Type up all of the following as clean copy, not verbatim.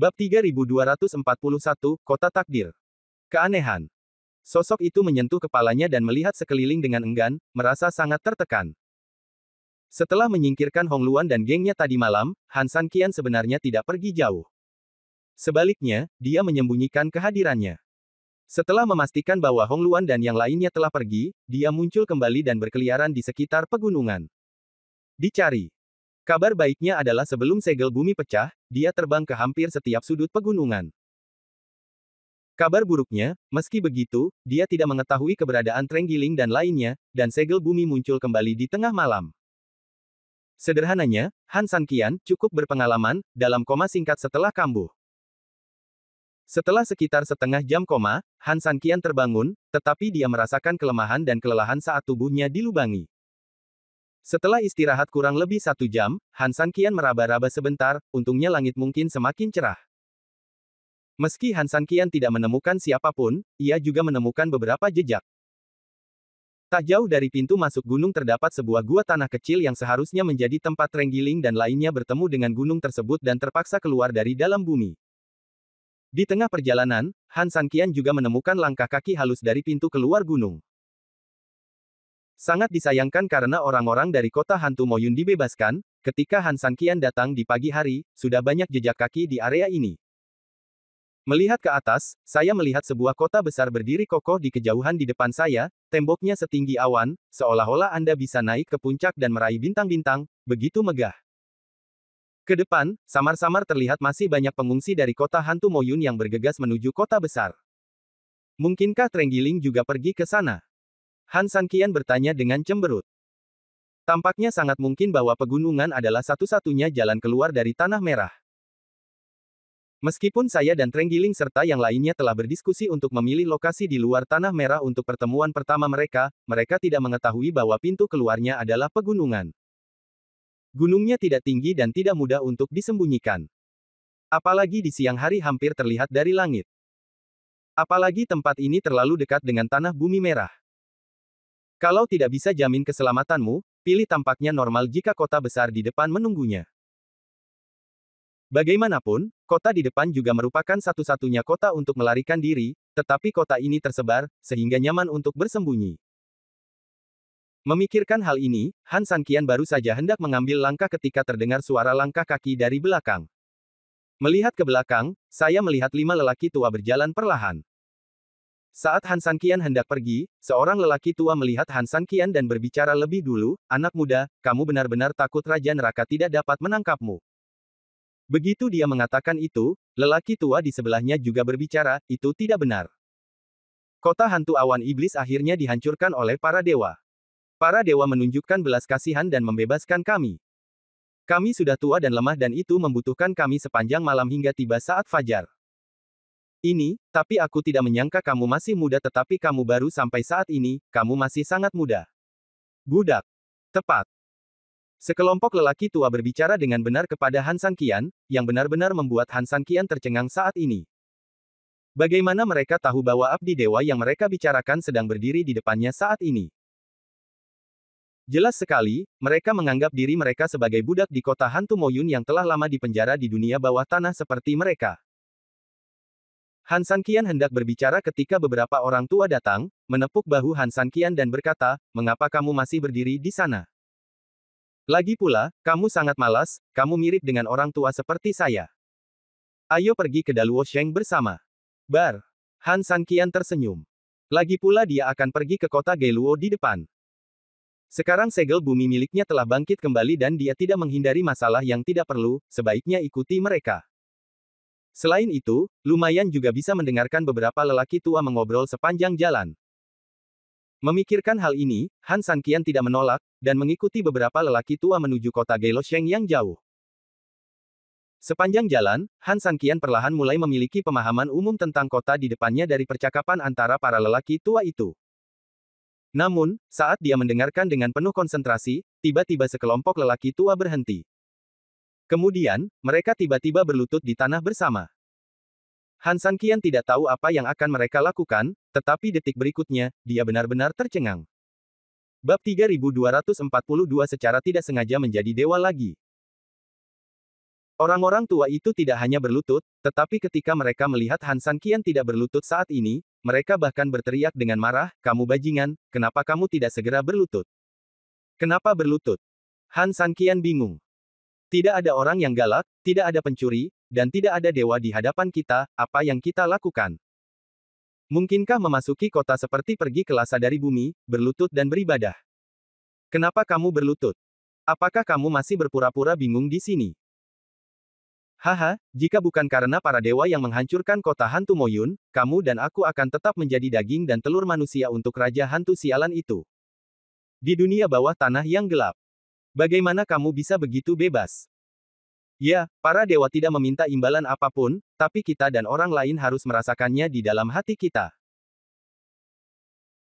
Bab 3241, Kota Takdir. Keanehan. Sosok itu menyentuh kepalanya dan melihat sekeliling dengan enggan, merasa sangat tertekan. Setelah menyingkirkan Hong Luan dan gengnya tadi malam, Han San Qian sebenarnya tidak pergi jauh. Sebaliknya, dia menyembunyikan kehadirannya. Setelah memastikan bahwa Hong Luan dan yang lainnya telah pergi, dia muncul kembali dan berkeliaran di sekitar pegunungan. Dicari. Kabar baiknya adalah sebelum segel bumi pecah, dia terbang ke hampir setiap sudut pegunungan. Kabar buruknya, meski begitu, dia tidak mengetahui keberadaan Trenggiling dan lainnya, dan segel bumi muncul kembali di tengah malam. Sederhananya, Han San Qian cukup berpengalaman dalam koma singkat setelah kambuh. Setelah sekitar setengah jam koma, Han San Qian terbangun, tetapi dia merasakan kelemahan dan kelelahan saat tubuhnya dilubangi. Setelah istirahat kurang lebih 1 jam, Han San Qian meraba-raba sebentar, untungnya langit mungkin semakin cerah. Meski Han San Qian tidak menemukan siapapun, ia juga menemukan beberapa jejak. Tak jauh dari pintu masuk gunung terdapat sebuah gua tanah kecil yang seharusnya menjadi tempat Trenggiling dan lainnya bertemu dengan gunung tersebut dan terpaksa keluar dari dalam bumi. Di tengah perjalanan, Han San Qian juga menemukan langkah kaki halus dari pintu keluar gunung. Sangat disayangkan karena orang-orang dari kota hantu Moyun dibebaskan, ketika Han San Qian datang di pagi hari, sudah banyak jejak kaki di area ini. Melihat ke atas, saya melihat sebuah kota besar berdiri kokoh di kejauhan di depan saya, temboknya setinggi awan, seolah-olah Anda bisa naik ke puncak dan meraih bintang-bintang, begitu megah. Ke depan, samar-samar terlihat masih banyak pengungsi dari kota hantu Moyun yang bergegas menuju kota besar. Mungkinkah Trenggiling juga pergi ke sana? Han San Qian bertanya dengan cemberut. Tampaknya sangat mungkin bahwa pegunungan adalah satu-satunya jalan keluar dari Tanah Merah. Meskipun saya dan Trenggiling serta yang lainnya telah berdiskusi untuk memilih lokasi di luar Tanah Merah untuk pertemuan pertama mereka, mereka tidak mengetahui bahwa pintu keluarnya adalah pegunungan. Gunungnya tidak tinggi dan tidak mudah untuk disembunyikan. Apalagi di siang hari hampir terlihat dari langit. Apalagi tempat ini terlalu dekat dengan tanah bumi merah. Kalau tidak bisa jamin keselamatanmu, pilih tampaknya normal jika kota besar di depan menunggunya. Bagaimanapun, kota di depan juga merupakan satu-satunya kota untuk melarikan diri, tetapi kota ini tersebar, sehingga nyaman untuk bersembunyi. Memikirkan hal ini, Han San Qian baru saja hendak mengambil langkah ketika terdengar suara langkah kaki dari belakang. Melihat ke belakang, saya melihat 5 lelaki tua berjalan perlahan. Saat Han San Qian hendak pergi, seorang lelaki tua melihat Han San Qian dan berbicara lebih dulu, "Anak muda, kamu benar-benar takut Raja Neraka tidak dapat menangkapmu." Begitu dia mengatakan itu, lelaki tua di sebelahnya juga berbicara, "Itu tidak benar. Kota hantu awan iblis akhirnya dihancurkan oleh para dewa. Para dewa menunjukkan belas kasihan dan membebaskan kami. Kami sudah tua dan lemah dan itu membutuhkan kami sepanjang malam hingga tiba saat fajar. Tapi aku tidak menyangka kamu masih muda tetapi kamu baru sampai saat ini, kamu masih sangat muda. Budak. Tepat." Sekelompok lelaki tua berbicara dengan benar kepada Han San Qian, yang benar-benar membuat Han San Qian tercengang saat ini. Bagaimana mereka tahu bahwa abdi dewa yang mereka bicarakan sedang berdiri di depannya saat ini? Jelas sekali, mereka menganggap diri mereka sebagai budak di kota hantu Moyun yang telah lama dipenjara di dunia bawah tanah seperti mereka. Han San Qian hendak berbicara ketika beberapa orang tua datang, menepuk bahu Han San Qian dan berkata, "Mengapa kamu masih berdiri di sana? Lagi pula, kamu sangat malas, kamu mirip dengan orang tua seperti saya. Ayo pergi ke Daluo Sheng bersama." Bar. Han San Qian tersenyum. Lagi pula dia akan pergi ke kota Geluo di depan. Sekarang segel bumi miliknya telah bangkit kembali dan dia tidak menghindari masalah yang tidak perlu, sebaiknya ikuti mereka. Selain itu, lumayan juga bisa mendengarkan beberapa lelaki tua mengobrol sepanjang jalan. Memikirkan hal ini, Han San Qian tidak menolak, dan mengikuti beberapa lelaki tua menuju kota Gailosheng yang jauh. Sepanjang jalan, Han San Qian perlahan mulai memiliki pemahaman umum tentang kota di depannya dari percakapan antara para lelaki tua itu. Namun, saat dia mendengarkan dengan penuh konsentrasi, tiba-tiba sekelompok lelaki tua berhenti. Kemudian, mereka tiba-tiba berlutut di tanah bersama. Han San Qian tidak tahu apa yang akan mereka lakukan, tetapi detik berikutnya, dia benar-benar tercengang. Bab 3242 secara tidak sengaja menjadi dewa lagi. Orang-orang tua itu tidak hanya berlutut, tetapi ketika mereka melihat Han San Qian tidak berlutut saat ini, mereka bahkan berteriak dengan marah, "Kamu bajingan, kenapa kamu tidak segera berlutut? Kenapa berlutut?" Han San Qian bingung. Tidak ada orang yang galak, tidak ada pencuri, dan tidak ada dewa di hadapan kita, apa yang kita lakukan? Mungkinkah memasuki kota seperti pergi ke Lhasa dari bumi, berlutut dan beribadah? Kenapa kamu berlutut? Apakah kamu masih berpura-pura bingung di sini? Haha, jika bukan karena para dewa yang menghancurkan kota hantu Moyun, kamu dan aku akan tetap menjadi daging dan telur manusia untuk raja hantu sialan itu. Di dunia bawah tanah yang gelap. Bagaimana kamu bisa begitu bebas? Ya, para dewa tidak meminta imbalan apapun, tapi kita dan orang lain harus merasakannya di dalam hati kita.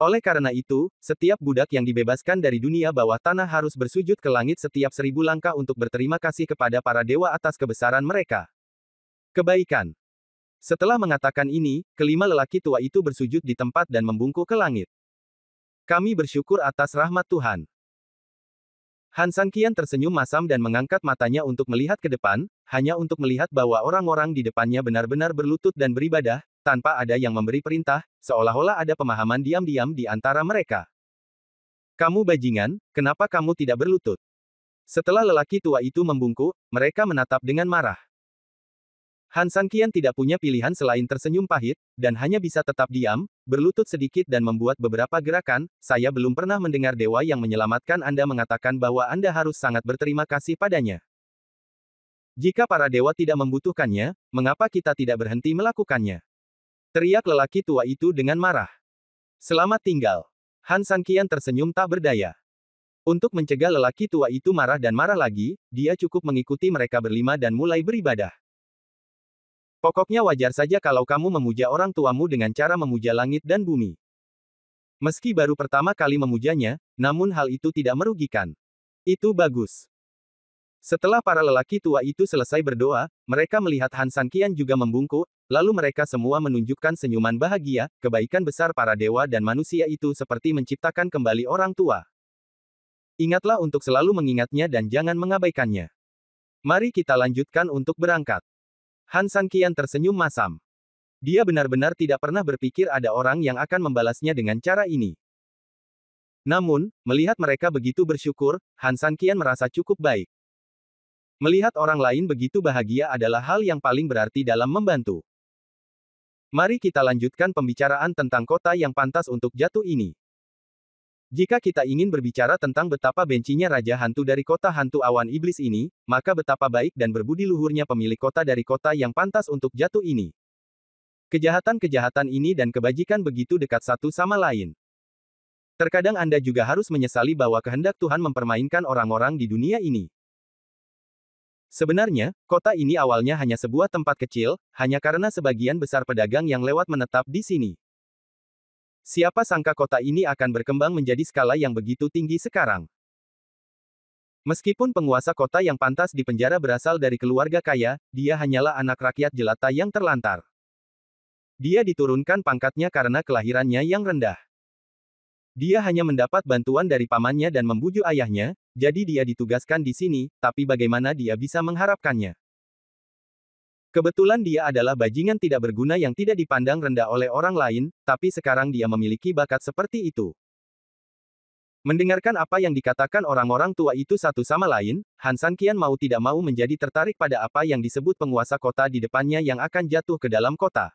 Oleh karena itu, setiap budak yang dibebaskan dari dunia bawah tanah harus bersujud ke langit setiap 1000 langkah untuk berterima kasih kepada para dewa atas kebesaran mereka. Kebaikan. Setelah mengatakan ini, kelima lelaki tua itu bersujud di tempat dan membungkuk ke langit. Kami bersyukur atas rahmat Tuhan. Han San Qian tersenyum masam dan mengangkat matanya untuk melihat ke depan, hanya untuk melihat bahwa orang-orang di depannya benar-benar berlutut dan beribadah, tanpa ada yang memberi perintah, seolah-olah ada pemahaman diam-diam di antara mereka. Kamu bajingan, kenapa kamu tidak berlutut? Setelah lelaki tua itu membungkuk, mereka menatap dengan marah. Han San Qian tidak punya pilihan selain tersenyum pahit, dan hanya bisa tetap diam, berlutut sedikit dan membuat beberapa gerakan. Saya belum pernah mendengar dewa yang menyelamatkan Anda mengatakan bahwa Anda harus sangat berterima kasih padanya. Jika para dewa tidak membutuhkannya, mengapa kita tidak berhenti melakukannya? Teriak lelaki tua itu dengan marah. Selamat tinggal. Han San Qian tersenyum tak berdaya. Untuk mencegah lelaki tua itu marah dan marah lagi, dia cukup mengikuti mereka berlima dan mulai beribadah. Pokoknya wajar saja kalau kamu memuja orang tuamu dengan cara memuja langit dan bumi. Meski baru pertama kali memujanya, namun hal itu tidak merugikan. Itu bagus. Setelah para lelaki tua itu selesai berdoa, mereka melihat Han San Qian juga membungkuk, lalu mereka semua menunjukkan senyuman bahagia. Kebaikan besar para dewa dan manusia itu seperti menciptakan kembali orang tua. Ingatlah untuk selalu mengingatnya dan jangan mengabaikannya. Mari kita lanjutkan untuk berangkat. Han San Qian tersenyum masam. Dia benar-benar tidak pernah berpikir ada orang yang akan membalasnya dengan cara ini. Namun, melihat mereka begitu bersyukur, Han San Qian merasa cukup baik. Melihat orang lain begitu bahagia adalah hal yang paling berarti dalam membantu. Mari kita lanjutkan pembicaraan tentang kota yang pantas untuk jatuh ini. Jika kita ingin berbicara tentang betapa bencinya Raja Hantu dari kota hantu awan iblis ini, maka betapa baik dan berbudi luhurnya pemilik kota dari kota yang pantas untuk jatuh ini. Kejahatan-kejahatan ini dan kebajikan begitu dekat satu sama lain. Terkadang Anda juga harus menyesali bahwa kehendak Tuhan mempermainkan orang-orang di dunia ini. Sebenarnya, kota ini awalnya hanya sebuah tempat kecil, hanya karena sebagian besar pedagang yang lewat menetap di sini. Siapa sangka kota ini akan berkembang menjadi skala yang begitu tinggi sekarang. Meskipun penguasa kota yang pantas di penjara berasal dari keluarga kaya, dia hanyalah anak rakyat jelata yang terlantar. Dia diturunkan pangkatnya karena kelahirannya yang rendah. Dia hanya mendapat bantuan dari pamannya dan membujuk ayahnya, jadi dia ditugaskan di sini, tapi bagaimana dia bisa mengharapkannya? Kebetulan dia adalah bajingan tidak berguna yang tidak dipandang rendah oleh orang lain, tapi sekarang dia memiliki bakat seperti itu. Mendengarkan apa yang dikatakan orang-orang tua itu satu sama lain, Han San Qian mau tidak mau menjadi tertarik pada apa yang disebut penguasa kota di depannya yang akan jatuh ke dalam kota.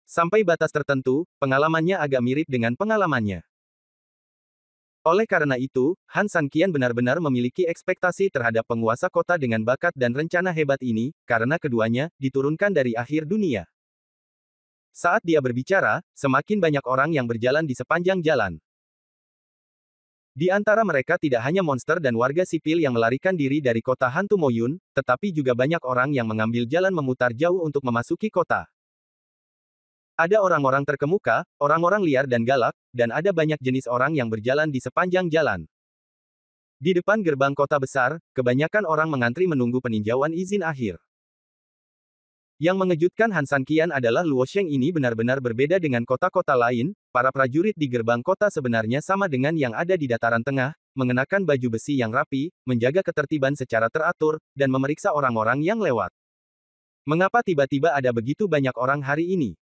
Sampai batas tertentu, pengalamannya agak mirip dengan pengalamannya. Oleh karena itu, Han San Qian benar-benar memiliki ekspektasi terhadap penguasa kota dengan bakat dan rencana hebat ini, karena keduanya diturunkan dari akhir dunia. Saat dia berbicara, semakin banyak orang yang berjalan di sepanjang jalan. Di antara mereka tidak hanya monster dan warga sipil yang melarikan diri dari kota hantu Moyun, tetapi juga banyak orang yang mengambil jalan memutar jauh untuk memasuki kota. Ada orang-orang terkemuka, orang-orang liar dan galak, dan ada banyak jenis orang yang berjalan di sepanjang jalan. Di depan gerbang kota besar, kebanyakan orang mengantri menunggu peninjauan izin akhir. Yang mengejutkan Han San Qian adalah Luosheng ini benar-benar berbeda dengan kota-kota lain, para prajurit di gerbang kota sebenarnya sama dengan yang ada di dataran tengah, mengenakan baju besi yang rapi, menjaga ketertiban secara teratur, dan memeriksa orang-orang yang lewat. Mengapa tiba-tiba ada begitu banyak orang hari ini?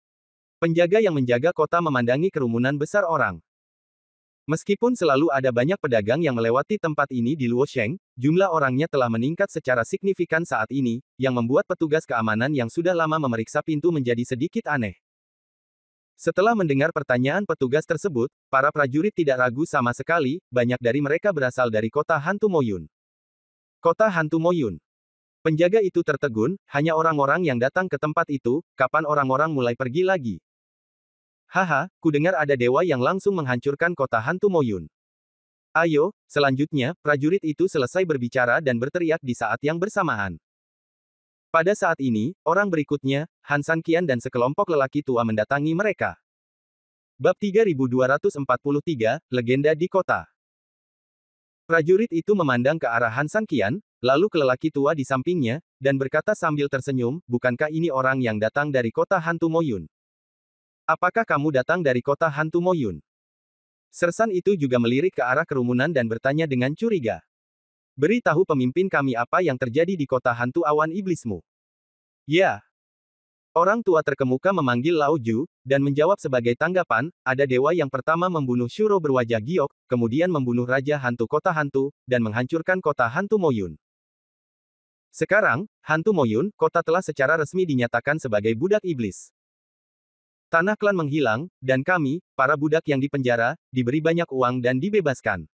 Penjaga yang menjaga kota memandangi kerumunan besar orang. Meskipun selalu ada banyak pedagang yang melewati tempat ini di Luosheng, jumlah orangnya telah meningkat secara signifikan saat ini, yang membuat petugas keamanan yang sudah lama memeriksa pintu menjadi sedikit aneh. Setelah mendengar pertanyaan petugas tersebut, para prajurit tidak ragu sama sekali, banyak dari mereka berasal dari kota hantu Moyun. Kota hantu Moyun. Penjaga itu tertegun, hanya orang-orang yang datang ke tempat itu, kapan orang-orang mulai pergi lagi? Haha, kudengar ada dewa yang langsung menghancurkan kota hantu Moyun. Ayo, selanjutnya, prajurit itu selesai berbicara dan berteriak di saat yang bersamaan. Pada saat ini, orang berikutnya, Han Sanqian dan sekelompok lelaki tua mendatangi mereka. Bab 3243, Legenda di Kota. Prajurit itu memandang ke arah Han Sanqian, lalu ke lelaki tua di sampingnya, dan berkata sambil tersenyum, bukankah ini orang yang datang dari kota hantu Moyun? Apakah kamu datang dari kota hantu Moyun? Sersan itu juga melirik ke arah kerumunan dan bertanya dengan curiga. Beritahu pemimpin kami apa yang terjadi di kota hantu awan iblismu. Ya. Orang tua terkemuka memanggil Lao Ju, dan menjawab sebagai tanggapan, ada dewa yang pertama membunuh Shuro berwajah giok, kemudian membunuh Raja Hantu Kota Hantu, dan menghancurkan kota hantu Moyun. Sekarang, hantu Moyun, kota telah secara resmi dinyatakan sebagai budak iblis. Tanah klan menghilang, dan kami, para budak yang dipenjara, diberi banyak uang dan dibebaskan.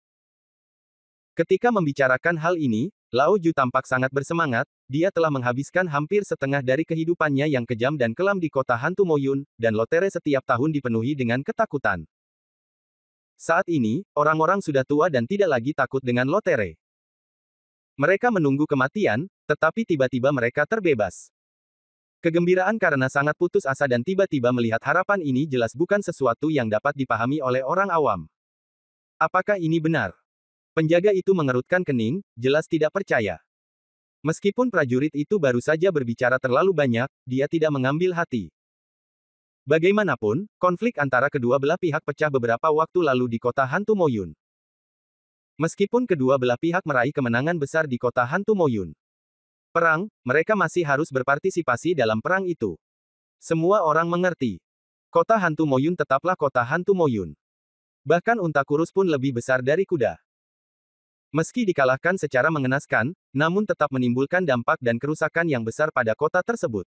Ketika membicarakan hal ini, Lao Ju tampak sangat bersemangat, dia telah menghabiskan hampir setengah dari kehidupannya yang kejam dan kelam di kota hantu Moyun, dan lotere setiap tahun dipenuhi dengan ketakutan. Saat ini, orang-orang sudah tua dan tidak lagi takut dengan lotere. Mereka menunggu kematian, tetapi tiba-tiba mereka terbebas. Kegembiraan karena sangat putus asa dan tiba-tiba melihat harapan ini jelas bukan sesuatu yang dapat dipahami oleh orang awam. Apakah ini benar? Penjaga itu mengerutkan kening, jelas tidak percaya. Meskipun prajurit itu baru saja berbicara terlalu banyak, dia tidak mengambil hati. Bagaimanapun, konflik antara kedua belah pihak pecah beberapa waktu lalu di kota hantu Moyun. Meskipun kedua belah pihak meraih kemenangan besar di kota hantu Moyun. Perang, mereka masih harus berpartisipasi dalam perang itu. Semua orang mengerti. Kota hantu Moyun tetaplah kota hantu Moyun. Bahkan unta kurus pun lebih besar dari kuda. Meski dikalahkan secara mengenaskan, namun tetap menimbulkan dampak dan kerusakan yang besar pada kota tersebut.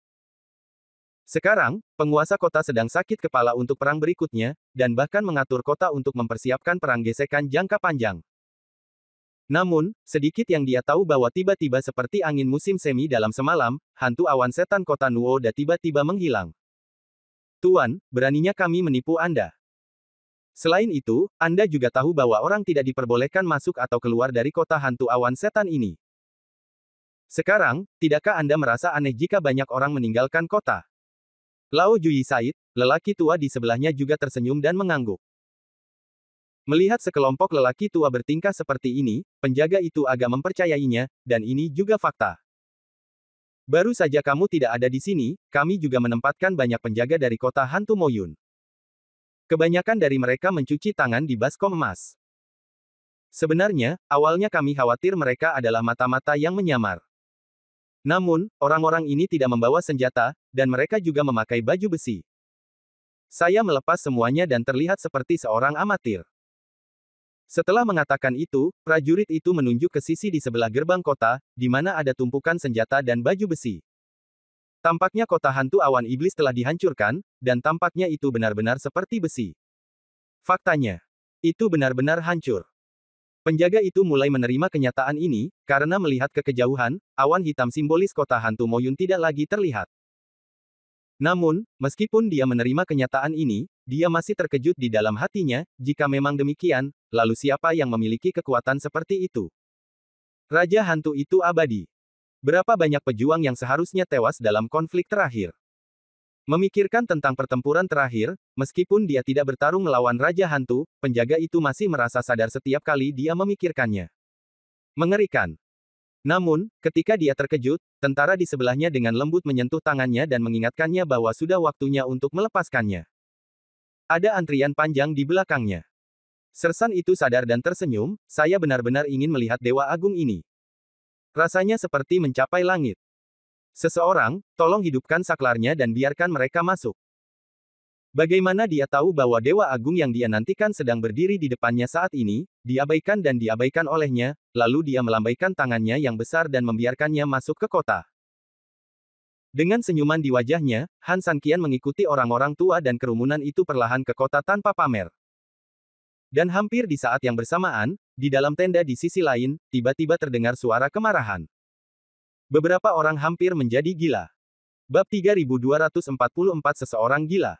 Sekarang, penguasa kota sedang sakit kepala untuk perang berikutnya, dan bahkan mengatur kota untuk mempersiapkan perang gesekan jangka panjang. Namun, sedikit yang dia tahu bahwa tiba-tiba seperti angin musim semi dalam semalam, hantu awan setan kota Nuoda tiba-tiba menghilang. Tuan, beraninya kami menipu Anda. Selain itu, Anda juga tahu bahwa orang tidak diperbolehkan masuk atau keluar dari kota hantu awan setan ini. Sekarang, tidakkah Anda merasa aneh jika banyak orang meninggalkan kota? Lao Juyi Said, lelaki tua di sebelahnya juga tersenyum dan mengangguk. Melihat sekelompok lelaki tua bertingkah seperti ini, penjaga itu agak mempercayainya, dan ini juga fakta. Baru saja kamu tidak ada di sini, kami juga menempatkan banyak penjaga dari kota hantu Moyun. Kebanyakan dari mereka mencuci tangan di baskom emas. Sebenarnya, awalnya kami khawatir mereka adalah mata-mata yang menyamar. Namun, orang-orang ini tidak membawa senjata, dan mereka juga memakai baju besi. Saya melepas semuanya dan terlihat seperti seorang amatir. Setelah mengatakan itu, prajurit itu menunjuk ke sisi di sebelah gerbang kota, di mana ada tumpukan senjata dan baju besi. Tampaknya kota hantu awan iblis telah dihancurkan, dan tampaknya itu benar-benar seperti besi. Faktanya, itu benar-benar hancur. Penjaga itu mulai menerima kenyataan ini, karena melihat ke kejauhan, awan hitam simbolis kota hantu Moyun tidak lagi terlihat. Namun, meskipun dia menerima kenyataan ini, dia masih terkejut di dalam hatinya, jika memang demikian, lalu siapa yang memiliki kekuatan seperti itu? Raja hantu itu abadi. Berapa banyak pejuang yang seharusnya tewas dalam konflik terakhir? Memikirkan tentang pertempuran terakhir, meskipun dia tidak bertarung melawan Raja Hantu, penjaga itu masih merasa sadar setiap kali dia memikirkannya. Mengerikan. Namun, ketika dia terkejut, tentara di sebelahnya dengan lembut menyentuh tangannya dan mengingatkannya bahwa sudah waktunya untuk melepaskannya. Ada antrian panjang di belakangnya. Sersan itu sadar dan tersenyum, saya benar-benar ingin melihat Dewa Agung ini. Rasanya seperti mencapai langit. Seseorang, tolong hidupkan saklarnya dan biarkan mereka masuk. Bagaimana dia tahu bahwa Dewa Agung yang dia nantikan sedang berdiri di depannya saat ini, diabaikan dan diabaikan olehnya, lalu dia melambaikan tangannya yang besar dan membiarkannya masuk ke kota. Dengan senyuman di wajahnya, Han Sanqian mengikuti orang-orang tua dan kerumunan itu perlahan ke kota tanpa pamer. Dan hampir di saat yang bersamaan, di dalam tenda di sisi lain, tiba-tiba terdengar suara kemarahan. Beberapa orang hampir menjadi gila. Bab 3244 Seseorang Gila.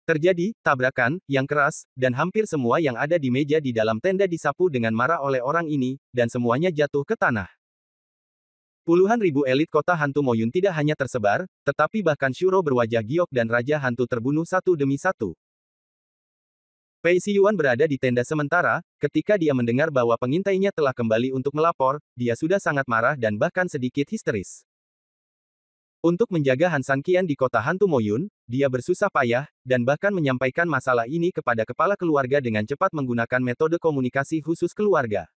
Terjadi tabrakan yang keras, dan hampir semua yang ada di meja di dalam tenda disapu dengan marah oleh orang ini, dan semuanya jatuh ke tanah. Puluhan ribu elit kota hantu Moyun tidak hanya tersebar, tetapi bahkan Shuro berwajah giok dan Raja Hantu terbunuh satu demi satu. Pei Siyuan berada di tenda sementara, ketika dia mendengar bahwa pengintainya telah kembali untuk melapor, dia sudah sangat marah dan bahkan sedikit histeris. Untuk menjaga Han Sanqian di kota hantu Moyun, dia bersusah payah, dan bahkan menyampaikan masalah ini kepada kepala keluarga dengan cepat menggunakan metode komunikasi khusus keluarga.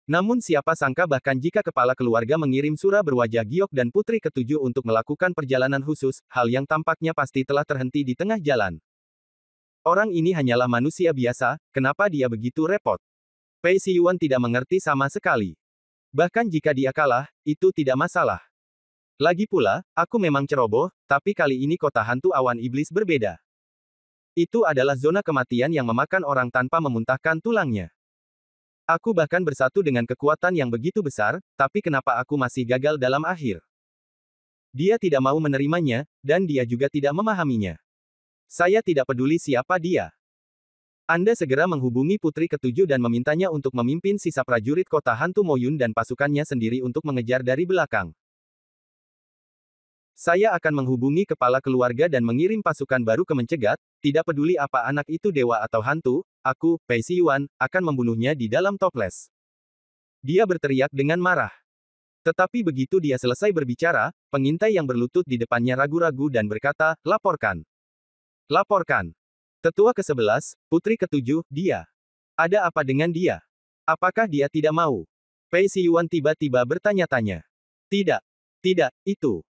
Namun siapa sangka bahkan jika kepala keluarga mengirim surah berwajah giok dan putri ketujuh untuk melakukan perjalanan khusus, hal yang tampaknya pasti telah terhenti di tengah jalan. Orang ini hanyalah manusia biasa, kenapa dia begitu repot? Pei Siyuan tidak mengerti sama sekali. Bahkan jika dia kalah, itu tidak masalah. Lagi pula, aku memang ceroboh, tapi kali ini kota hantu awan iblis berbeda. Itu adalah zona kematian yang memakan orang tanpa memuntahkan tulangnya. Aku bahkan bersatu dengan kekuatan yang begitu besar, tapi kenapa aku masih gagal dalam akhir? Dia tidak mau menerimanya, dan dia juga tidak memahaminya. Saya tidak peduli siapa dia. Anda segera menghubungi putri ketujuh dan memintanya untuk memimpin sisa prajurit kota hantu Moyun dan pasukannya sendiri untuk mengejar dari belakang. Saya akan menghubungi kepala keluarga dan mengirim pasukan baru ke mencegat, tidak peduli apa anak itu dewa atau hantu, aku, Pei Siyuan, akan membunuhnya di dalam toples. Dia berteriak dengan marah. Tetapi begitu dia selesai berbicara, pengintai yang berlutut di depannya ragu-ragu dan berkata, laporkan. Laporkan. Tetua ke-11, putri ke-7, dia. Ada apa dengan dia? Apakah dia tidak mau? Pei Siyuan tiba-tiba bertanya-tanya. Tidak. Tidak, itu.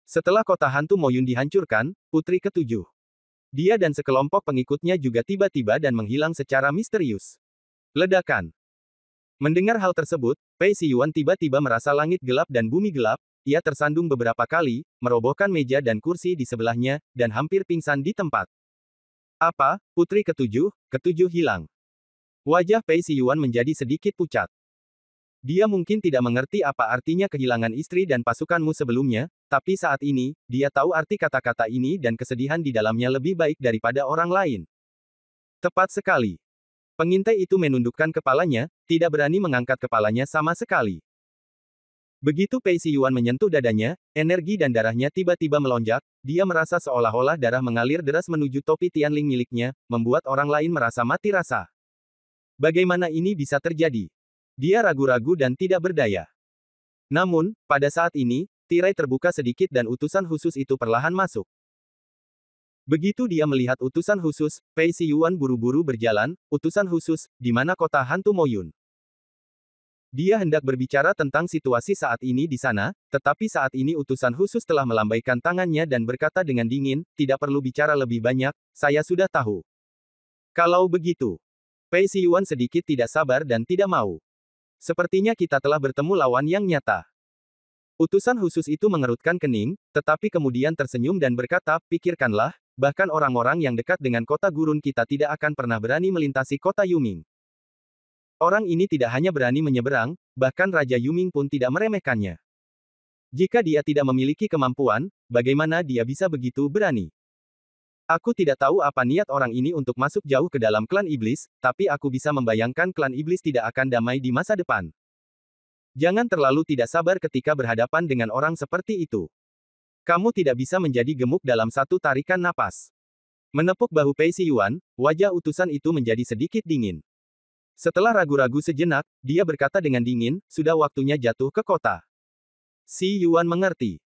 Setelah kota hantu Moyun dihancurkan, putri ke-7. Dia dan sekelompok pengikutnya juga tiba-tiba dan menghilang secara misterius. Ledakan. Mendengar hal tersebut, Pei Siyuan tiba-tiba merasa langit gelap dan bumi gelap, ia tersandung beberapa kali, merobohkan meja dan kursi di sebelahnya, dan hampir pingsan di tempat. Apa, putri ketujuh hilang. Wajah Pei Siyuan menjadi sedikit pucat. Dia mungkin tidak mengerti apa artinya kehilangan istri dan pasukanmu sebelumnya, tapi saat ini, dia tahu arti kata-kata ini dan kesedihan di dalamnya lebih baik daripada orang lain. Tepat sekali. Pengintai itu menundukkan kepalanya, tidak berani mengangkat kepalanya sama sekali. Begitu Pei Siyuan menyentuh dadanya, energi dan darahnya tiba-tiba melonjak, dia merasa seolah-olah darah mengalir deras menuju topi Tianling miliknya, membuat orang lain merasa mati rasa. Bagaimana ini bisa terjadi? Dia ragu-ragu dan tidak berdaya. Namun, pada saat ini, tirai terbuka sedikit dan utusan khusus itu perlahan masuk. Begitu dia melihat utusan khusus, Pei Siyuan buru-buru berjalan, utusan khusus, di mana kota hantu Moyun. Dia hendak berbicara tentang situasi saat ini di sana, tetapi saat ini utusan khusus telah melambaikan tangannya dan berkata dengan dingin, tidak perlu bicara lebih banyak, saya sudah tahu. Kalau begitu, Pei Siyuan sedikit tidak sabar dan tidak mau. Sepertinya kita telah bertemu lawan yang nyata. Utusan khusus itu mengerutkan kening, tetapi kemudian tersenyum dan berkata, pikirkanlah, bahkan orang-orang yang dekat dengan kota gurun kita tidak akan pernah berani melintasi kota Yuming. Orang ini tidak hanya berani menyeberang, bahkan Raja Yuming pun tidak meremehkannya. Jika dia tidak memiliki kemampuan, bagaimana dia bisa begitu berani? Aku tidak tahu apa niat orang ini untuk masuk jauh ke dalam klan iblis, tapi aku bisa membayangkan klan iblis tidak akan damai di masa depan. Jangan terlalu tidak sabar ketika berhadapan dengan orang seperti itu. Kamu tidak bisa menjadi gemuk dalam satu tarikan napas. Menepuk bahu Pei Siyuan, wajah utusan itu menjadi sedikit dingin. Setelah ragu-ragu sejenak, dia berkata dengan dingin, sudah waktunya jatuh ke kota. Si Yuan mengerti.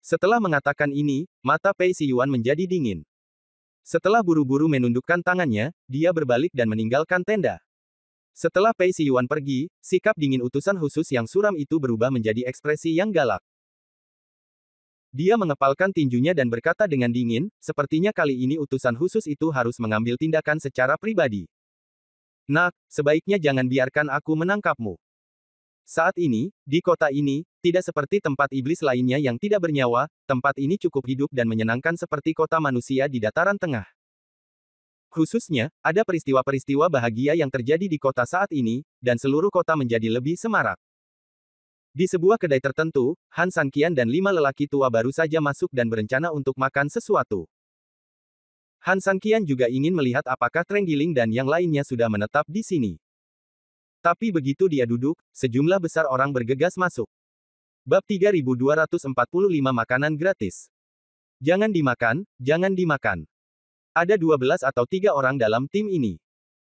Setelah mengatakan ini, mata Pei Siyuan menjadi dingin. Setelah buru-buru menundukkan tangannya, dia berbalik dan meninggalkan tenda. Setelah Pei Siyuan pergi, sikap dingin utusan khusus yang suram itu berubah menjadi ekspresi yang galak. Dia mengepalkan tinjunya dan berkata dengan dingin, sepertinya kali ini utusan khusus itu harus mengambil tindakan secara pribadi. Nak, sebaiknya jangan biarkan aku menangkapmu. Saat ini, di kota ini, tidak seperti tempat iblis lainnya yang tidak bernyawa, tempat ini cukup hidup dan menyenangkan seperti kota manusia di dataran tengah. Khususnya, ada peristiwa-peristiwa bahagia yang terjadi di kota saat ini, dan seluruh kota menjadi lebih semarak. Di sebuah kedai tertentu, Han Sanqian dan 5 lelaki tua baru saja masuk dan berencana untuk makan sesuatu. Han Sanqian juga ingin melihat apakah Trenggiling dan yang lainnya sudah menetap di sini. Tapi begitu dia duduk, sejumlah besar orang bergegas masuk. Bab 3245 Makanan Gratis. Jangan dimakan, jangan dimakan. Ada 12 atau 3 orang dalam tim ini.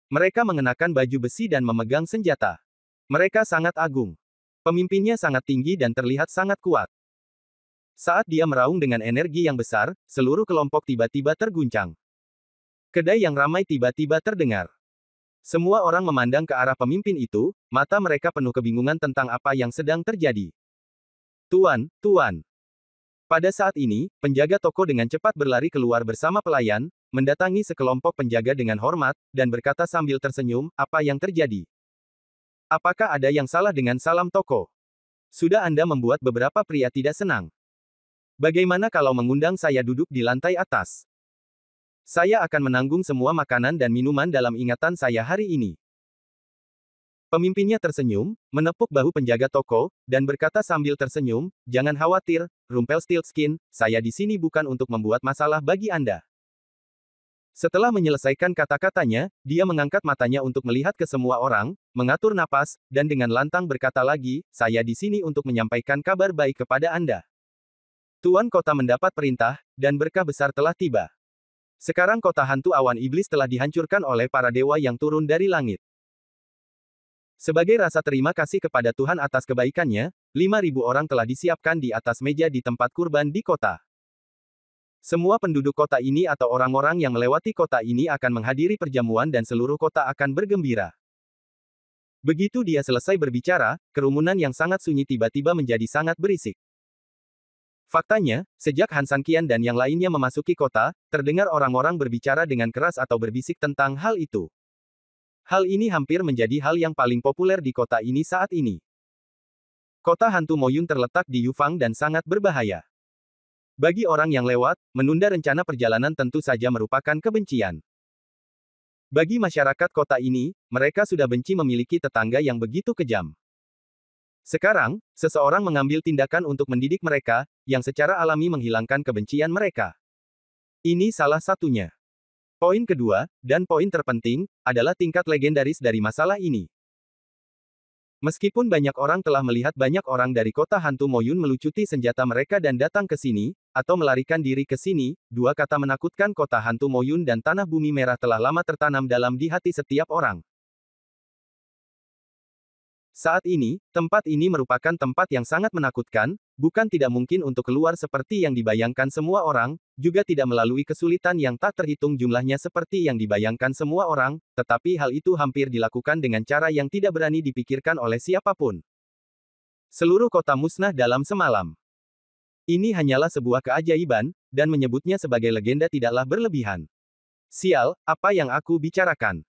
Mereka mengenakan baju besi dan memegang senjata. Mereka sangat agung. Pemimpinnya sangat tinggi dan terlihat sangat kuat. Saat dia meraung dengan energi yang besar, seluruh kelompok tiba-tiba terguncang. Kedai yang ramai tiba-tiba terdengar. Semua orang memandang ke arah pemimpin itu, mata mereka penuh kebingungan tentang apa yang sedang terjadi. Tuan, Tuan. Pada saat ini, penjaga toko dengan cepat berlari keluar bersama pelayan, mendatangi sekelompok penjaga dengan hormat, dan berkata sambil tersenyum, apa yang terjadi? Apakah ada yang salah dengan salam toko? Sudah Anda membuat beberapa pria tidak senang. Bagaimana kalau mengundang saya duduk di lantai atas? Saya akan menanggung semua makanan dan minuman dalam ingatan saya hari ini. Pemimpinnya tersenyum, menepuk bahu penjaga toko, dan berkata sambil tersenyum, jangan khawatir, Rumpelstiltskin, saya di sini bukan untuk membuat masalah bagi Anda. Setelah menyelesaikan kata-katanya, dia mengangkat matanya untuk melihat ke semua orang, mengatur napas, dan dengan lantang berkata lagi, saya di sini untuk menyampaikan kabar baik kepada Anda. Tuan kota mendapat perintah, dan berkah besar telah tiba. Sekarang kota hantu awan iblis telah dihancurkan oleh para dewa yang turun dari langit. Sebagai rasa terima kasih kepada Tuhan atas kebaikannya, 5.000 orang telah disiapkan di atas meja di tempat kurban di kota. Semua penduduk kota ini atau orang-orang yang melewati kota ini akan menghadiri perjamuan dan seluruh kota akan bergembira. Begitu dia selesai berbicara, kerumunan yang sangat sunyi tiba-tiba menjadi sangat berisik. Faktanya, sejak Han Sanqian dan yang lainnya memasuki kota, terdengar orang-orang berbicara dengan keras atau berbisik tentang hal itu. Hal ini hampir menjadi hal yang paling populer di kota ini saat ini. Kota hantu Moyun terletak di Yufang dan sangat berbahaya. Bagi orang yang lewat, menunda rencana perjalanan tentu saja merupakan kebencian. Bagi masyarakat kota ini, mereka sudah benci memiliki tetangga yang begitu kejam. Sekarang, seseorang mengambil tindakan untuk mendidik mereka, yang secara alami menghilangkan kebencian mereka. Ini salah satunya. Poin kedua, dan poin terpenting, adalah tingkat legendaris dari masalah ini. Meskipun banyak orang telah melihat banyak orang dari kota hantu Moyun melucuti senjata mereka dan datang ke sini, atau melarikan diri ke sini, dua kata menakutkan kota hantu Moyun dan tanah bumi merah telah lama tertanam dalam di hati setiap orang. Saat ini, tempat ini merupakan tempat yang sangat menakutkan, bukan tidak mungkin untuk keluar seperti yang dibayangkan semua orang, juga tidak melalui kesulitan yang tak terhitung jumlahnya seperti yang dibayangkan semua orang, tetapi hal itu hampir dilakukan dengan cara yang tidak berani dipikirkan oleh siapapun. Seluruh kota musnah dalam semalam. Ini hanyalah sebuah keajaiban, dan menyebutnya sebagai legenda tidaklah berlebihan. Sial, apa yang aku bicarakan?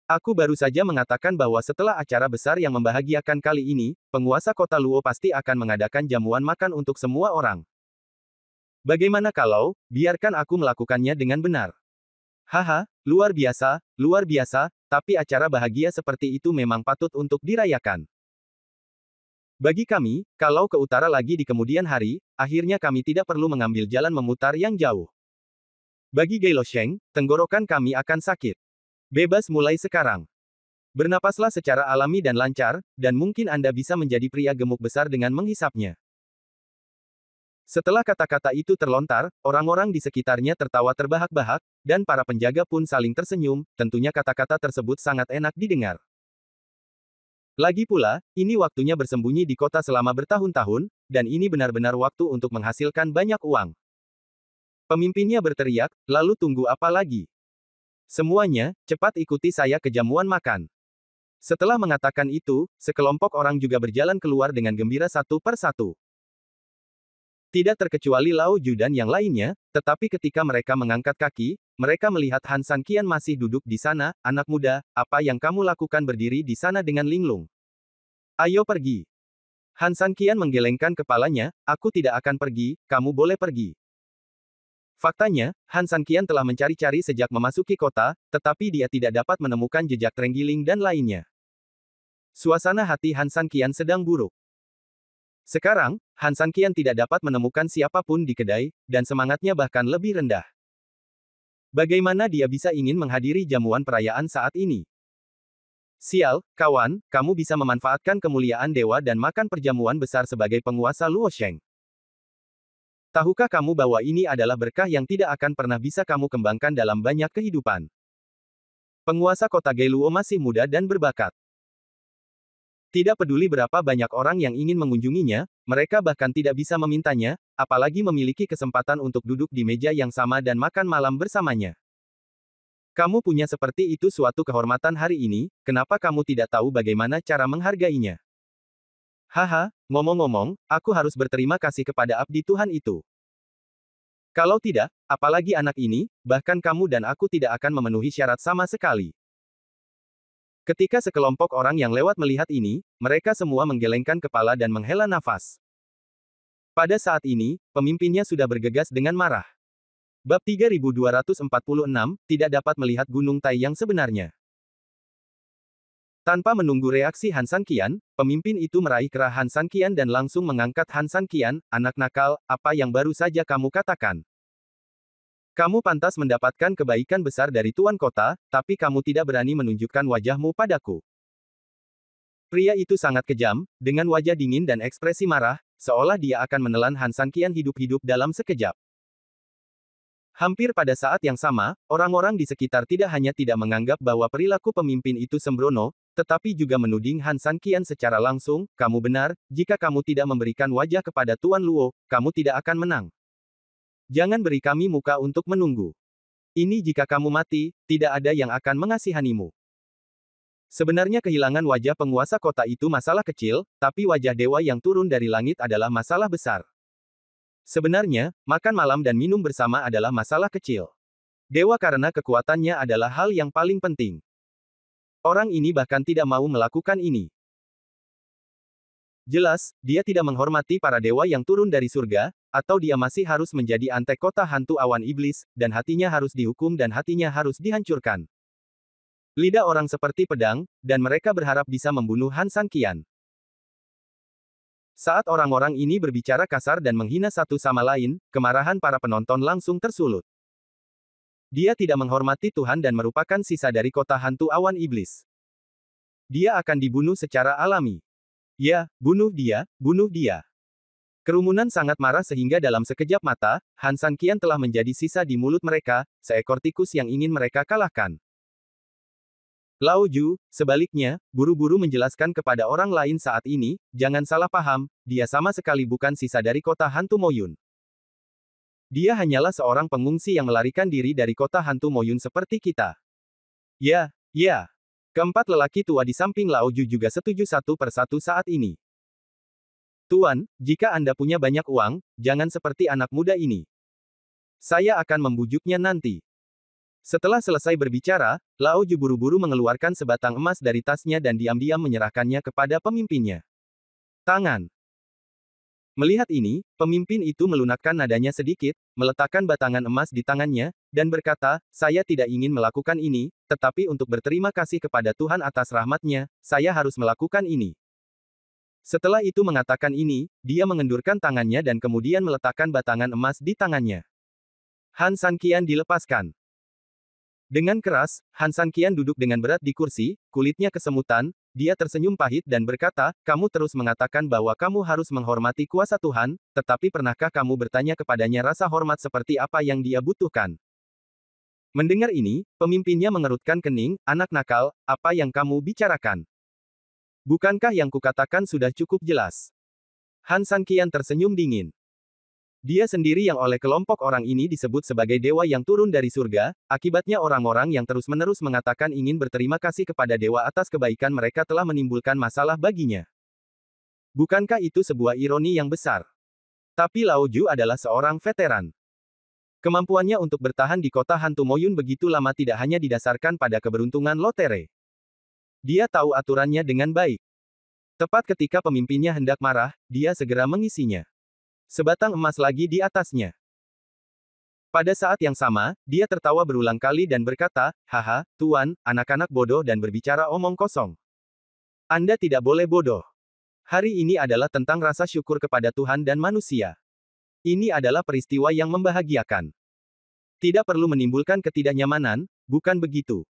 Aku baru saja mengatakan bahwa setelah acara besar yang membahagiakan kali ini, penguasa kota Luo pasti akan mengadakan jamuan makan untuk semua orang. Bagaimana kalau, biarkan aku melakukannya dengan benar? Haha, luar biasa, tapi acara bahagia seperti itu memang patut untuk dirayakan. Bagi kami, kalau ke utara lagi di kemudian hari, akhirnya kami tidak perlu mengambil jalan memutar yang jauh. Bagi Gei Losheng, tenggorokan kami akan sakit. Bebas mulai sekarang. Bernapaslah secara alami dan lancar, dan mungkin Anda bisa menjadi pria gemuk besar dengan menghisapnya. Setelah kata-kata itu terlontar, orang-orang di sekitarnya tertawa terbahak-bahak, dan para penjaga pun saling tersenyum, tentunya kata-kata tersebut sangat enak didengar. Lagi pula, ini waktunya bersembunyi di kota selama bertahun-tahun, dan ini benar-benar waktu untuk menghasilkan banyak uang. Pemimpinnya berteriak, lalu tunggu apa lagi? Semuanya, cepat ikuti saya ke jamuan makan. Setelah mengatakan itu, sekelompok orang juga berjalan keluar dengan gembira satu per satu. Tidak terkecuali Lao Ju dan yang lainnya, tetapi ketika mereka mengangkat kaki, mereka melihat Han San Qian masih duduk di sana. Anak muda, apa yang kamu lakukan berdiri di sana dengan linglung? Ayo pergi. Han San Qian menggelengkan kepalanya, aku tidak akan pergi, kamu boleh pergi. Faktanya, Han San Qian telah mencari-cari sejak memasuki kota, tetapi dia tidak dapat menemukan jejak terenggiling dan lainnya. Suasana hati Han San Qian sedang buruk. Sekarang, Han San Qian tidak dapat menemukan siapapun di kedai, dan semangatnya bahkan lebih rendah. Bagaimana dia bisa ingin menghadiri jamuan perayaan saat ini? Sial, kawan, kamu bisa memanfaatkan kemuliaan dewa dan makan perjamuan besar sebagai penguasa Luosheng. Tahukah kamu bahwa ini adalah berkah yang tidak akan pernah bisa kamu kembangkan dalam banyak kehidupan? Penguasa kota Gailuo masih muda dan berbakat. Tidak peduli berapa banyak orang yang ingin mengunjunginya, mereka bahkan tidak bisa memintanya, apalagi memiliki kesempatan untuk duduk di meja yang sama dan makan malam bersamanya. Kamu punya seperti itu suatu kehormatan hari ini, kenapa kamu tidak tahu bagaimana cara menghargainya? Haha, ngomong-ngomong, aku harus berterima kasih kepada abdi Tuhan itu. Kalau tidak, apalagi anak ini, bahkan kamu dan aku tidak akan memenuhi syarat sama sekali. Ketika sekelompok orang yang lewat melihat ini, mereka semua menggelengkan kepala dan menghela nafas. Pada saat ini, pemimpinnya sudah bergegas dengan marah. Bab 3246, tidak dapat melihat Gunung Tai yang sebenarnya. Tanpa menunggu reaksi Han San Qian, pemimpin itu meraih kerah Han San Qian dan langsung mengangkat Han San Qian, anak nakal, apa yang baru saja kamu katakan? Kamu pantas mendapatkan kebaikan besar dari Tuan Kota, tapi kamu tidak berani menunjukkan wajahmu padaku. Pria itu sangat kejam, dengan wajah dingin dan ekspresi marah, seolah dia akan menelan Han San Qian hidup-hidup dalam sekejap. Hampir pada saat yang sama, orang-orang di sekitar tidak hanya tidak menganggap bahwa perilaku pemimpin itu sembrono, tetapi juga menuding Han San Qian secara langsung, kamu benar, jika kamu tidak memberikan wajah kepada Tuan Luo, kamu tidak akan menang. Jangan beri kami muka untuk menunggu. Ini jika kamu mati, tidak ada yang akan mengasihanimu. Sebenarnya kehilangan wajah penguasa kota itu masalah kecil, tapi wajah dewa yang turun dari langit adalah masalah besar. Sebenarnya, makan malam dan minum bersama adalah masalah kecil. Dewa karena kekuatannya adalah hal yang paling penting. Orang ini bahkan tidak mau melakukan ini. Jelas, dia tidak menghormati para dewa yang turun dari surga, atau dia masih harus menjadi antek kota hantu awan iblis, dan hatinya harus dihukum dan hatinya harus dihancurkan. Lidah orang seperti pedang, dan mereka berharap bisa membunuh Han San Qian. Saat orang-orang ini berbicara kasar dan menghina satu sama lain, kemarahan para penonton langsung tersulut. Dia tidak menghormati Tuhan dan merupakan sisa dari kota hantu awan iblis. Dia akan dibunuh secara alami. Ya, bunuh dia, bunuh dia. Kerumunan sangat marah sehingga dalam sekejap mata, Han San Qian telah menjadi sisa di mulut mereka, seekor tikus yang ingin mereka kalahkan. Lao Ju, sebaliknya, buru-buru menjelaskan kepada orang lain saat ini, jangan salah paham, dia sama sekali bukan sisa dari kota hantu Moyun. Dia hanyalah seorang pengungsi yang melarikan diri dari kota hantu Moyun seperti kita. Ya, ya. Keempat lelaki tua di samping Lao Ju juga setuju satu persatu saat ini. Tuan, jika Anda punya banyak uang, jangan seperti anak muda ini. Saya akan membujuknya nanti. Setelah selesai berbicara, Lao Ju buru-buru mengeluarkan sebatang emas dari tasnya dan diam-diam menyerahkannya kepada pemimpinnya. Tangan. Melihat ini, pemimpin itu melunakkan nadanya sedikit, meletakkan batangan emas di tangannya, dan berkata, saya tidak ingin melakukan ini, tetapi untuk berterima kasih kepada Tuhan atas rahmatnya, saya harus melakukan ini. Setelah itu mengatakan ini, dia mengendurkan tangannya dan kemudian meletakkan batangan emas di tangannya. Han San Qian dilepaskan. Dengan keras, Han San Qian duduk dengan berat di kursi, kulitnya kesemutan, dia tersenyum pahit dan berkata, kamu terus mengatakan bahwa kamu harus menghormati kuasa Tuhan, tetapi pernahkah kamu bertanya kepadanya rasa hormat seperti apa yang dia butuhkan? Mendengar ini, pemimpinnya mengerutkan kening, anak nakal, apa yang kamu bicarakan? Bukankah yang kukatakan sudah cukup jelas? Han San Qian tersenyum dingin. Dia sendiri yang oleh kelompok orang ini disebut sebagai dewa yang turun dari surga, akibatnya orang-orang yang terus-menerus mengatakan ingin berterima kasih kepada dewa atas kebaikan mereka telah menimbulkan masalah baginya. Bukankah itu sebuah ironi yang besar? Tapi Lao Ju adalah seorang veteran. Kemampuannya untuk bertahan di kota hantu Moyun begitu lama tidak hanya didasarkan pada keberuntungan lotere. Dia tahu aturannya dengan baik. Tepat ketika pemimpinnya hendak marah, dia segera mengisinya. Sebatang emas lagi di atasnya. Pada saat yang sama, dia tertawa berulang kali dan berkata, "Haha, Tuan, anak-anak bodoh dan berbicara omong kosong. Anda tidak boleh bodoh. Hari ini adalah tentang rasa syukur kepada Tuhan dan manusia. Ini adalah peristiwa yang membahagiakan. Tidak perlu menimbulkan ketidaknyamanan, bukan begitu?"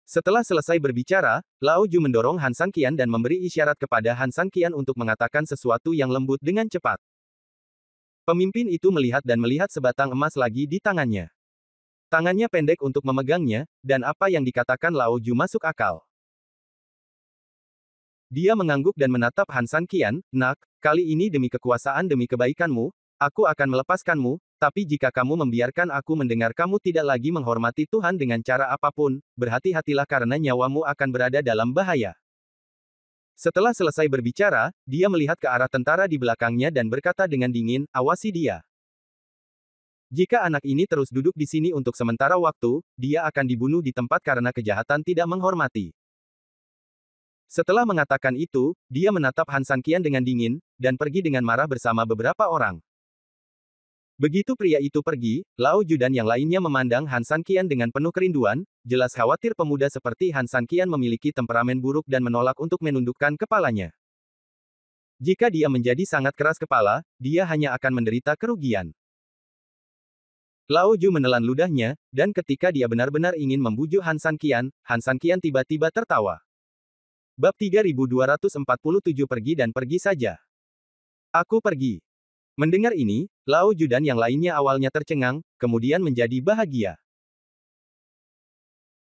Setelah selesai berbicara, Lao Ju mendorong Han San Qian dan memberi isyarat kepada Han San Qian untuk mengatakan sesuatu yang lembut dengan cepat. Pemimpin itu melihat dan melihat sebatang emas lagi di tangannya. Tangannya pendek untuk memegangnya, dan apa yang dikatakan Lao Ju masuk akal. Dia mengangguk dan menatap Han San Qian, "Nak, kali ini demi kekuasaan demi kebaikanmu, aku akan melepaskanmu, tapi jika kamu membiarkan aku mendengar kamu tidak lagi menghormati Tuhan dengan cara apapun, berhati-hatilah karena nyawamu akan berada dalam bahaya." Setelah selesai berbicara, dia melihat ke arah tentara di belakangnya dan berkata dengan dingin, "Awasi dia. Jika anak ini terus duduk di sini untuk sementara waktu, dia akan dibunuh di tempat karena kejahatan tidak menghormati." Setelah mengatakan itu, dia menatap Han San Qian dengan dingin, dan pergi dengan marah bersama beberapa orang. Begitu pria itu pergi, Lao Ju dan yang lainnya memandang Han San Qian dengan penuh kerinduan, jelas khawatir pemuda seperti Han San Qian memiliki temperamen buruk dan menolak untuk menundukkan kepalanya. Jika dia menjadi sangat keras kepala, dia hanya akan menderita kerugian. Lao Ju menelan ludahnya, dan ketika dia benar-benar ingin membujuk Han San Qian tiba-tiba tertawa. Bab 3247 Pergi dan pergi saja. Aku pergi. Mendengar ini, Lao Ju dan yang lainnya awalnya tercengang, kemudian menjadi bahagia.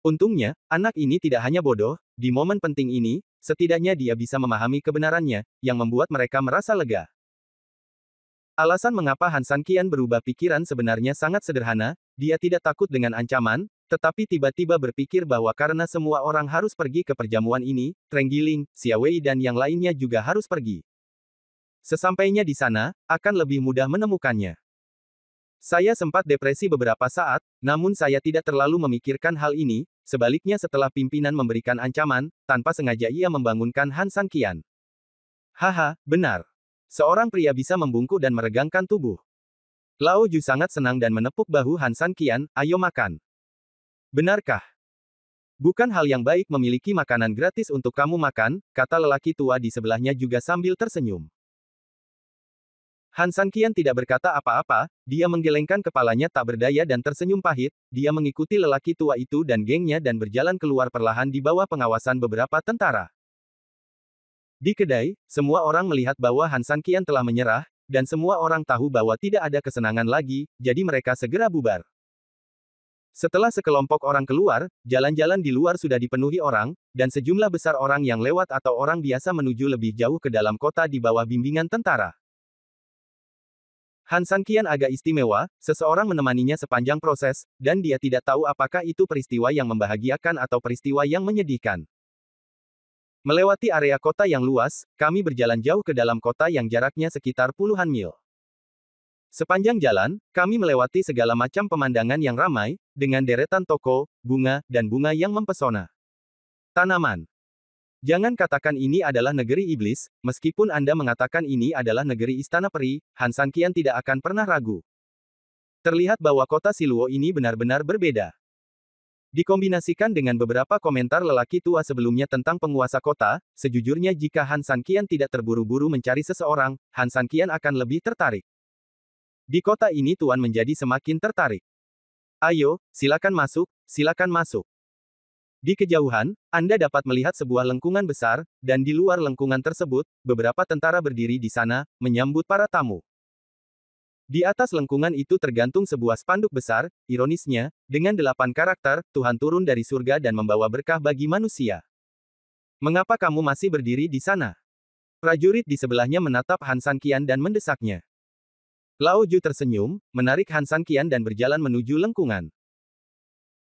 Untungnya, anak ini tidak hanya bodoh, di momen penting ini, setidaknya dia bisa memahami kebenarannya, yang membuat mereka merasa lega. Alasan mengapa Han San Qian berubah pikiran sebenarnya sangat sederhana, dia tidak takut dengan ancaman, tetapi tiba-tiba berpikir bahwa karena semua orang harus pergi ke perjamuan ini, Treng Giling, Xia Wei dan yang lainnya juga harus pergi. Sesampainya di sana, akan lebih mudah menemukannya. Saya sempat depresi beberapa saat, namun saya tidak terlalu memikirkan hal ini, sebaliknya setelah pimpinan memberikan ancaman, tanpa sengaja ia membangunkan Han San Qian. Haha, benar. Seorang pria bisa membungkuk dan meregangkan tubuh. Lao Ju sangat senang dan menepuk bahu Han San Qian, "Ayo makan." "Benarkah? Bukan hal yang baik memiliki makanan gratis untuk kamu makan," kata lelaki tua di sebelahnya juga sambil tersenyum. Han San Qian tidak berkata apa-apa, dia menggelengkan kepalanya tak berdaya dan tersenyum pahit, dia mengikuti lelaki tua itu dan gengnya dan berjalan keluar perlahan di bawah pengawasan beberapa tentara. Di kedai, semua orang melihat bahwa Han San Qian telah menyerah, dan semua orang tahu bahwa tidak ada kesenangan lagi, jadi mereka segera bubar. Setelah sekelompok orang keluar, jalan-jalan di luar sudah dipenuhi orang, dan sejumlah besar orang yang lewat atau orang biasa menuju lebih jauh ke dalam kota di bawah bimbingan tentara. Han San Qian agak istimewa, seseorang menemaninya sepanjang proses, dan dia tidak tahu apakah itu peristiwa yang membahagiakan atau peristiwa yang menyedihkan. Melewati area kota yang luas, kami berjalan jauh ke dalam kota yang jaraknya sekitar puluhan mil. Sepanjang jalan, kami melewati segala macam pemandangan yang ramai, dengan deretan toko, bunga, dan bunga yang mempesona. Tanaman. Jangan katakan ini adalah negeri iblis, meskipun Anda mengatakan ini adalah negeri istana peri, Han San Qian tidak akan pernah ragu. Terlihat bahwa kota Siluo ini benar-benar berbeda. Dikombinasikan dengan beberapa komentar lelaki tua sebelumnya tentang penguasa kota, sejujurnya jika Han San Qian tidak terburu-buru mencari seseorang, Han San Qian akan lebih tertarik. Di kota ini Tuan menjadi semakin tertarik. Ayo, silakan masuk, silakan masuk. Di kejauhan, Anda dapat melihat sebuah lengkungan besar, dan di luar lengkungan tersebut, beberapa tentara berdiri di sana, menyambut para tamu. Di atas lengkungan itu tergantung sebuah spanduk besar, ironisnya, dengan 8 karakter, Tuhan turun dari surga dan membawa berkah bagi manusia. Mengapa kamu masih berdiri di sana? Prajurit di sebelahnya menatap Han San Qian dan mendesaknya. Lao Ju tersenyum, menarik Han San Qian dan berjalan menuju lengkungan.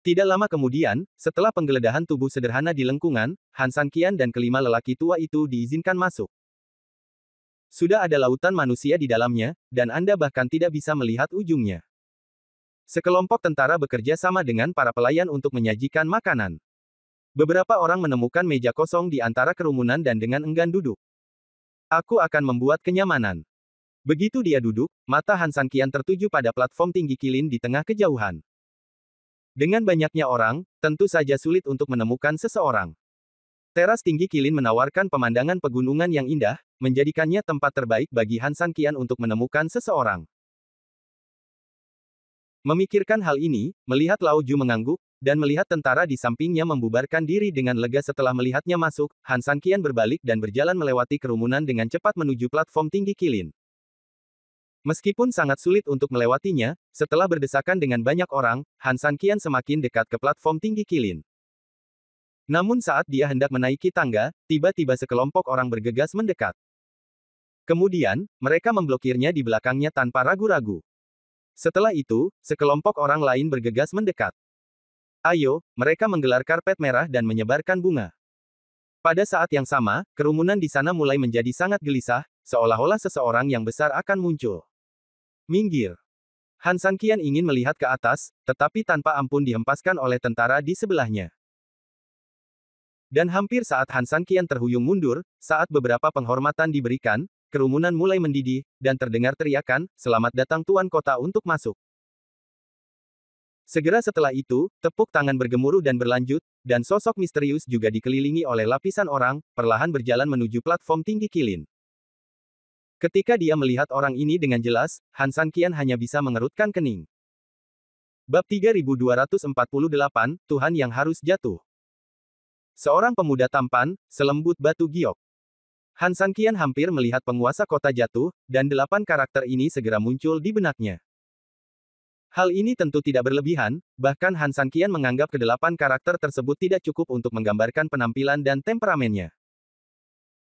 Tidak lama kemudian, setelah penggeledahan tubuh sederhana di lengkungan, Han San Qian dan kelima lelaki tua itu diizinkan masuk. Sudah ada lautan manusia di dalamnya, dan Anda bahkan tidak bisa melihat ujungnya. Sekelompok tentara bekerja sama dengan para pelayan untuk menyajikan makanan. Beberapa orang menemukan meja kosong di antara kerumunan dan dengan enggan duduk. Aku akan membuat kenyamanan. Begitu dia duduk, mata Han San Qian tertuju pada platform tinggi kilin di tengah kejauhan. Dengan banyaknya orang, tentu saja sulit untuk menemukan seseorang. Teras tinggi kilin menawarkan pemandangan pegunungan yang indah, menjadikannya tempat terbaik bagi Han San Qian untuk menemukan seseorang. Memikirkan hal ini, melihat Lao Ju mengangguk, dan melihat tentara di sampingnya membubarkan diri dengan lega setelah melihatnya masuk, Han San Qian berbalik dan berjalan melewati kerumunan dengan cepat menuju platform tinggi kilin. Meskipun sangat sulit untuk melewatinya, setelah berdesakan dengan banyak orang, Han San Qian semakin dekat ke platform tinggi kilin. Namun saat dia hendak menaiki tangga, tiba-tiba sekelompok orang bergegas mendekat. Kemudian, mereka memblokirnya di belakangnya tanpa ragu-ragu. Setelah itu, sekelompok orang lain bergegas mendekat. Ayo, mereka menggelar karpet merah dan menyebarkan bunga. Pada saat yang sama, kerumunan di sana mulai menjadi sangat gelisah, seolah-olah seseorang yang besar akan muncul. Minggir. Han San Qian ingin melihat ke atas, tetapi tanpa ampun dihempaskan oleh tentara di sebelahnya. Dan hampir saat Han San Qian terhuyung mundur, saat beberapa penghormatan diberikan, kerumunan mulai mendidih, dan terdengar teriakan, "Selamat datang Tuan Kota untuk masuk." Segera setelah itu, tepuk tangan bergemuruh dan berlanjut, dan sosok misterius juga dikelilingi oleh lapisan orang, perlahan berjalan menuju platform tinggi kilin. Ketika dia melihat orang ini dengan jelas, Han San Qian hanya bisa mengerutkan kening. Bab 3248, Tuhan yang harus jatuh. Seorang pemuda tampan, selembut batu giok. Han San Qian hampir melihat penguasa kota jatuh, dan 8 karakter ini segera muncul di benaknya. Hal ini tentu tidak berlebihan, bahkan Han San Qian menganggap ke-8 karakter tersebut tidak cukup untuk menggambarkan penampilan dan temperamennya.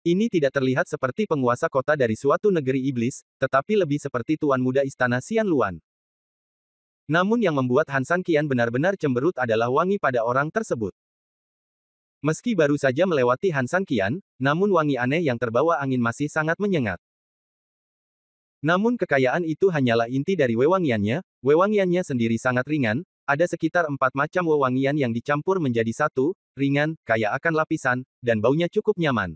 Ini tidak terlihat seperti penguasa kota dari suatu negeri iblis, tetapi lebih seperti tuan muda istana Xian Luan. Namun yang membuat Han San Qian benar-benar cemberut adalah wangi pada orang tersebut. Meski baru saja melewati Han San Qian, namun wangi aneh yang terbawa angin masih sangat menyengat. Namun kekayaan itu hanyalah inti dari wewangiannya sendiri sangat ringan, ada sekitar 4 macam wewangian yang dicampur menjadi satu, ringan, kaya akan lapisan, dan baunya cukup nyaman.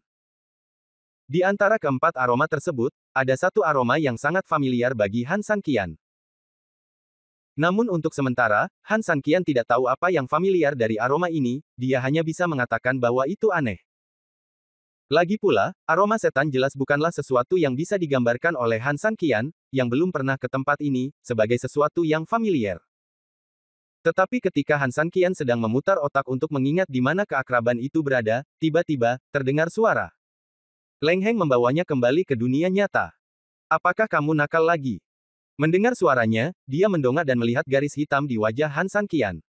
Di antara keempat aroma tersebut, ada satu aroma yang sangat familiar bagi Han San Qian. Namun untuk sementara, Han San Qian tidak tahu apa yang familiar dari aroma ini, dia hanya bisa mengatakan bahwa itu aneh. Lagi pula, aroma setan jelas bukanlah sesuatu yang bisa digambarkan oleh Han San Qian, yang belum pernah ke tempat ini, sebagai sesuatu yang familiar. Tetapi ketika Han San Qian sedang memutar otak untuk mengingat di mana keakraban itu berada, tiba-tiba, terdengar suara. Leng Heng membawanya kembali ke dunia nyata. Apakah kamu nakal lagi? Mendengar suaranya, dia mendongak dan melihat garis hitam di wajah Han San Qian.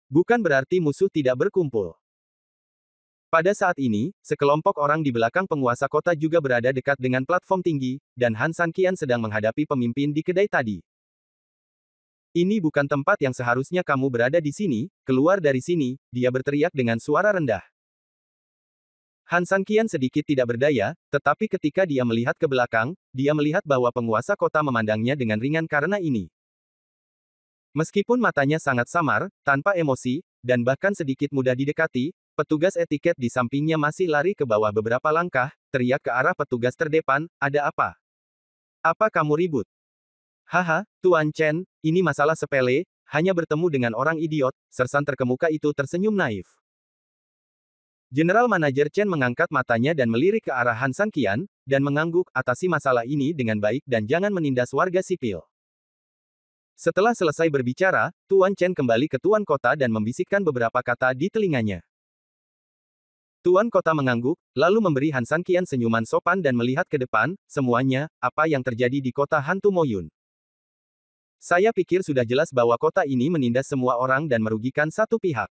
Bukan berarti musuh tidak berkumpul. Pada saat ini, sekelompok orang di belakang penguasa kota juga berada dekat dengan platform tinggi, dan Han San Qian sedang menghadapi pemimpin di kedai tadi. Ini bukan tempat yang seharusnya kamu berada di sini, keluar dari sini, dia berteriak dengan suara rendah. Han San Qian sedikit tidak berdaya, tetapi ketika dia melihat ke belakang, dia melihat bahwa penguasa kota memandangnya dengan ringan karena ini. Meskipun matanya sangat samar, tanpa emosi, dan bahkan sedikit mudah didekati, petugas etiket di sampingnya masih lari ke bawah beberapa langkah, teriak ke arah petugas terdepan, "Ada apa? Apa kamu ribut?" "Haha, Tuan Chen, ini masalah sepele, hanya bertemu dengan orang idiot," sersan terkemuka itu tersenyum naif. General Manajer Chen mengangkat matanya dan melirik ke arah Han San Qian, dan mengangguk, "Atasi masalah ini dengan baik dan jangan menindas warga sipil." Setelah selesai berbicara, Tuan Chen kembali ke Tuan Kota dan membisikkan beberapa kata di telinganya. Tuan Kota mengangguk, lalu memberi Han San Qian senyuman sopan dan melihat ke depan, "Semuanya, apa yang terjadi di kota hantu Moyun? Saya pikir sudah jelas bahwa kota ini menindas semua orang dan merugikan satu pihak.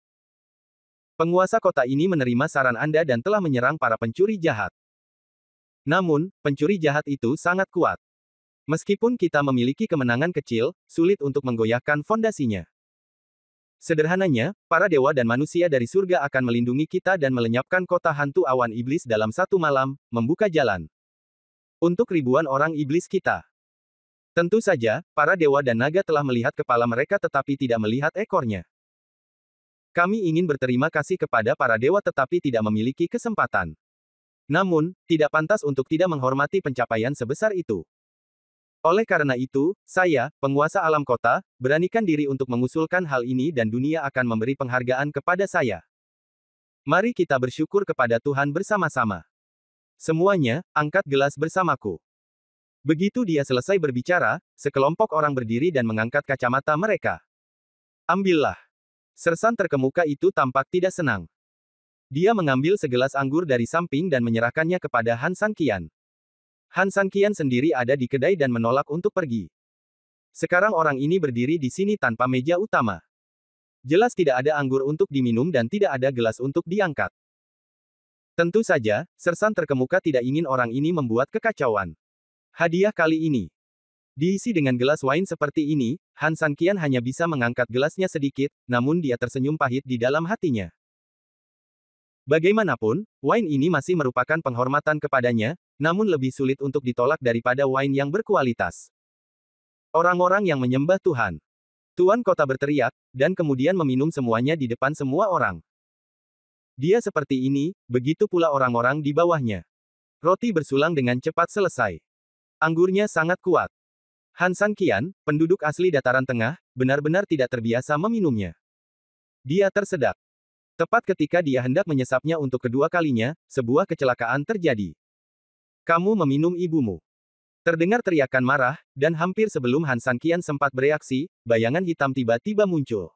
Penguasa kota ini menerima saran Anda dan telah menyerang para pencuri jahat. Namun, pencuri jahat itu sangat kuat. Meskipun kita memiliki kemenangan kecil, sulit untuk menggoyahkan fondasinya. Sederhananya, para dewa dan manusia dari surga akan melindungi kita dan melenyapkan kota hantu awan iblis dalam satu malam, membuka jalan untuk ribuan orang iblis kita. Tentu saja, para dewa dan naga telah melihat kepala mereka tetapi tidak melihat ekornya. Kami ingin berterima kasih kepada para dewa tetapi tidak memiliki kesempatan. Namun, tidak pantas untuk tidak menghormati pencapaian sebesar itu. Oleh karena itu, saya, penguasa alam kota, beranikan diri untuk mengusulkan hal ini dan dunia akan memberi penghargaan kepada saya. Mari kita bersyukur kepada Tuhan bersama-sama. Semuanya, angkat gelas bersamaku. Begitu dia selesai berbicara, sekelompok orang berdiri dan mengangkat kacamata mereka. Ambillah. Sersan terkemuka itu tampak tidak senang. Dia mengambil segelas anggur dari samping dan menyerahkannya kepada Han Sanqian. Han Sanqian sendiri ada di kedai dan menolak untuk pergi. Sekarang orang ini berdiri di sini tanpa meja utama. Jelas tidak ada anggur untuk diminum dan tidak ada gelas untuk diangkat. Tentu saja, Sersan terkemuka tidak ingin orang ini membuat kekacauan. Hadiah kali ini diisi dengan gelas wine seperti ini. Han Sanqian hanya bisa mengangkat gelasnya sedikit, namun dia tersenyum pahit di dalam hatinya. Bagaimanapun, wine ini masih merupakan penghormatan kepadanya, namun lebih sulit untuk ditolak daripada wine yang berkualitas. Orang-orang yang menyembah Tuhan. Tuan kota berteriak, dan kemudian meminum semuanya di depan semua orang. Dia seperti ini, begitu pula orang-orang di bawahnya. Roti bersulang dengan cepat selesai. Anggurnya sangat kuat. Han Sanqian, penduduk asli dataran tengah, benar-benar tidak terbiasa meminumnya. Dia tersedak. Tepat ketika dia hendak menyesapnya untuk kedua kalinya, sebuah kecelakaan terjadi. Kamu meminum ibumu. Terdengar teriakan marah, dan hampir sebelum Han Sanqian sempat bereaksi, bayangan hitam tiba-tiba muncul.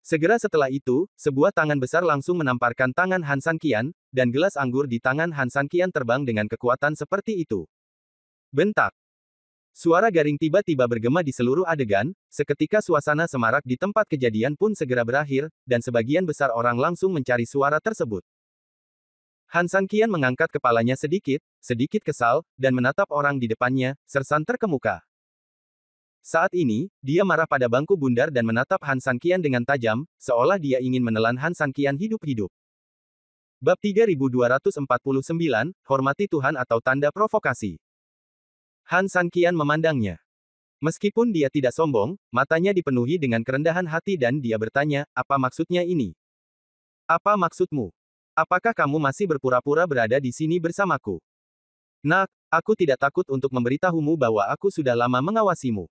Segera setelah itu, sebuah tangan besar langsung menamparkan tangan Han Sanqian, dan gelas anggur di tangan Han Sanqian terbang dengan kekuatan seperti itu. Bentak. Suara garing tiba-tiba bergema di seluruh adegan, seketika suasana semarak di tempat kejadian pun segera berakhir, dan sebagian besar orang langsung mencari suara tersebut. Han Sanqian mengangkat kepalanya sedikit kesal, dan menatap orang di depannya, Sersan terkemuka. Saat ini, dia marah pada bangku bundar dan menatap Han Sanqian dengan tajam, seolah dia ingin menelan Han Sanqian hidup-hidup. Bab 3249, Hormati Tuhan atau Tanda Provokasi. Han Sanqian memandangnya. Meskipun dia tidak sombong, matanya dipenuhi dengan kerendahan hati dan dia bertanya, apa maksudnya ini? Apa maksudmu? Apakah kamu masih berpura-pura berada di sini bersamaku? Nak, aku tidak takut untuk memberitahumu bahwa aku sudah lama mengawasimu.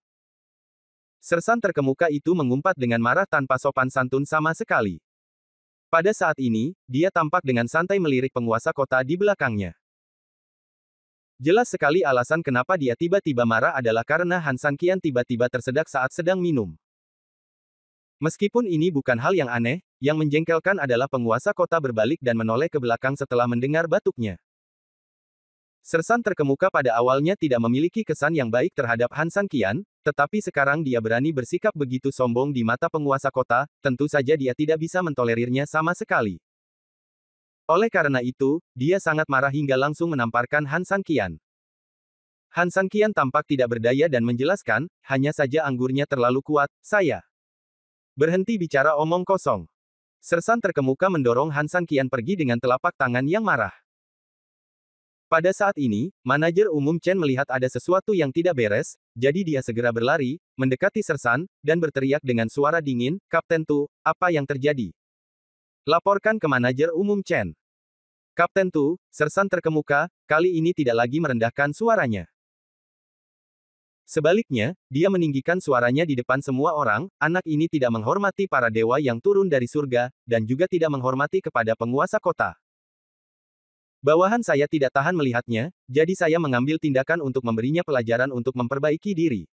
Sersan terkemuka itu mengumpat dengan marah tanpa sopan santun sama sekali. Pada saat ini, dia tampak dengan santai melirik penguasa kota di belakangnya. Jelas sekali alasan kenapa dia tiba-tiba marah adalah karena Han Sanqian tiba-tiba tersedak saat sedang minum. Meskipun ini bukan hal yang aneh, yang menjengkelkan adalah penguasa kota berbalik dan menoleh ke belakang setelah mendengar batuknya. Sersan terkemuka pada awalnya tidak memiliki kesan yang baik terhadap Han Sanqian, tetapi sekarang dia berani bersikap begitu sombong di mata penguasa kota, tentu saja dia tidak bisa mentolerirnya sama sekali. Oleh karena itu, dia sangat marah hingga langsung menamparkan Han Sanqian. Han Sanqian tampak tidak berdaya dan menjelaskan, hanya saja anggurnya terlalu kuat, saya. Berhenti bicara omong kosong. Sersan terkemuka mendorong Han Sanqian pergi dengan telapak tangan yang marah. Pada saat ini, manajer umum Chen melihat ada sesuatu yang tidak beres, jadi dia segera berlari, mendekati Sersan, dan berteriak dengan suara dingin, Kapten Tu, apa yang terjadi? Laporkan ke manajer umum Chen. Kapten Tu, Sersan terkemuka, kali ini tidak lagi merendahkan suaranya. Sebaliknya, dia meninggikan suaranya di depan semua orang, anak ini tidak menghormati para dewa yang turun dari surga, dan juga tidak menghormati kepada penguasa kota. Bawahan saya tidak tahan melihatnya, jadi saya mengambil tindakan untuk memberinya pelajaran untuk memperbaiki diri.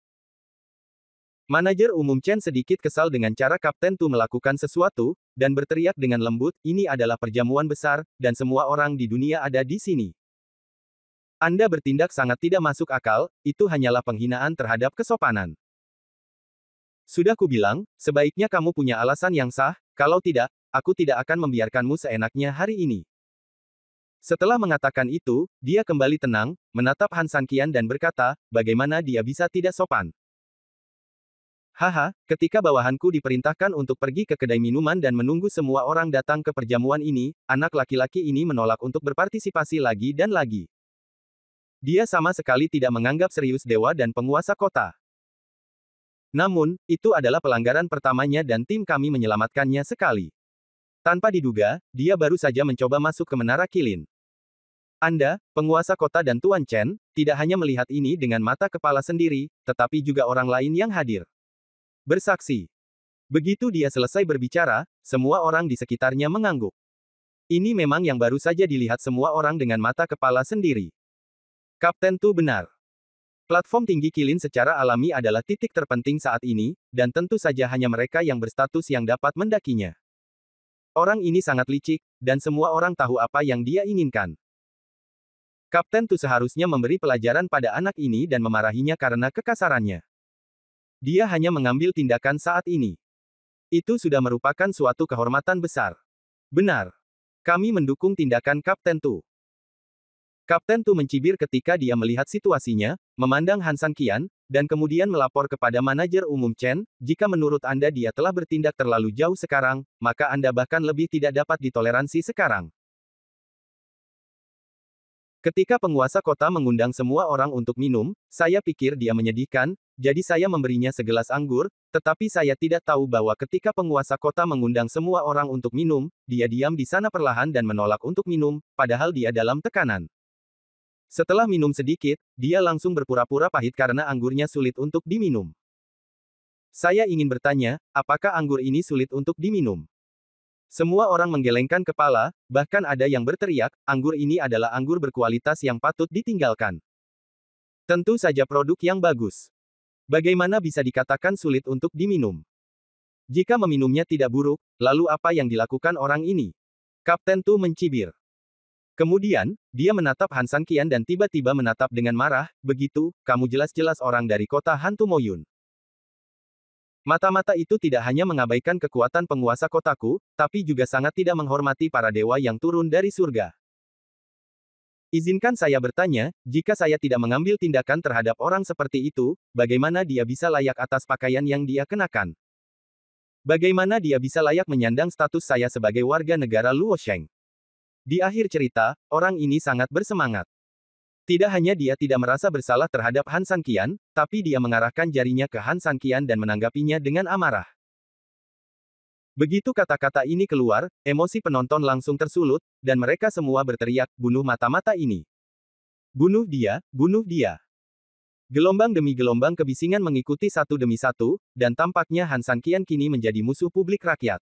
Manajer umum Chen sedikit kesal dengan cara Kapten Tu melakukan sesuatu, dan berteriak dengan lembut, ini adalah perjamuan besar, dan semua orang di dunia ada di sini. Anda bertindak sangat tidak masuk akal, itu hanyalah penghinaan terhadap kesopanan. Sudah kubilang, sebaiknya kamu punya alasan yang sah, kalau tidak, aku tidak akan membiarkanmu seenaknya hari ini. Setelah mengatakan itu, dia kembali tenang, menatap Han Sanqian dan berkata, bagaimana dia bisa tidak sopan. Haha, ketika bawahanku diperintahkan untuk pergi ke kedai minuman dan menunggu semua orang datang ke perjamuan ini, anak laki-laki ini menolak untuk berpartisipasi lagi dan lagi. Dia sama sekali tidak menganggap serius dewa dan penguasa kota. Namun, itu adalah pelanggaran pertamanya dan tim kami menyelamatkannya sekali. Tanpa diduga, dia baru saja mencoba masuk ke Menara Kilin. Anda, penguasa kota dan Tuan Chen, tidak hanya melihat ini dengan mata kepala sendiri, tetapi juga orang lain yang hadir. Bersaksi. Begitu dia selesai berbicara, semua orang di sekitarnya mengangguk. Ini memang yang baru saja dilihat semua orang dengan mata kepala sendiri. Kapten Tu benar. Platform tinggi Kilin secara alami adalah titik terpenting saat ini, dan tentu saja hanya mereka yang berstatus yang dapat mendakinya. Orang ini sangat licik, dan semua orang tahu apa yang dia inginkan. Kapten Tu seharusnya memberi pelajaran pada anak ini dan memarahinya karena kekasarannya. Dia hanya mengambil tindakan saat ini. Itu sudah merupakan suatu kehormatan besar. Benar. Kami mendukung tindakan Kapten Tu. Kapten Tu mencibir ketika dia melihat situasinya, memandang Han Sanqian, dan kemudian melapor kepada manajer umum Chen, jika menurut Anda dia telah bertindak terlalu jauh sekarang, maka Anda bahkan lebih tidak dapat ditoleransi sekarang. Ketika penguasa kota mengundang semua orang untuk minum, saya pikir dia menyedihkan, jadi saya memberinya segelas anggur, tetapi saya tidak tahu bahwa ketika penguasa kota mengundang semua orang untuk minum, dia diam di sana perlahan dan menolak untuk minum, padahal dia dalam tekanan. Setelah minum sedikit, dia langsung berpura-pura pahit karena anggurnya sulit untuk diminum. Saya ingin bertanya, apakah anggur ini sulit untuk diminum? Semua orang menggelengkan kepala, bahkan ada yang berteriak, anggur ini adalah anggur berkualitas yang patut ditinggalkan. Tentu saja produk yang bagus. Bagaimana bisa dikatakan sulit untuk diminum? Jika meminumnya tidak buruk, lalu apa yang dilakukan orang ini? Kapten Tu mencibir. Kemudian, dia menatap Han Sanqian dan tiba-tiba menatap dengan marah, begitu, kamu jelas-jelas orang dari kota hantu Moyun. Mata-mata itu tidak hanya mengabaikan kekuatan penguasa kotaku, tapi juga sangat tidak menghormati para dewa yang turun dari surga. Izinkan saya bertanya, jika saya tidak mengambil tindakan terhadap orang seperti itu, bagaimana dia bisa layak atas pakaian yang dia kenakan? Bagaimana dia bisa layak menyandang status saya sebagai warga negara Luosheng? Di akhir cerita, orang ini sangat bersemangat. Tidak hanya dia tidak merasa bersalah terhadap Han Sanqian, tapi dia mengarahkan jarinya ke Han Sanqian dan menanggapinya dengan amarah. Begitu kata-kata ini keluar, emosi penonton langsung tersulut, dan mereka semua berteriak, bunuh mata-mata ini. Bunuh dia, bunuh dia. Gelombang demi gelombang kebisingan mengikuti satu demi satu, dan tampaknya Han Sanqian kini menjadi musuh publik rakyat.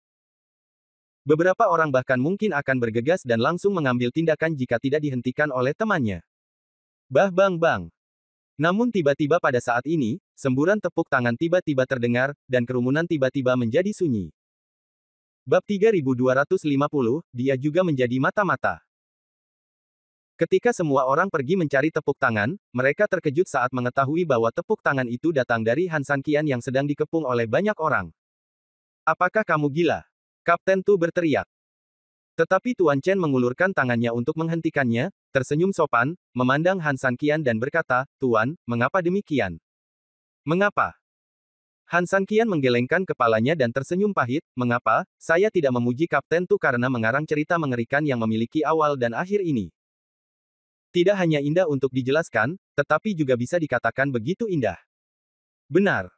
Beberapa orang bahkan mungkin akan bergegas dan langsung mengambil tindakan jika tidak dihentikan oleh temannya. Bah bang bang. Namun tiba-tiba pada saat ini, semburan tepuk tangan tiba-tiba terdengar, dan kerumunan tiba-tiba menjadi sunyi. Bab 3250, dia juga menjadi mata-mata. Ketika semua orang pergi mencari tepuk tangan, mereka terkejut saat mengetahui bahwa tepuk tangan itu datang dari Han Sanqian yang sedang dikepung oleh banyak orang. Apakah kamu gila? Kapten Tu berteriak. Tetapi Tuan Chen mengulurkan tangannya untuk menghentikannya, tersenyum sopan, memandang Han Sanqian dan berkata, Tuan, mengapa demikian? Mengapa? Han Sanqian menggelengkan kepalanya dan tersenyum pahit, mengapa, saya tidak memuji Kapten Tu karena mengarang cerita mengerikan yang memiliki awal dan akhir ini. Tidak hanya indah untuk dijelaskan, tetapi juga bisa dikatakan begitu indah. Benar.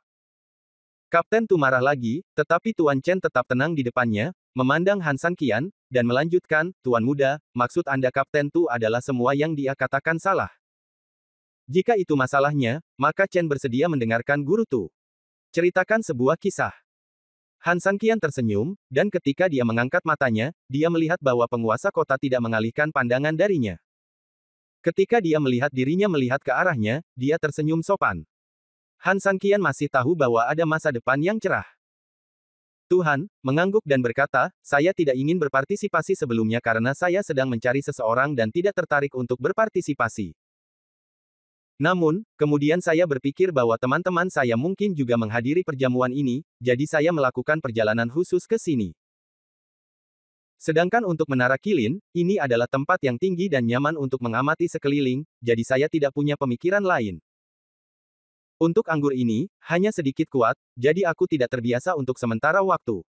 Kapten Tu marah lagi, tetapi Tuan Chen tetap tenang di depannya, memandang Han Sanqian, dan melanjutkan, Tuan muda, maksud Anda Kapten Tu adalah semua yang dia katakan salah. Jika itu masalahnya, maka Chen bersedia mendengarkan Guru Tu. Ceritakan sebuah kisah. Han Sanqian tersenyum, dan ketika dia mengangkat matanya, dia melihat bahwa penguasa kota tidak mengalihkan pandangan darinya. Ketika dia melihat dirinya melihat ke arahnya, dia tersenyum sopan. Han Sanqian masih tahu bahwa ada masa depan yang cerah. Tuhan, mengangguk dan berkata, saya tidak ingin berpartisipasi sebelumnya karena saya sedang mencari seseorang dan tidak tertarik untuk berpartisipasi. Namun, kemudian saya berpikir bahwa teman-teman saya mungkin juga menghadiri perjamuan ini, jadi saya melakukan perjalanan khusus ke sini. Sedangkan untuk Menara Kilin, ini adalah tempat yang tinggi dan nyaman untuk mengamati sekeliling, jadi saya tidak punya pemikiran lain. Untuk anggur ini, hanya sedikit kuat, jadi aku tidak terbiasa untuk sementara waktu.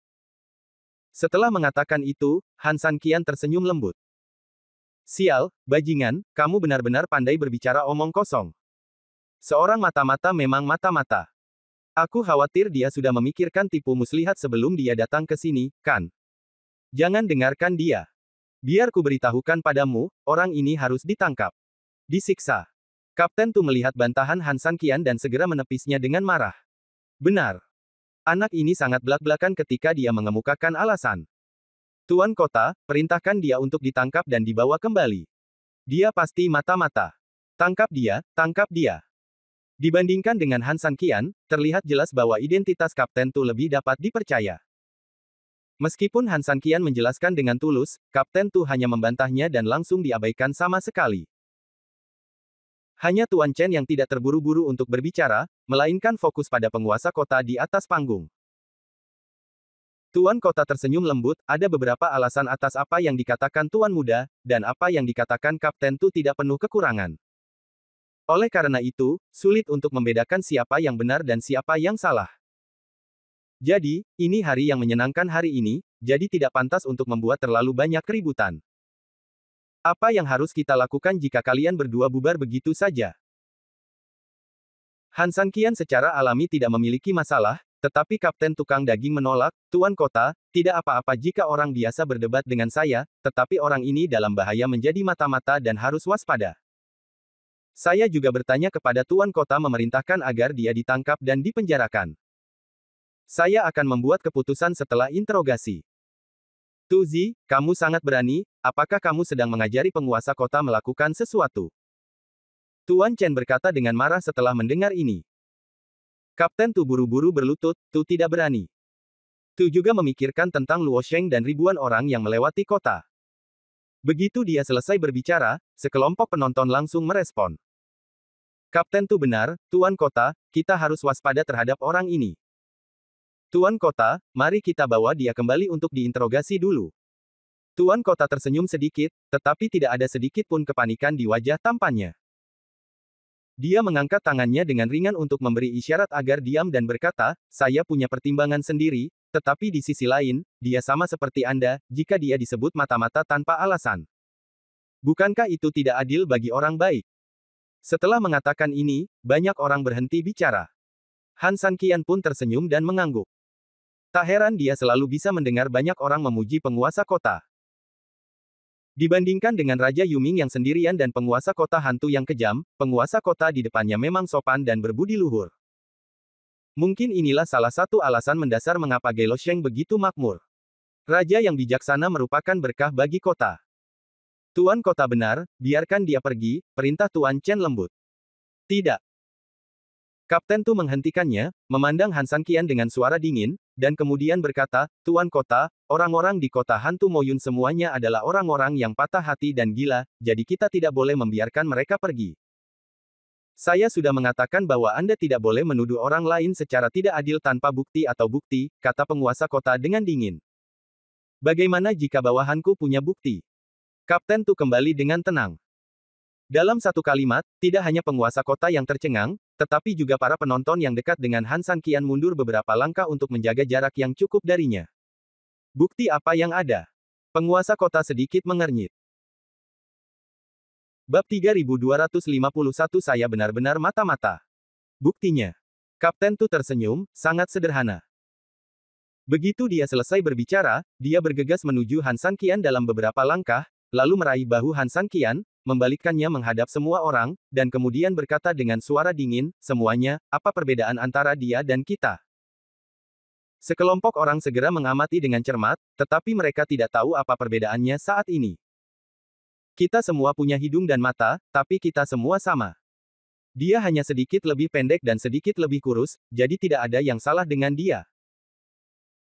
Setelah mengatakan itu, Han Sanqian tersenyum lembut. Sial, bajingan, kamu benar-benar pandai berbicara omong kosong. Seorang mata-mata memang mata-mata. Aku khawatir dia sudah memikirkan tipu muslihat sebelum dia datang ke sini, kan? Jangan dengarkan dia. Biar ku beritahukan padamu, orang ini harus ditangkap. Disiksa. Kapten Tu melihat bantahan Han Sanqian dan segera menepisnya dengan marah. Benar. Anak ini sangat belak-belakan ketika dia mengemukakan alasan. Tuan Kota, perintahkan dia untuk ditangkap dan dibawa kembali. Dia pasti mata-mata. Tangkap dia, tangkap dia. Dibandingkan dengan Han Sanqian, terlihat jelas bahwa identitas Kapten Tu lebih dapat dipercaya. Meskipun Han Sanqian menjelaskan dengan tulus, Kapten Tu hanya membantahnya dan langsung diabaikan sama sekali. Hanya Tuan Chen yang tidak terburu-buru untuk berbicara, melainkan fokus pada penguasa kota di atas panggung. Tuan Kota tersenyum lembut, ada beberapa alasan atas apa yang dikatakan Tuan Muda, dan apa yang dikatakan Kapten Tu tidak penuh kekurangan. Oleh karena itu, sulit untuk membedakan siapa yang benar dan siapa yang salah. Jadi, ini hari yang menyenangkan hari ini, jadi tidak pantas untuk membuat terlalu banyak keributan. Apa yang harus kita lakukan jika kalian berdua bubar begitu saja? Han Sanqian secara alami tidak memiliki masalah, tetapi Kapten Tukang Daging menolak, Tuan Kota, tidak apa-apa jika orang biasa berdebat dengan saya, tetapi orang ini dalam bahaya menjadi mata-mata dan harus waspada. Saya juga bertanya kepada Tuan Kota memerintahkan agar dia ditangkap dan dipenjarakan. Saya akan membuat keputusan setelah interogasi. Tuzi, kamu sangat berani, apakah kamu sedang mengajari penguasa kota melakukan sesuatu? Tuan Chen berkata dengan marah setelah mendengar ini. Kapten Tu buru-buru berlutut, Tu tidak berani. Tu juga memikirkan tentang Luo Sheng dan ribuan orang yang melewati kota. Begitu dia selesai berbicara, sekelompok penonton langsung merespon. Kapten Tu benar, Tuan Kota, kita harus waspada terhadap orang ini. Tuan Kota, mari kita bawa dia kembali untuk diinterogasi dulu. Tuan Kota tersenyum sedikit, tetapi tidak ada sedikit pun kepanikan di wajah tampannya. Dia mengangkat tangannya dengan ringan untuk memberi isyarat agar diam dan berkata, saya punya pertimbangan sendiri, tetapi di sisi lain, dia sama seperti Anda, jika dia disebut mata-mata tanpa alasan. Bukankah itu tidak adil bagi orang baik? Setelah mengatakan ini, banyak orang berhenti bicara. Han Sanqian pun tersenyum dan mengangguk. Tak heran dia selalu bisa mendengar banyak orang memuji penguasa kota. Dibandingkan dengan Raja Yuming yang sendirian dan penguasa kota hantu yang kejam, penguasa kota di depannya memang sopan dan berbudi luhur. Mungkin inilah salah satu alasan mendasar mengapa Gelo Sheng begitu makmur. Raja yang bijaksana merupakan berkah bagi kota. Tuan Kota benar, biarkan dia pergi, perintah Tuan Chen lembut. Tidak. Kapten Tu menghentikannya, memandang Han Sanqian dengan suara dingin, dan kemudian berkata, Tuan Kota, orang-orang di kota hantu Moyun semuanya adalah orang-orang yang patah hati dan gila, jadi kita tidak boleh membiarkan mereka pergi. Saya sudah mengatakan bahwa Anda tidak boleh menuduh orang lain secara tidak adil tanpa bukti atau bukti, kata penguasa kota dengan dingin. Bagaimana jika bawahanku punya bukti? Kapten Tu kembali dengan tenang. Dalam satu kalimat, tidak hanya penguasa kota yang tercengang, tetapi juga para penonton yang dekat dengan Han Sanqian mundur beberapa langkah untuk menjaga jarak yang cukup darinya. Bukti apa yang ada? Penguasa kota sedikit mengernyit. Bab 3251 saya benar-benar mata-mata. Buktinya. Kapten Tu tersenyum, sangat sederhana. Begitu dia selesai berbicara, dia bergegas menuju Han Sanqian dalam beberapa langkah, lalu meraih bahu Han Sanqian, membalikkannya menghadap semua orang, dan kemudian berkata dengan suara dingin, semuanya, apa perbedaan antara dia dan kita? Sekelompok orang segera mengamati dengan cermat, tetapi mereka tidak tahu apa perbedaannya saat ini. Kita semua punya hidung dan mata, tapi kita semua sama. Dia hanya sedikit lebih pendek dan sedikit lebih kurus, jadi tidak ada yang salah dengan dia.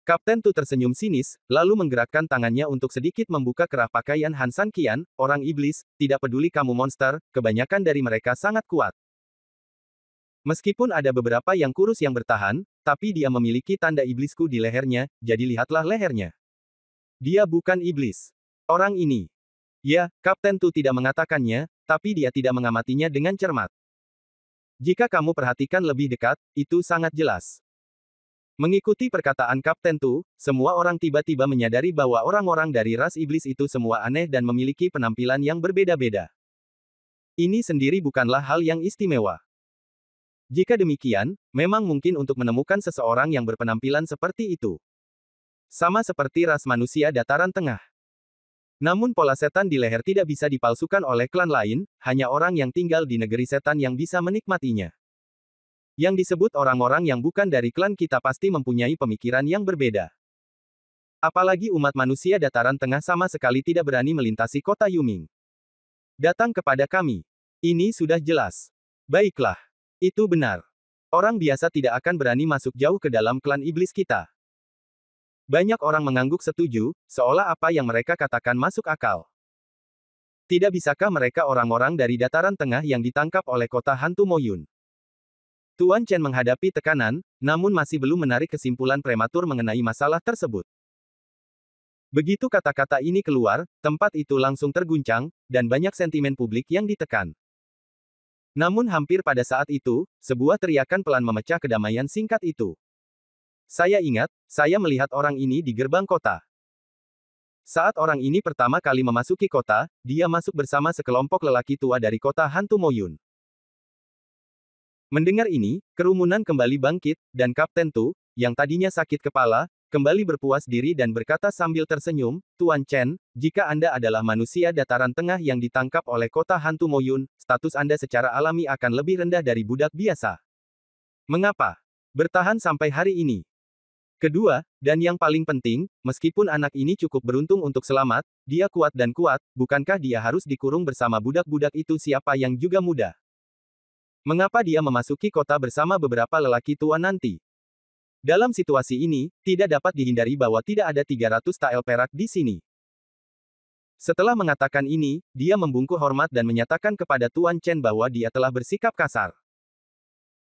Kapten Tu tersenyum sinis, lalu menggerakkan tangannya untuk sedikit membuka kerah pakaian Han Sanqian, orang iblis, tidak peduli kamu monster, kebanyakan dari mereka sangat kuat. Meskipun ada beberapa yang kurus yang bertahan, tapi dia memiliki tanda iblisku di lehernya, jadi lihatlah lehernya. Dia bukan iblis. Orang ini. Ya, Kapten Tu tidak mengatakannya, tapi dia tidak mengamatinya dengan cermat. Jika kamu perhatikan lebih dekat, itu sangat jelas. Mengikuti perkataan Kapten Tu, semua orang tiba-tiba menyadari bahwa orang-orang dari ras iblis itu semua aneh dan memiliki penampilan yang berbeda-beda. Ini sendiri bukanlah hal yang istimewa. Jika demikian, memang mungkin untuk menemukan seseorang yang berpenampilan seperti itu. Sama seperti ras manusia dataran tengah. Namun pola setan di leher tidak bisa dipalsukan oleh klan lain, hanya orang yang tinggal di negeri setan yang bisa menikmatinya. Yang disebut orang-orang yang bukan dari klan kita pasti mempunyai pemikiran yang berbeda. Apalagi umat manusia dataran tengah sama sekali tidak berani melintasi kota Yuming. Datang kepada kami. Ini sudah jelas. Baiklah. Itu benar. Orang biasa tidak akan berani masuk jauh ke dalam klan iblis kita. Banyak orang mengangguk setuju, seolah apa yang mereka katakan masuk akal. Tidak bisakah mereka orang-orang dari dataran tengah yang ditangkap oleh kota hantu Moyun? Tuan Chen menghadapi tekanan, namun masih belum menarik kesimpulan prematur mengenai masalah tersebut. Begitu kata-kata ini keluar, tempat itu langsung terguncang, dan banyak sentimen publik yang ditekan. Namun hampir pada saat itu, sebuah teriakan pelan memecah kedamaian singkat itu. Saya ingat, saya melihat orang ini di gerbang kota. Saat orang ini pertama kali memasuki kota, dia masuk bersama sekelompok lelaki tua dari kota hantu Moyun. Mendengar ini, kerumunan kembali bangkit, dan Kapten Tu, yang tadinya sakit kepala, kembali berpuas diri dan berkata sambil tersenyum, Tuan Chen, jika Anda adalah manusia dataran tengah yang ditangkap oleh kota hantu Moyun, status Anda secara alami akan lebih rendah dari budak biasa. Mengapa? Bertahan sampai hari ini. Kedua, dan yang paling penting, meskipun anak ini cukup beruntung untuk selamat, dia kuat dan kuat, bukankah dia harus dikurung bersama budak-budak itu siapa yang juga muda? Mengapa dia memasuki kota bersama beberapa lelaki tua nanti? Dalam situasi ini, tidak dapat dihindari bahwa tidak ada 300 tael perak di sini. Setelah mengatakan ini, dia membungkuk hormat dan menyatakan kepada Tuan Chen bahwa dia telah bersikap kasar.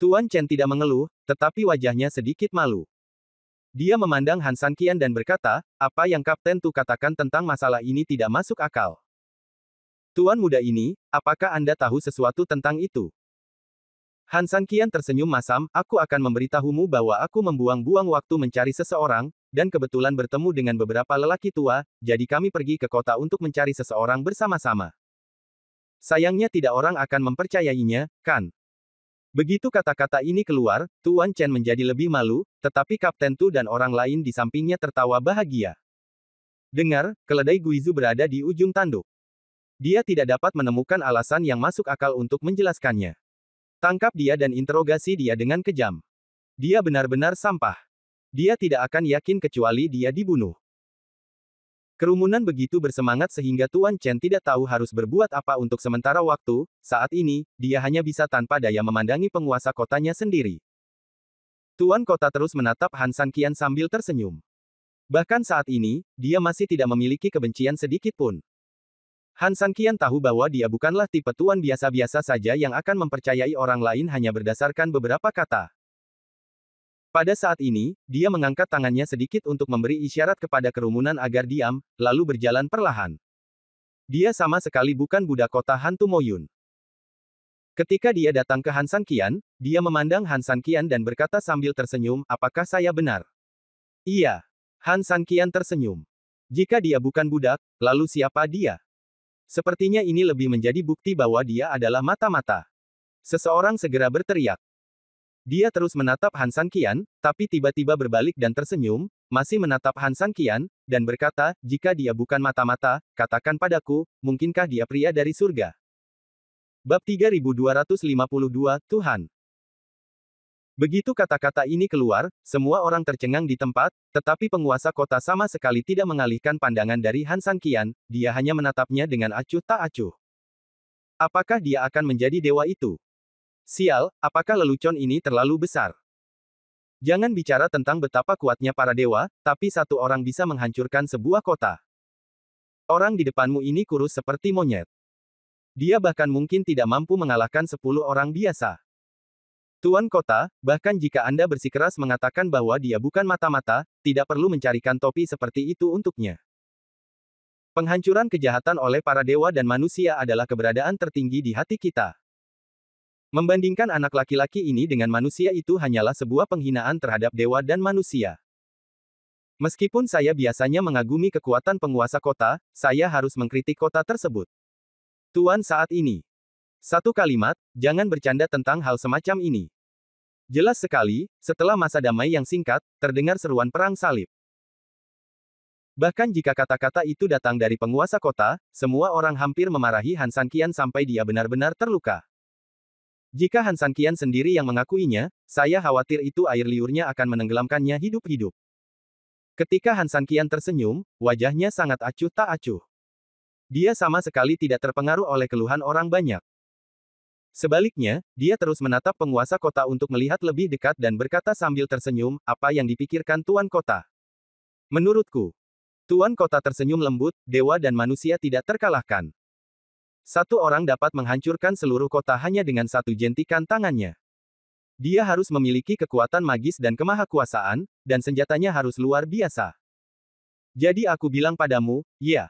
Tuan Chen tidak mengeluh, tetapi wajahnya sedikit malu. Dia memandang Han San Qian dan berkata, apa yang Kapten Tu katakan tentang masalah ini tidak masuk akal. Tuan muda ini, apakah Anda tahu sesuatu tentang itu? Han San Qian tersenyum masam, aku akan memberitahumu bahwa aku membuang-buang waktu mencari seseorang, dan kebetulan bertemu dengan beberapa lelaki tua, jadi kami pergi ke kota untuk mencari seseorang bersama-sama. Sayangnya tidak orang akan mempercayainya, kan? Begitu kata-kata ini keluar, Tuan Chen menjadi lebih malu, tetapi Kapten Tu dan orang lain di sampingnya tertawa bahagia. Dengar, keledai Guizu berada di ujung tanduk. Dia tidak dapat menemukan alasan yang masuk akal untuk menjelaskannya. Tangkap dia dan interogasi dia dengan kejam. Dia benar-benar sampah. Dia tidak akan yakin kecuali dia dibunuh. Kerumunan begitu bersemangat sehingga Tuan Chen tidak tahu harus berbuat apa untuk sementara waktu, saat ini, dia hanya bisa tanpa daya memandangi penguasa kotanya sendiri. Tuan kota terus menatap Han San Qian sambil tersenyum. Bahkan saat ini, dia masih tidak memiliki kebencian sedikit pun. Han San Qian tahu bahwa dia bukanlah tipe tuan biasa-biasa saja yang akan mempercayai orang lain hanya berdasarkan beberapa kata. Pada saat ini, dia mengangkat tangannya sedikit untuk memberi isyarat kepada kerumunan agar diam, lalu berjalan perlahan. Dia sama sekali bukan budak kota hantu Moyun. Ketika dia datang ke Han San Qian, dia memandang Han San Qian dan berkata sambil tersenyum, apakah saya benar? Iya. Han San Qian tersenyum. Jika dia bukan budak, lalu siapa dia? Sepertinya ini lebih menjadi bukti bahwa dia adalah mata-mata. Seseorang segera berteriak. Dia terus menatap Han San Qian, tapi tiba-tiba berbalik dan tersenyum, masih menatap Han San Qian, dan berkata, jika dia bukan mata-mata, katakan padaku, mungkinkah dia pria dari surga? Bab 3252, Tuhan. Begitu kata-kata ini keluar, semua orang tercengang di tempat, tetapi penguasa kota sama sekali tidak mengalihkan pandangan dari Han San Qian, dia hanya menatapnya dengan acuh tak acuh. Apakah dia akan menjadi dewa itu? Sial, apakah lelucon ini terlalu besar? Jangan bicara tentang betapa kuatnya para dewa, tapi satu orang bisa menghancurkan sebuah kota. Orang di depanmu ini kurus seperti monyet. Dia bahkan mungkin tidak mampu mengalahkan 10 orang biasa. Tuan kota, bahkan jika Anda bersikeras mengatakan bahwa dia bukan mata-mata, tidak perlu mencarikan topi seperti itu untuknya. Penghancuran kejahatan oleh para dewa dan manusia adalah keberadaan tertinggi di hati kita. Membandingkan anak laki-laki ini dengan manusia itu hanyalah sebuah penghinaan terhadap dewa dan manusia. Meskipun saya biasanya mengagumi kekuatan penguasa kota, saya harus mengkritik kota tersebut. Tuan saat ini. Satu kalimat, jangan bercanda tentang hal semacam ini. Jelas sekali, setelah masa damai yang singkat, terdengar seruan perang salib. Bahkan jika kata-kata itu datang dari penguasa kota, semua orang hampir memarahi Han Sanqian sampai dia benar-benar terluka. Jika Han Sanqian sendiri yang mengakuinya, saya khawatir itu air liurnya akan menenggelamkannya hidup-hidup. Ketika Han Sanqian tersenyum, wajahnya sangat acuh tak acuh. Dia sama sekali tidak terpengaruh oleh keluhan orang banyak. Sebaliknya, dia terus menatap penguasa kota untuk melihat lebih dekat dan berkata sambil tersenyum, apa yang dipikirkan Tuan Kota? Menurutku, Tuan Kota tersenyum lembut, dewa dan manusia tidak terkalahkan. Satu orang dapat menghancurkan seluruh kota hanya dengan satu jentikan tangannya. Dia harus memiliki kekuatan magis dan kemahakuasaan, dan senjatanya harus luar biasa. Jadi aku bilang padamu, ya.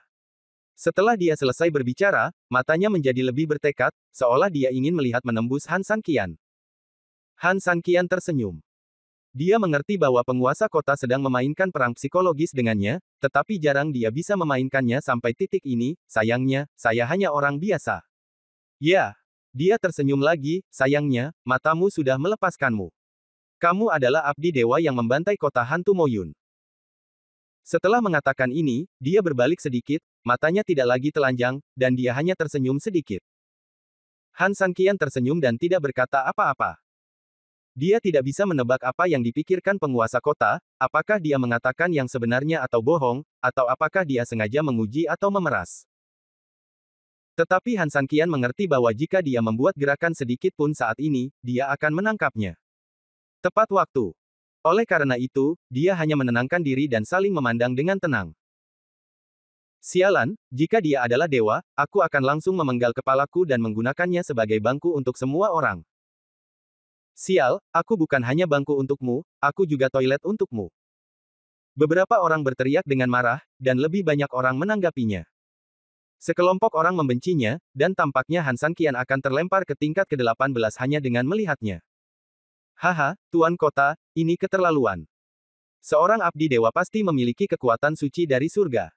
Setelah dia selesai berbicara, matanya menjadi lebih bertekad, seolah dia ingin melihat menembus Han Sanqian. Han Sanqian tersenyum. Dia mengerti bahwa penguasa kota sedang memainkan perang psikologis dengannya, tetapi jarang dia bisa memainkannya sampai titik ini, sayangnya, saya hanya orang biasa. Ya. Dia tersenyum lagi, sayangnya, matamu sudah melepaskanmu. Kamu adalah abdi dewa yang membantai kota hantu Moyun. Setelah mengatakan ini, dia berbalik sedikit, matanya tidak lagi telanjang, dan dia hanya tersenyum sedikit. Han Sanqian tersenyum dan tidak berkata apa-apa. Dia tidak bisa menebak apa yang dipikirkan penguasa kota, apakah dia mengatakan yang sebenarnya atau bohong, atau apakah dia sengaja menguji atau memeras. Tetapi Han Sanqian mengerti bahwa jika dia membuat gerakan sedikit pun saat ini, dia akan menangkapnya. Tepat waktu. Oleh karena itu, dia hanya menenangkan diri dan saling memandang dengan tenang. Sialan, jika dia adalah dewa, aku akan langsung memenggal kepalaku dan menggunakannya sebagai bangku untuk semua orang. Sial, aku bukan hanya bangku untukmu, aku juga toilet untukmu. Beberapa orang berteriak dengan marah, dan lebih banyak orang menanggapinya. Sekelompok orang membencinya, dan tampaknya Han Sanqian akan terlempar ke tingkat ke-18 hanya dengan melihatnya. Haha, Tuan Kota, ini keterlaluan. Seorang abdi dewa pasti memiliki kekuatan suci dari surga.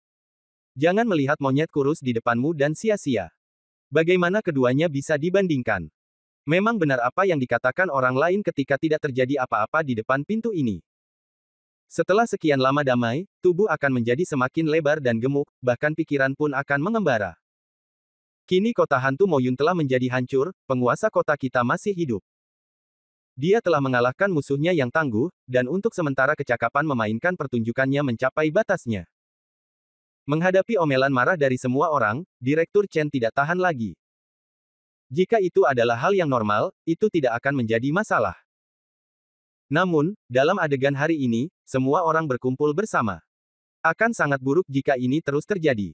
Jangan melihat monyet kurus di depanmu dan sia-sia. Bagaimana keduanya bisa dibandingkan? Memang benar apa yang dikatakan orang lain ketika tidak terjadi apa-apa di depan pintu ini. Setelah sekian lama damai, tubuh akan menjadi semakin lebar dan gemuk, bahkan pikiran pun akan mengembara. Kini kota hantu Moyun telah menjadi hancur, penguasa kota kita masih hidup. Dia telah mengalahkan musuhnya yang tangguh, dan untuk sementara kecakapan memainkan pertunjukannya mencapai batasnya. Menghadapi omelan marah dari semua orang, Direktur Chen tidak tahan lagi. Jika itu adalah hal yang normal, itu tidak akan menjadi masalah. Namun, dalam adegan hari ini, semua orang berkumpul bersama. Akan sangat buruk jika ini terus terjadi.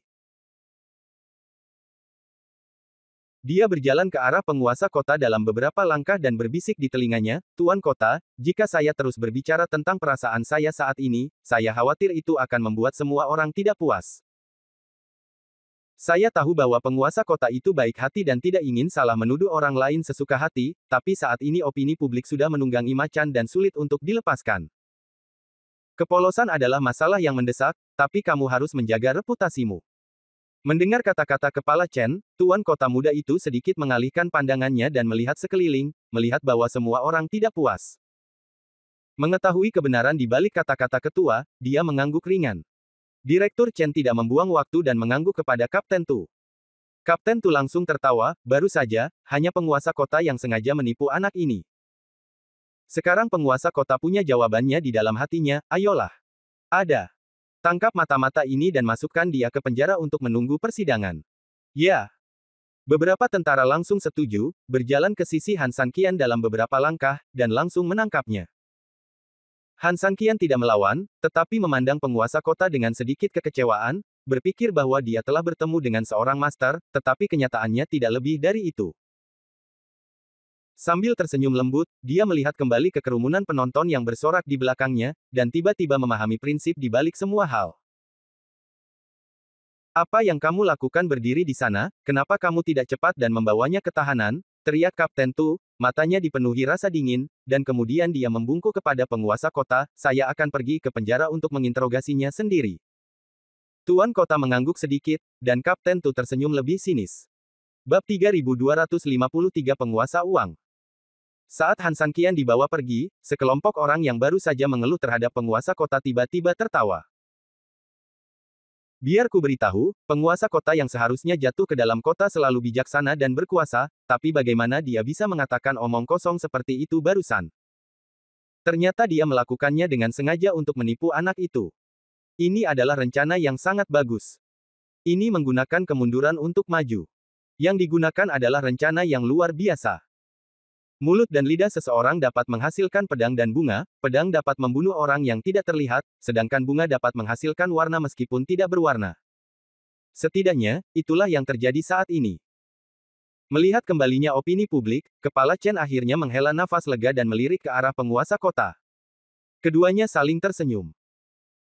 Dia berjalan ke arah penguasa kota dalam beberapa langkah dan berbisik di telinganya, Tuan Kota, jika saya terus berbicara tentang perasaan saya saat ini, saya khawatir itu akan membuat semua orang tidak puas. Saya tahu bahwa penguasa kota itu baik hati dan tidak ingin salah menuduh orang lain sesuka hati, tapi saat ini opini publik sudah menunggangi macan dan sulit untuk dilepaskan. Kepolosan adalah masalah yang mendesak, tapi kamu harus menjaga reputasimu. Mendengar kata-kata kepala Chen, Tuan Kota muda itu sedikit mengalihkan pandangannya dan melihat sekeliling, melihat bahwa semua orang tidak puas. Mengetahui kebenaran di balik kata-kata ketua, dia mengangguk ringan. Direktur Chen tidak membuang waktu dan mengangguk kepada Kapten Tu. Kapten Tu langsung tertawa, baru saja, hanya penguasa kota yang sengaja menipu anak ini. Sekarang penguasa kota punya jawabannya di dalam hatinya, ayolah. Ada. Tangkap mata-mata ini dan masukkan dia ke penjara untuk menunggu persidangan. Ya. Beberapa tentara langsung setuju, berjalan ke sisi Han Sanqian dalam beberapa langkah, dan langsung menangkapnya. Han Sanqian tidak melawan, tetapi memandang penguasa kota dengan sedikit kekecewaan, berpikir bahwa dia telah bertemu dengan seorang master, tetapi kenyataannya tidak lebih dari itu. Sambil tersenyum lembut, dia melihat kembali ke kerumunan penonton yang bersorak di belakangnya, dan tiba-tiba memahami prinsip di balik semua hal. Apa yang kamu lakukan berdiri di sana? Kenapa kamu tidak cepat dan membawanya ke tahanan? Teriak Kapten Tu, matanya dipenuhi rasa dingin, dan kemudian dia membungkuk kepada penguasa kota, saya akan pergi ke penjara untuk menginterogasinya sendiri. Tuan kota mengangguk sedikit, dan Kapten Tu tersenyum lebih sinis. Bab 3253 Penguasa Uang. Saat Han Sanqian dibawa pergi, sekelompok orang yang baru saja mengeluh terhadap penguasa kota tiba-tiba tertawa. Biar ku beritahu, penguasa kota yang seharusnya jatuh ke dalam kota selalu bijaksana dan berkuasa, tapi bagaimana dia bisa mengatakan omong kosong seperti itu barusan? Ternyata dia melakukannya dengan sengaja untuk menipu anak itu. Ini adalah rencana yang sangat bagus. Ini menggunakan kemunduran untuk maju. Yang digunakan adalah rencana yang luar biasa. Mulut dan lidah seseorang dapat menghasilkan pedang dan bunga, pedang dapat membunuh orang yang tidak terlihat, sedangkan bunga dapat menghasilkan warna meskipun tidak berwarna. Setidaknya, itulah yang terjadi saat ini. Melihat kembalinya opini publik, Kepala Chen akhirnya menghela nafas lega dan melirik ke arah penguasa kota. Keduanya saling tersenyum.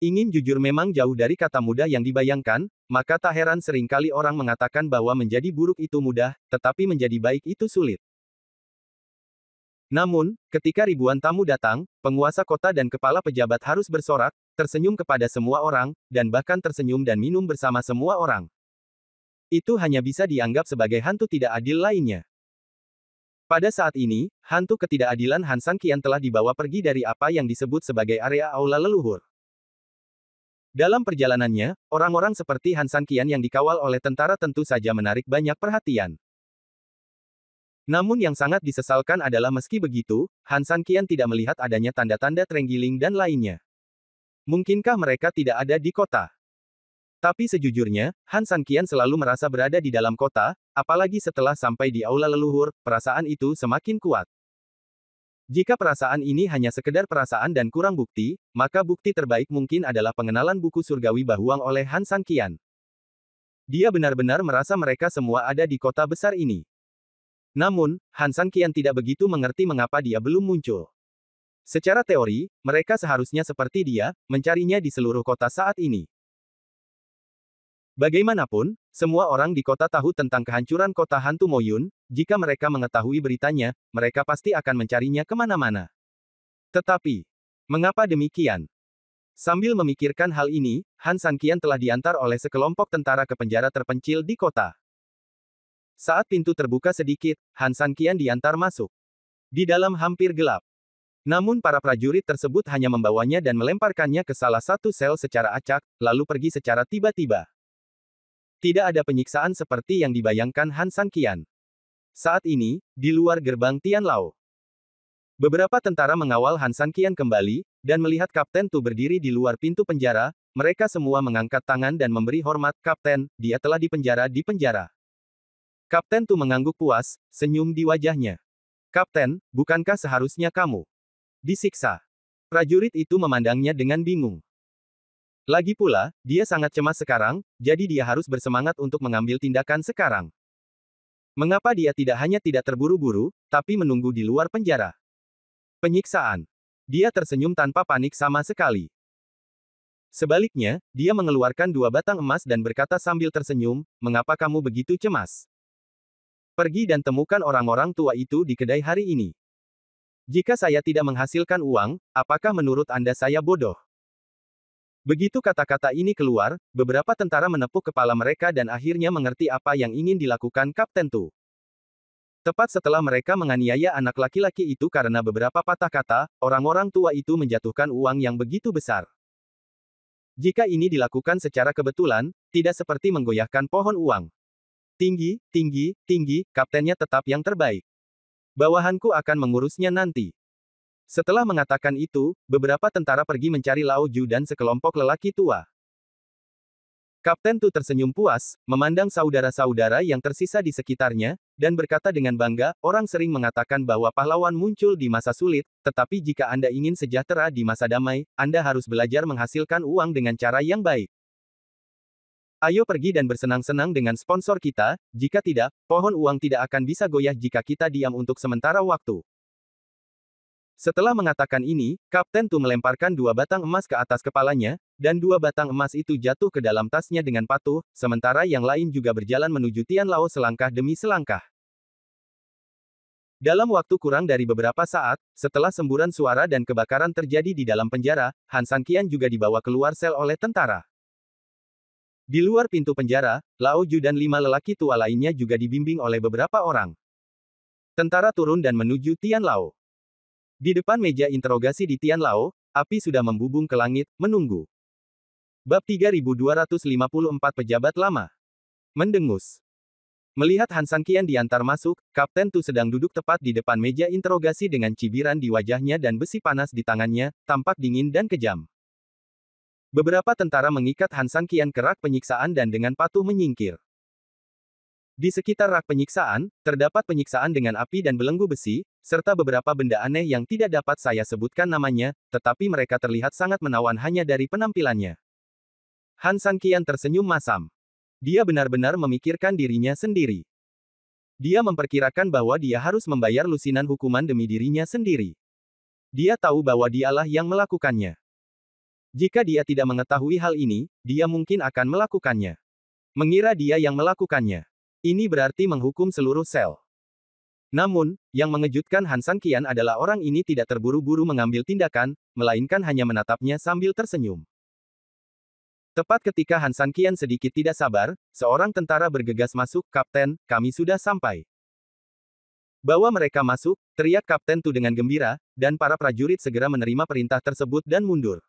Ingin jujur memang jauh dari kata mudah yang dibayangkan, maka tak heran seringkali orang mengatakan bahwa menjadi buruk itu mudah, tetapi menjadi baik itu sulit. Namun, ketika ribuan tamu datang, penguasa kota dan kepala pejabat harus bersorak, tersenyum kepada semua orang, dan bahkan tersenyum dan minum bersama semua orang. Itu hanya bisa dianggap sebagai hantu tidak adil lainnya. Pada saat ini, hantu ketidakadilan Han Sanqian telah dibawa pergi dari apa yang disebut sebagai area aula leluhur. Dalam perjalanannya, orang-orang seperti Han Sanqian yang dikawal oleh tentara tentu saja menarik banyak perhatian. Namun yang sangat disesalkan adalah meski begitu, Han Sanqian tidak melihat adanya tanda-tanda terenggiling dan lainnya. Mungkinkah mereka tidak ada di kota? Tapi sejujurnya, Han Sanqian selalu merasa berada di dalam kota, apalagi setelah sampai di aula leluhur, perasaan itu semakin kuat. Jika perasaan ini hanya sekedar perasaan dan kurang bukti, maka bukti terbaik mungkin adalah pengenalan buku surgawi Bahuang oleh Han Sanqian. Dia benar-benar merasa mereka semua ada di kota besar ini. Namun, Han Sanqian tidak begitu mengerti mengapa dia belum muncul. Secara teori, mereka seharusnya seperti dia, mencarinya di seluruh kota saat ini. Bagaimanapun, semua orang di kota tahu tentang kehancuran kota hantu Moyun, jika mereka mengetahui beritanya, mereka pasti akan mencarinya kemana-mana. Tetapi, mengapa demikian? Sambil memikirkan hal ini, Han Sanqian telah diantar oleh sekelompok tentara ke penjara terpencil di kota. Saat pintu terbuka sedikit, Han Sanqian diantar masuk. Di dalam hampir gelap. Namun para prajurit tersebut hanya membawanya dan melemparkannya ke salah satu sel secara acak, lalu pergi secara tiba-tiba. Tidak ada penyiksaan seperti yang dibayangkan Han Sanqian. Saat ini, di luar gerbang Tianlao. Beberapa tentara mengawal Han Sanqian kembali, dan melihat Kapten Tu berdiri di luar pintu penjara, mereka semua mengangkat tangan dan memberi hormat, Kapten, dia telah dipenjara di penjara. Kapten Tu mengangguk puas, senyum di wajahnya. Kapten, bukankah seharusnya kamu disiksa? Prajurit itu memandangnya dengan bingung. Lagi pula, dia sangat cemas sekarang, jadi dia harus bersemangat untuk mengambil tindakan sekarang. Mengapa dia tidak hanya tidak terburu-buru, tapi menunggu di luar penjara? Penyiksaan. Dia tersenyum tanpa panik sama sekali. Sebaliknya, dia mengeluarkan 2 batang emas dan berkata sambil tersenyum, mengapa kamu begitu cemas? Pergi dan temukan orang-orang tua itu di kedai hari ini. Jika saya tidak menghasilkan uang, apakah menurut Anda saya bodoh? Begitu kata-kata ini keluar, beberapa tentara menepuk kepala mereka dan akhirnya mengerti apa yang ingin dilakukan Kapten Tu. Tepat setelah mereka menganiaya anak laki-laki itu karena beberapa patah kata, orang-orang tua itu menjatuhkan uang yang begitu besar. Jika ini dilakukan secara kebetulan, tidak seperti menggoyahkan pohon uang. Tinggi, tinggi, tinggi, kaptennya tetap yang terbaik. Bawahanku akan mengurusnya nanti. Setelah mengatakan itu, beberapa tentara pergi mencari Lao Ju dan sekelompok lelaki tua. Kapten Tu tersenyum puas, memandang saudara-saudara yang tersisa di sekitarnya, dan berkata dengan bangga, orang sering mengatakan bahwa pahlawan muncul di masa sulit, tetapi jika Anda ingin sejahtera di masa damai, Anda harus belajar menghasilkan uang dengan cara yang baik. Ayo pergi dan bersenang-senang dengan sponsor kita, jika tidak, pohon uang tidak akan bisa goyah jika kita diam untuk sementara waktu. Setelah mengatakan ini, Kapten Tu melemparkan 2 batang emas ke atas kepalanya, dan 2 batang emas itu jatuh ke dalam tasnya dengan patuh, sementara yang lain juga berjalan menuju Tian Lao selangkah demi selangkah. Dalam waktu kurang dari beberapa saat, setelah semburan suara dan kebakaran terjadi di dalam penjara, Han Sanqian juga dibawa keluar sel oleh tentara. Di luar pintu penjara, Lao Ju dan 5 lelaki tua lainnya juga dibimbing oleh beberapa orang. Tentara turun dan menuju Tian Lao. Di depan meja interogasi di Tian Lao, api sudah membubung ke langit, menunggu. Bab 3254 Pejabat Lama. Mendengus. Melihat Han Sanqian diantar masuk, Kapten Tu sedang duduk tepat di depan meja interogasi dengan cibiran di wajahnya dan besi panas di tangannya, tampak dingin dan kejam. Beberapa tentara mengikat Han Sanqian ke rak penyiksaan dan dengan patuh menyingkir. Di sekitar rak penyiksaan, terdapat penyiksaan dengan api dan belenggu besi, serta beberapa benda aneh yang tidak dapat saya sebutkan namanya, tetapi mereka terlihat sangat menawan hanya dari penampilannya. Han Sanqian tersenyum masam. Dia benar-benar memikirkan dirinya sendiri. Dia memperkirakan bahwa dia harus membayar lusinan hukuman demi dirinya sendiri. Dia tahu bahwa dialah yang melakukannya. Jika dia tidak mengetahui hal ini, dia mungkin akan melakukannya. Mengira dia yang melakukannya. Ini berarti menghukum seluruh sel. Namun, yang mengejutkan Han Sanqian adalah orang ini tidak terburu-buru mengambil tindakan, melainkan hanya menatapnya sambil tersenyum. Tepat ketika Han Sanqian sedikit tidak sabar, seorang tentara bergegas masuk, "Kapten, kami sudah sampai." Bawa mereka masuk, teriak Kapten Tu dengan gembira, dan para prajurit segera menerima perintah tersebut dan mundur.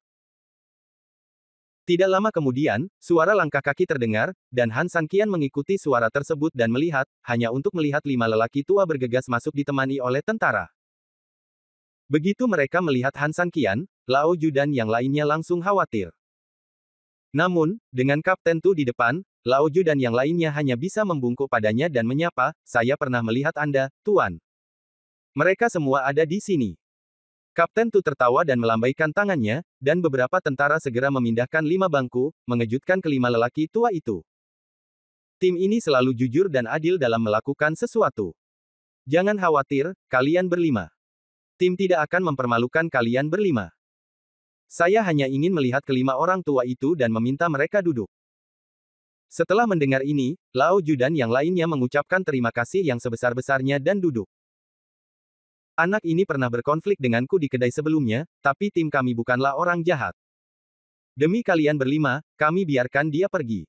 Tidak lama kemudian, suara langkah kaki terdengar, dan Han Sanqian mengikuti suara tersebut dan melihat, hanya untuk melihat 5 lelaki tua bergegas masuk ditemani oleh tentara. Begitu mereka melihat Han Sanqian, Lao Ju dan yang lainnya langsung khawatir. Namun, dengan Kapten Tu di depan, Lao Ju dan yang lainnya hanya bisa membungkuk padanya dan menyapa, "Saya pernah melihat Anda, Tuan. Mereka semua ada di sini." Kapten Tu tertawa dan melambaikan tangannya, dan beberapa tentara segera memindahkan 5 bangku, mengejutkan kelima lelaki tua itu. Tim ini selalu jujur dan adil dalam melakukan sesuatu. Jangan khawatir, kalian berlima. Tim tidak akan mempermalukan kalian berlima. Saya hanya ingin melihat kelima orang tua itu dan meminta mereka duduk. Setelah mendengar ini, Lao Ju dan yang lainnya mengucapkan terima kasih yang sebesar-besarnya dan duduk. Anak ini pernah berkonflik denganku di kedai sebelumnya, tapi tim kami bukanlah orang jahat. Demi kalian berlima, kami biarkan dia pergi.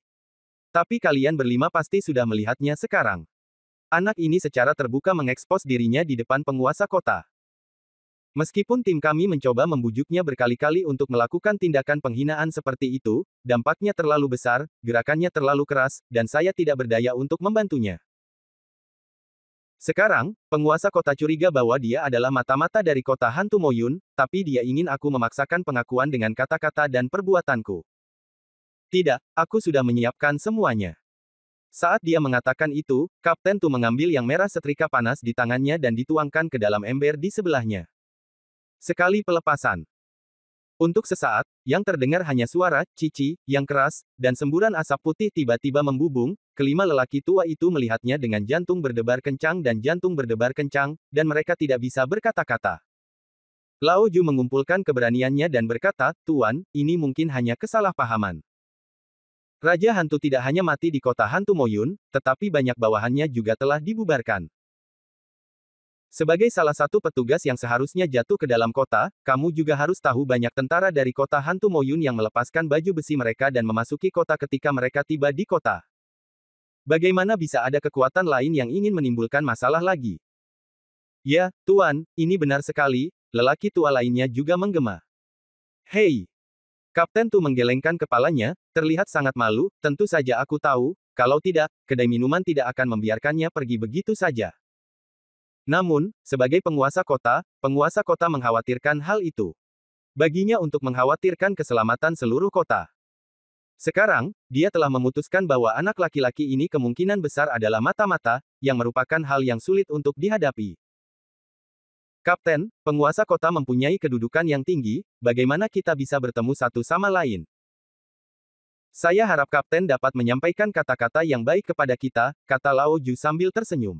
Tapi kalian berlima pasti sudah melihatnya sekarang. Anak ini secara terbuka mengekspos dirinya di depan penguasa kota. Meskipun tim kami mencoba membujuknya berkali-kali untuk melakukan tindakan penghinaan seperti itu, dampaknya terlalu besar, gerakannya terlalu keras, dan saya tidak berdaya untuk membantunya. Sekarang, penguasa kota curiga bahwa dia adalah mata-mata dari kota hantu Moyun, tapi dia ingin aku memaksakan pengakuan dengan kata-kata dan perbuatanku. Tidak, aku sudah menyiapkan semuanya. Saat dia mengatakan itu, Kapten Tu mengambil yang merah setrika panas di tangannya dan dituangkan ke dalam ember di sebelahnya. Sekali pelepasan. Untuk sesaat, yang terdengar hanya suara cici yang keras, dan semburan asap putih tiba-tiba membubung. Kelima lelaki tua itu melihatnya dengan jantung berdebar kencang dan jantung berdebar kencang, dan mereka tidak bisa berkata-kata. Lao Ju mengumpulkan keberaniannya dan berkata, "Tuan, ini mungkin hanya kesalahpahaman. Raja Hantu tidak hanya mati di kota Hantu Moyun, tetapi banyak bawahannya juga telah dibubarkan. Sebagai salah satu petugas yang seharusnya jatuh ke dalam kota, kamu juga harus tahu banyak tentara dari kota Hantu Moyun yang melepaskan baju besi mereka dan memasuki kota ketika mereka tiba di kota. Bagaimana bisa ada kekuatan lain yang ingin menimbulkan masalah lagi?" "Ya, Tuan, ini benar sekali," lelaki tua lainnya juga menggema. "Hei!" Kapten Tu menggelengkan kepalanya, terlihat sangat malu, "Tentu saja aku tahu, kalau tidak, kedai minuman tidak akan membiarkannya pergi begitu saja. Namun, sebagai penguasa kota mengkhawatirkan hal itu. Baginya untuk mengkhawatirkan keselamatan seluruh kota. Sekarang, dia telah memutuskan bahwa anak laki-laki ini kemungkinan besar adalah mata-mata, yang merupakan hal yang sulit untuk dihadapi. Kapten, penguasa kota mempunyai kedudukan yang tinggi, bagaimana kita bisa bertemu satu sama lain? Saya harap Kapten dapat menyampaikan kata-kata yang baik kepada kita," kata Lao Ju sambil tersenyum.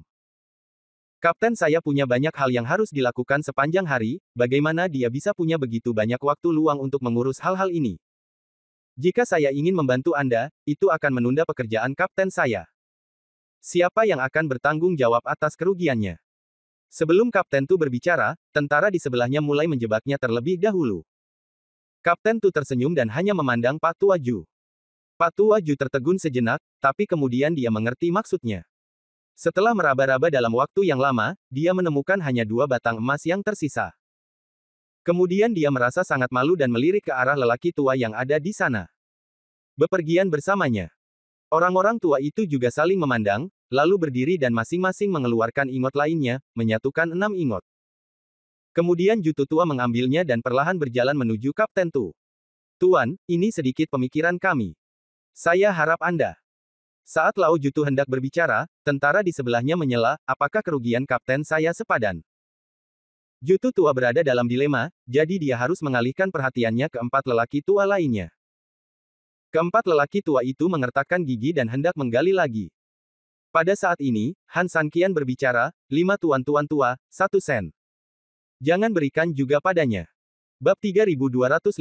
Kapten, saya punya banyak hal yang harus dilakukan sepanjang hari, bagaimana dia bisa punya begitu banyak waktu luang untuk mengurus hal-hal ini? Jika saya ingin membantu Anda, itu akan menunda pekerjaan kapten saya. Siapa yang akan bertanggung jawab atas kerugiannya? Sebelum Kapten Tu berbicara, tentara di sebelahnya mulai menjebaknya terlebih dahulu. Kapten Tu tersenyum dan hanya memandang Pak Tua Ju. Pak Tua Ju tertegun sejenak, tapi kemudian dia mengerti maksudnya. Setelah meraba-raba dalam waktu yang lama, dia menemukan hanya 2 batang emas yang tersisa. Kemudian dia merasa sangat malu dan melirik ke arah lelaki tua yang ada di sana. Bepergian bersamanya. Orang-orang tua itu juga saling memandang, lalu berdiri dan masing-masing mengeluarkan ingot lainnya, menyatukan 6 ingot. Kemudian Jutu tua mengambilnya dan perlahan berjalan menuju Kapten Tu. Tuan, ini sedikit pemikiran kami. Saya harap Anda. Saat Lao Jutu hendak berbicara, tentara di sebelahnya menyela, apakah kerugian kapten saya sepadan? Jutu tua berada dalam dilema, jadi dia harus mengalihkan perhatiannya ke 4 lelaki tua lainnya. Keempat lelaki tua itu mengertakkan gigi dan hendak menggali lagi. Pada saat ini, Han Sanqian berbicara, 5 tuan-tuan tua, 1 sen. Jangan berikan juga padanya. Bab 3255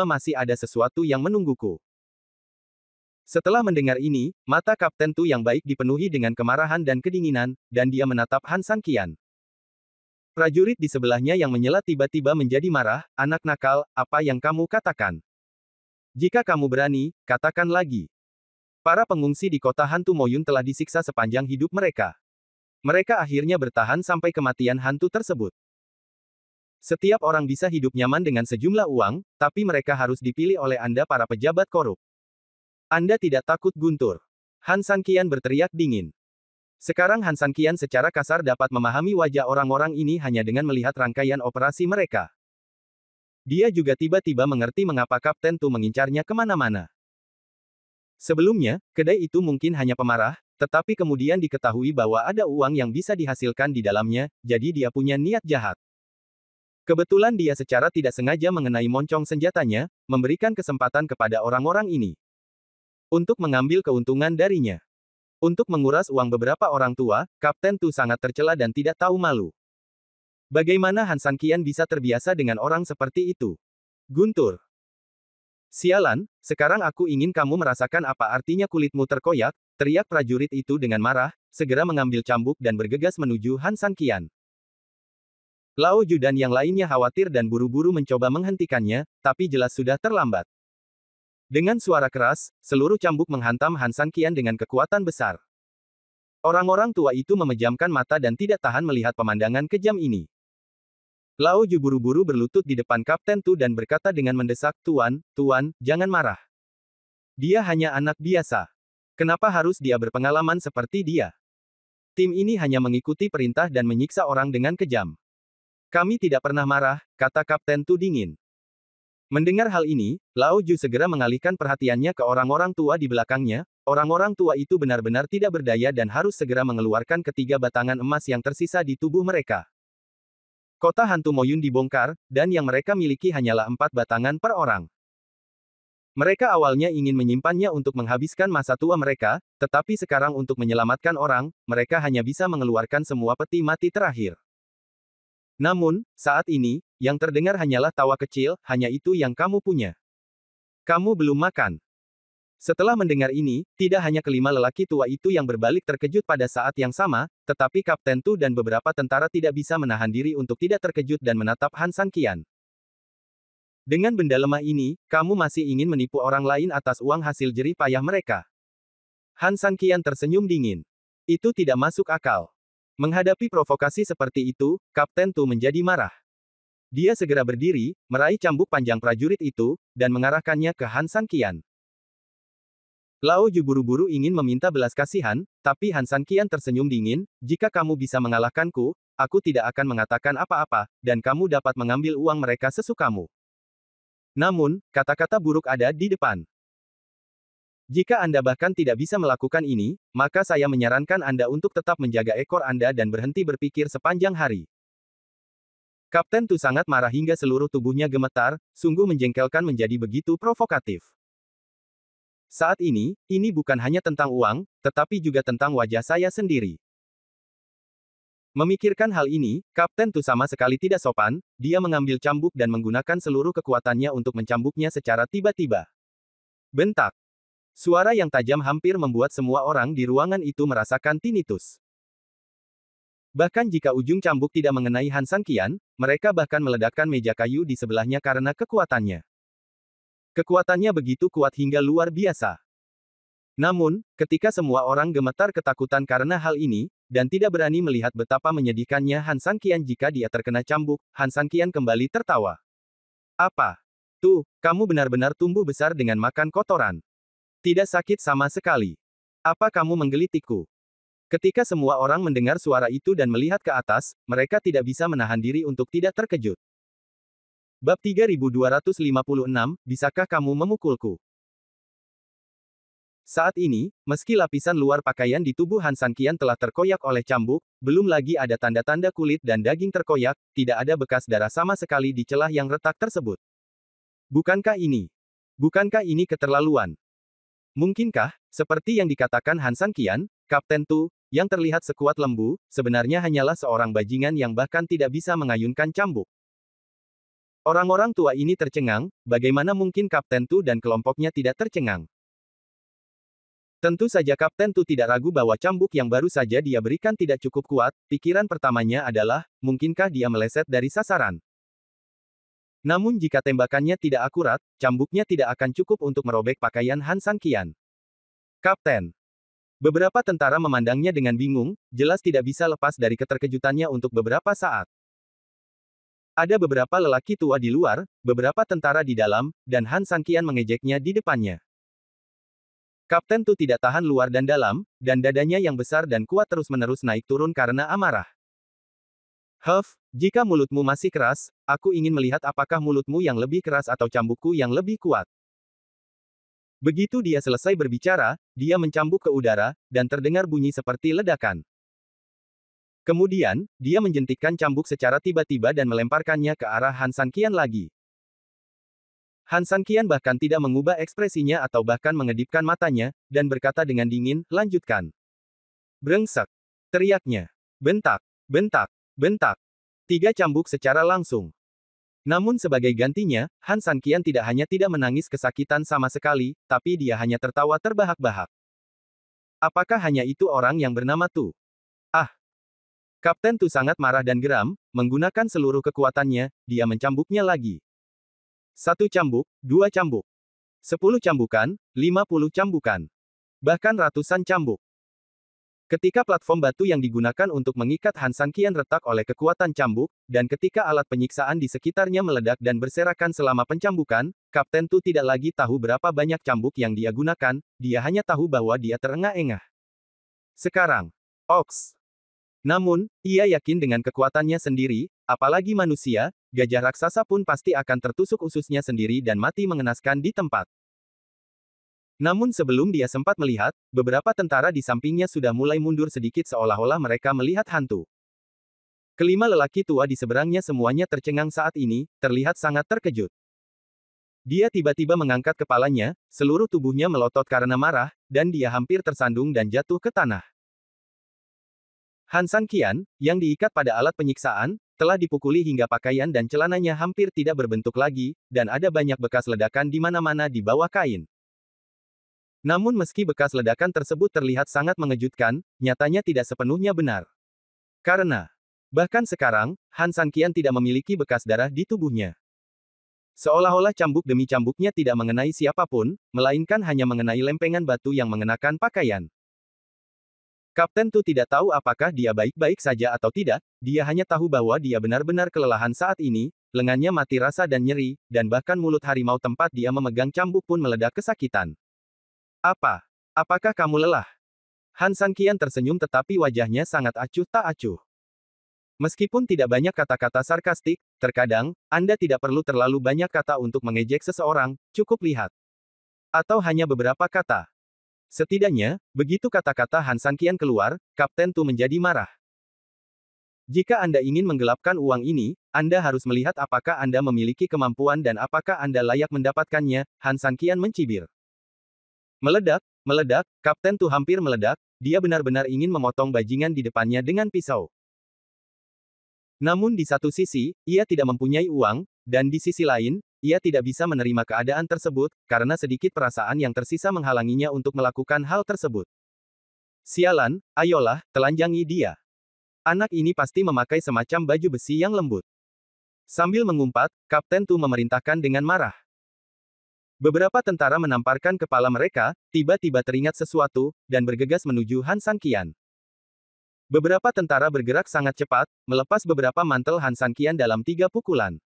masih ada sesuatu yang menungguku. Setelah mendengar ini, mata Kapten Tu yang baik dipenuhi dengan kemarahan dan kedinginan, dan dia menatap Han Sanqian. Prajurit di sebelahnya yang menyela tiba-tiba menjadi marah, anak nakal, apa yang kamu katakan? Jika kamu berani, katakan lagi. Para pengungsi di kota hantu Moyun telah disiksa sepanjang hidup mereka. Mereka akhirnya bertahan sampai kematian hantu tersebut. Setiap orang bisa hidup nyaman dengan sejumlah uang, tapi mereka harus dipilih oleh Anda para pejabat korup. Anda tidak takut guntur. Han Sanqian berteriak dingin. Sekarang Han Sanqian secara kasar dapat memahami wajah orang-orang ini hanya dengan melihat rangkaian operasi mereka. Dia juga tiba-tiba mengerti mengapa Kapten Tu mengincarnya kemana-mana. Sebelumnya, kedai itu mungkin hanya pemarah, tetapi kemudian diketahui bahwa ada uang yang bisa dihasilkan di dalamnya, jadi dia punya niat jahat. Kebetulan dia secara tidak sengaja mengenai moncong senjatanya, memberikan kesempatan kepada orang-orang ini untuk mengambil keuntungan darinya. Untuk menguras uang beberapa orang tua, Kapten Tu sangat tercela dan tidak tahu malu. Bagaimana Han Sanqian bisa terbiasa dengan orang seperti itu? Guntur. Sialan, sekarang aku ingin kamu merasakan apa artinya kulitmu terkoyak, teriak prajurit itu dengan marah, segera mengambil cambuk dan bergegas menuju Han Sanqian. Lao Ju dan yang lainnya khawatir dan buru-buru mencoba menghentikannya, tapi jelas sudah terlambat. Dengan suara keras, seluruh cambuk menghantam Han Sanqian dengan kekuatan besar. Orang-orang tua itu memejamkan mata dan tidak tahan melihat pemandangan kejam ini. Lao Ju buru-buru berlutut di depan Kapten Tu dan berkata dengan mendesak, Tuan, jangan marah. Dia hanya anak biasa. Kenapa harus dia berpengalaman seperti dia? Tim ini hanya mengikuti perintah dan menyiksa orang dengan kejam. Kami tidak pernah marah, kata Kapten Tu dingin. Mendengar hal ini, Lao Ju segera mengalihkan perhatiannya ke orang-orang tua di belakangnya. Orang-orang tua itu benar-benar tidak berdaya dan harus segera mengeluarkan ketiga batangan emas yang tersisa di tubuh mereka. Kota hantu Moyun dibongkar, dan yang mereka miliki hanyalah 4 batangan per orang. Mereka awalnya ingin menyimpannya untuk menghabiskan masa tua mereka, tetapi sekarang untuk menyelamatkan orang, mereka hanya bisa mengeluarkan semua peti mati terakhir. Namun, saat ini, yang terdengar hanyalah tawa kecil, hanya itu yang kamu punya. Kamu belum makan. Setelah mendengar ini, tidak hanya kelima lelaki tua itu yang berbalik terkejut pada saat yang sama, tetapi Kapten Tu dan beberapa tentara tidak bisa menahan diri untuk tidak terkejut dan menatap Han Sanqian. Dengan benda lemah ini, kamu masih ingin menipu orang lain atas uang hasil jerih payah mereka. Han Sanqian tersenyum dingin. Itu tidak masuk akal. Menghadapi provokasi seperti itu, Kapten Tu menjadi marah. Dia segera berdiri, meraih cambuk panjang prajurit itu, dan mengarahkannya ke Han Sanqian. Lao Ju buru-buru ingin meminta belas kasihan, tapi Han Sanqian tersenyum dingin, jika kamu bisa mengalahkanku, aku tidak akan mengatakan apa-apa, dan kamu dapat mengambil uang mereka sesukamu. Namun, kata-kata buruk ada di depan. Jika Anda bahkan tidak bisa melakukan ini, maka saya menyarankan Anda untuk tetap menjaga ekor Anda dan berhenti berpikir sepanjang hari. Kapten Tu sangat marah hingga seluruh tubuhnya gemetar, sungguh menjengkelkan menjadi begitu provokatif. Saat ini bukan hanya tentang uang, tetapi juga tentang wajah saya sendiri. Memikirkan hal ini, Kapten Tu sama sekali tidak sopan, dia mengambil cambuk dan menggunakan seluruh kekuatannya untuk mencambuknya secara tiba-tiba. Bentak. Suara yang tajam hampir membuat semua orang di ruangan itu merasakan tinnitus. Bahkan jika ujung cambuk tidak mengenai Han Sanqian, mereka bahkan meledakkan meja kayu di sebelahnya karena kekuatannya. Kekuatannya begitu kuat hingga luar biasa. Namun, ketika semua orang gemetar ketakutan karena hal ini, dan tidak berani melihat betapa menyedihkannya Han Sanqian jika dia terkena cambuk, Han Sanqian kembali tertawa. Apa? Tuh, kamu benar-benar tumbuh besar dengan makan kotoran. Tidak sakit sama sekali. Apa kamu menggelitiku? Ketika semua orang mendengar suara itu dan melihat ke atas, mereka tidak bisa menahan diri untuk tidak terkejut. Bab 3256, bisakah kamu memukulku? Saat ini, meski lapisan luar pakaian di tubuh Han Sanqian telah terkoyak oleh cambuk, belum lagi ada tanda-tanda kulit dan daging terkoyak, tidak ada bekas darah sama sekali di celah yang retak tersebut. Bukankah ini keterlaluan? Mungkinkah, seperti yang dikatakan Han Sanqian, Kapten Tu, yang terlihat sekuat lembu, sebenarnya hanyalah seorang bajingan yang bahkan tidak bisa mengayunkan cambuk. Orang-orang tua ini tercengang, bagaimana mungkin Kapten Tu dan kelompoknya tidak tercengang? Tentu saja Kapten Tu tidak ragu bahwa cambuk yang baru saja dia berikan tidak cukup kuat, pikiran pertamanya adalah, mungkinkah dia meleset dari sasaran? Namun jika tembakannya tidak akurat, cambuknya tidak akan cukup untuk merobek pakaian Han Sanqian. Kapten. Beberapa tentara memandangnya dengan bingung, jelas tidak bisa lepas dari keterkejutannya untuk beberapa saat. Ada beberapa lelaki tua di luar, beberapa tentara di dalam, dan Han Sanqian mengejeknya di depannya. Kapten Tu tidak tahan luar dan dalam, dan dadanya yang besar dan kuat terus-menerus naik turun karena amarah. Huff, jika mulutmu masih keras, aku ingin melihat apakah mulutmu yang lebih keras atau cambukku yang lebih kuat. Begitu dia selesai berbicara, dia mencambuk ke udara, dan terdengar bunyi seperti ledakan. Kemudian, dia menjentikkan cambuk secara tiba-tiba dan melemparkannya ke arah Han Sanqian lagi. Han Sanqian bahkan tidak mengubah ekspresinya atau bahkan mengedipkan matanya, dan berkata dengan dingin, lanjutkan. Brengsek! Teriaknya. Bentak, bentak, bentak. 3 cambuk secara langsung. Namun sebagai gantinya, Han Sanqian tidak hanya tidak menangis kesakitan sama sekali, tapi dia hanya tertawa terbahak-bahak. Apakah hanya itu orang yang bernama Tu? Ah! Kapten Tu sangat marah dan geram, menggunakan seluruh kekuatannya, dia mencambuknya lagi. 1 cambuk, 2 cambuk. 10 cambukan, 50 cambukan. Bahkan ratusan cambuk. Ketika platform batu yang digunakan untuk mengikat Han Sanqian retak oleh kekuatan cambuk, dan ketika alat penyiksaan di sekitarnya meledak dan berserakan selama pencambukan, Kapten Tu tidak lagi tahu berapa banyak cambuk yang dia gunakan, dia hanya tahu bahwa dia terengah-engah. Sekarang, Ox. Namun, ia yakin dengan kekuatannya sendiri, apalagi manusia, gajah raksasa pun pasti akan tertusuk ususnya sendiri dan mati mengenaskan di tempat. Namun sebelum dia sempat melihat, beberapa tentara di sampingnya sudah mulai mundur sedikit seolah-olah mereka melihat hantu. Kelima lelaki tua di seberangnya semuanya tercengang saat ini, terlihat sangat terkejut. Dia tiba-tiba mengangkat kepalanya, seluruh tubuhnya melotot karena marah, dan dia hampir tersandung dan jatuh ke tanah. Han Sanqian, yang diikat pada alat penyiksaan, telah dipukuli hingga pakaian dan celananya hampir tidak berbentuk lagi, dan ada banyak bekas ledakan di mana-mana di bawah kain. Namun meski bekas ledakan tersebut terlihat sangat mengejutkan, nyatanya tidak sepenuhnya benar. Karena, bahkan sekarang, Han Sanqian tidak memiliki bekas darah di tubuhnya. Seolah-olah cambuk demi cambuknya tidak mengenai siapapun, melainkan hanya mengenai lempengan batu yang mengenakan pakaian. Kapten Tu tidak tahu apakah dia baik-baik saja atau tidak, dia hanya tahu bahwa dia benar-benar kelelahan saat ini, lengannya mati rasa dan nyeri, dan bahkan mulut harimau tempat dia memegang cambuk pun meledak kesakitan. Apa? Apakah kamu lelah? Han Sanqian tersenyum tetapi wajahnya sangat acuh tak acuh. Meskipun tidak banyak kata-kata sarkastik, terkadang, Anda tidak perlu terlalu banyak kata untuk mengejek seseorang, cukup lihat. Atau hanya beberapa kata. Setidaknya, begitu kata-kata Han Sanqian keluar, Kapten Tu menjadi marah. Jika Anda ingin menggelapkan uang ini, Anda harus melihat apakah Anda memiliki kemampuan dan apakah Anda layak mendapatkannya, Han Sanqian mencibir. Meledak, meledak, Kapten Tu hampir meledak, dia benar-benar ingin memotong bajingan di depannya dengan pisau. Namun di satu sisi, ia tidak mempunyai uang, dan di sisi lain, ia tidak bisa menerima keadaan tersebut, karena sedikit perasaan yang tersisa menghalanginya untuk melakukan hal tersebut. Sialan, ayolah, telanjangi dia. Anak ini pasti memakai semacam baju besi yang lembut. Sambil mengumpat, Kapten Tu memerintahkan dengan marah. Beberapa tentara menamparkan kepala mereka, tiba-tiba teringat sesuatu, dan bergegas menuju Han San Qian. Beberapa tentara bergerak sangat cepat, melepas beberapa mantel Han San Qian dalam 3 pukulan.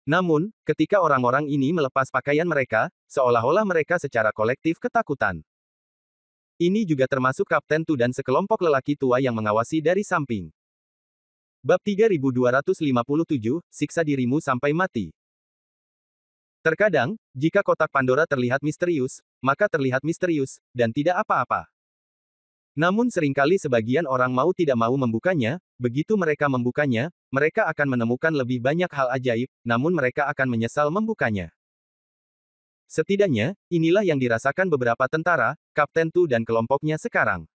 Namun, ketika orang-orang ini melepas pakaian mereka, seolah-olah mereka secara kolektif ketakutan. Ini juga termasuk Kapten Tu dan sekelompok lelaki tua yang mengawasi dari samping. Bab 3257, Siksa Dirimu Sampai Mati. Terkadang, jika kotak Pandora terlihat misterius, maka terlihat misterius, dan tidak apa-apa. Namun seringkali sebagian orang mau tidak mau membukanya, begitu mereka membukanya, mereka akan menemukan lebih banyak hal ajaib, namun mereka akan menyesal membukanya. Setidaknya, inilah yang dirasakan beberapa tentara, Kapten Tu dan kelompoknya sekarang.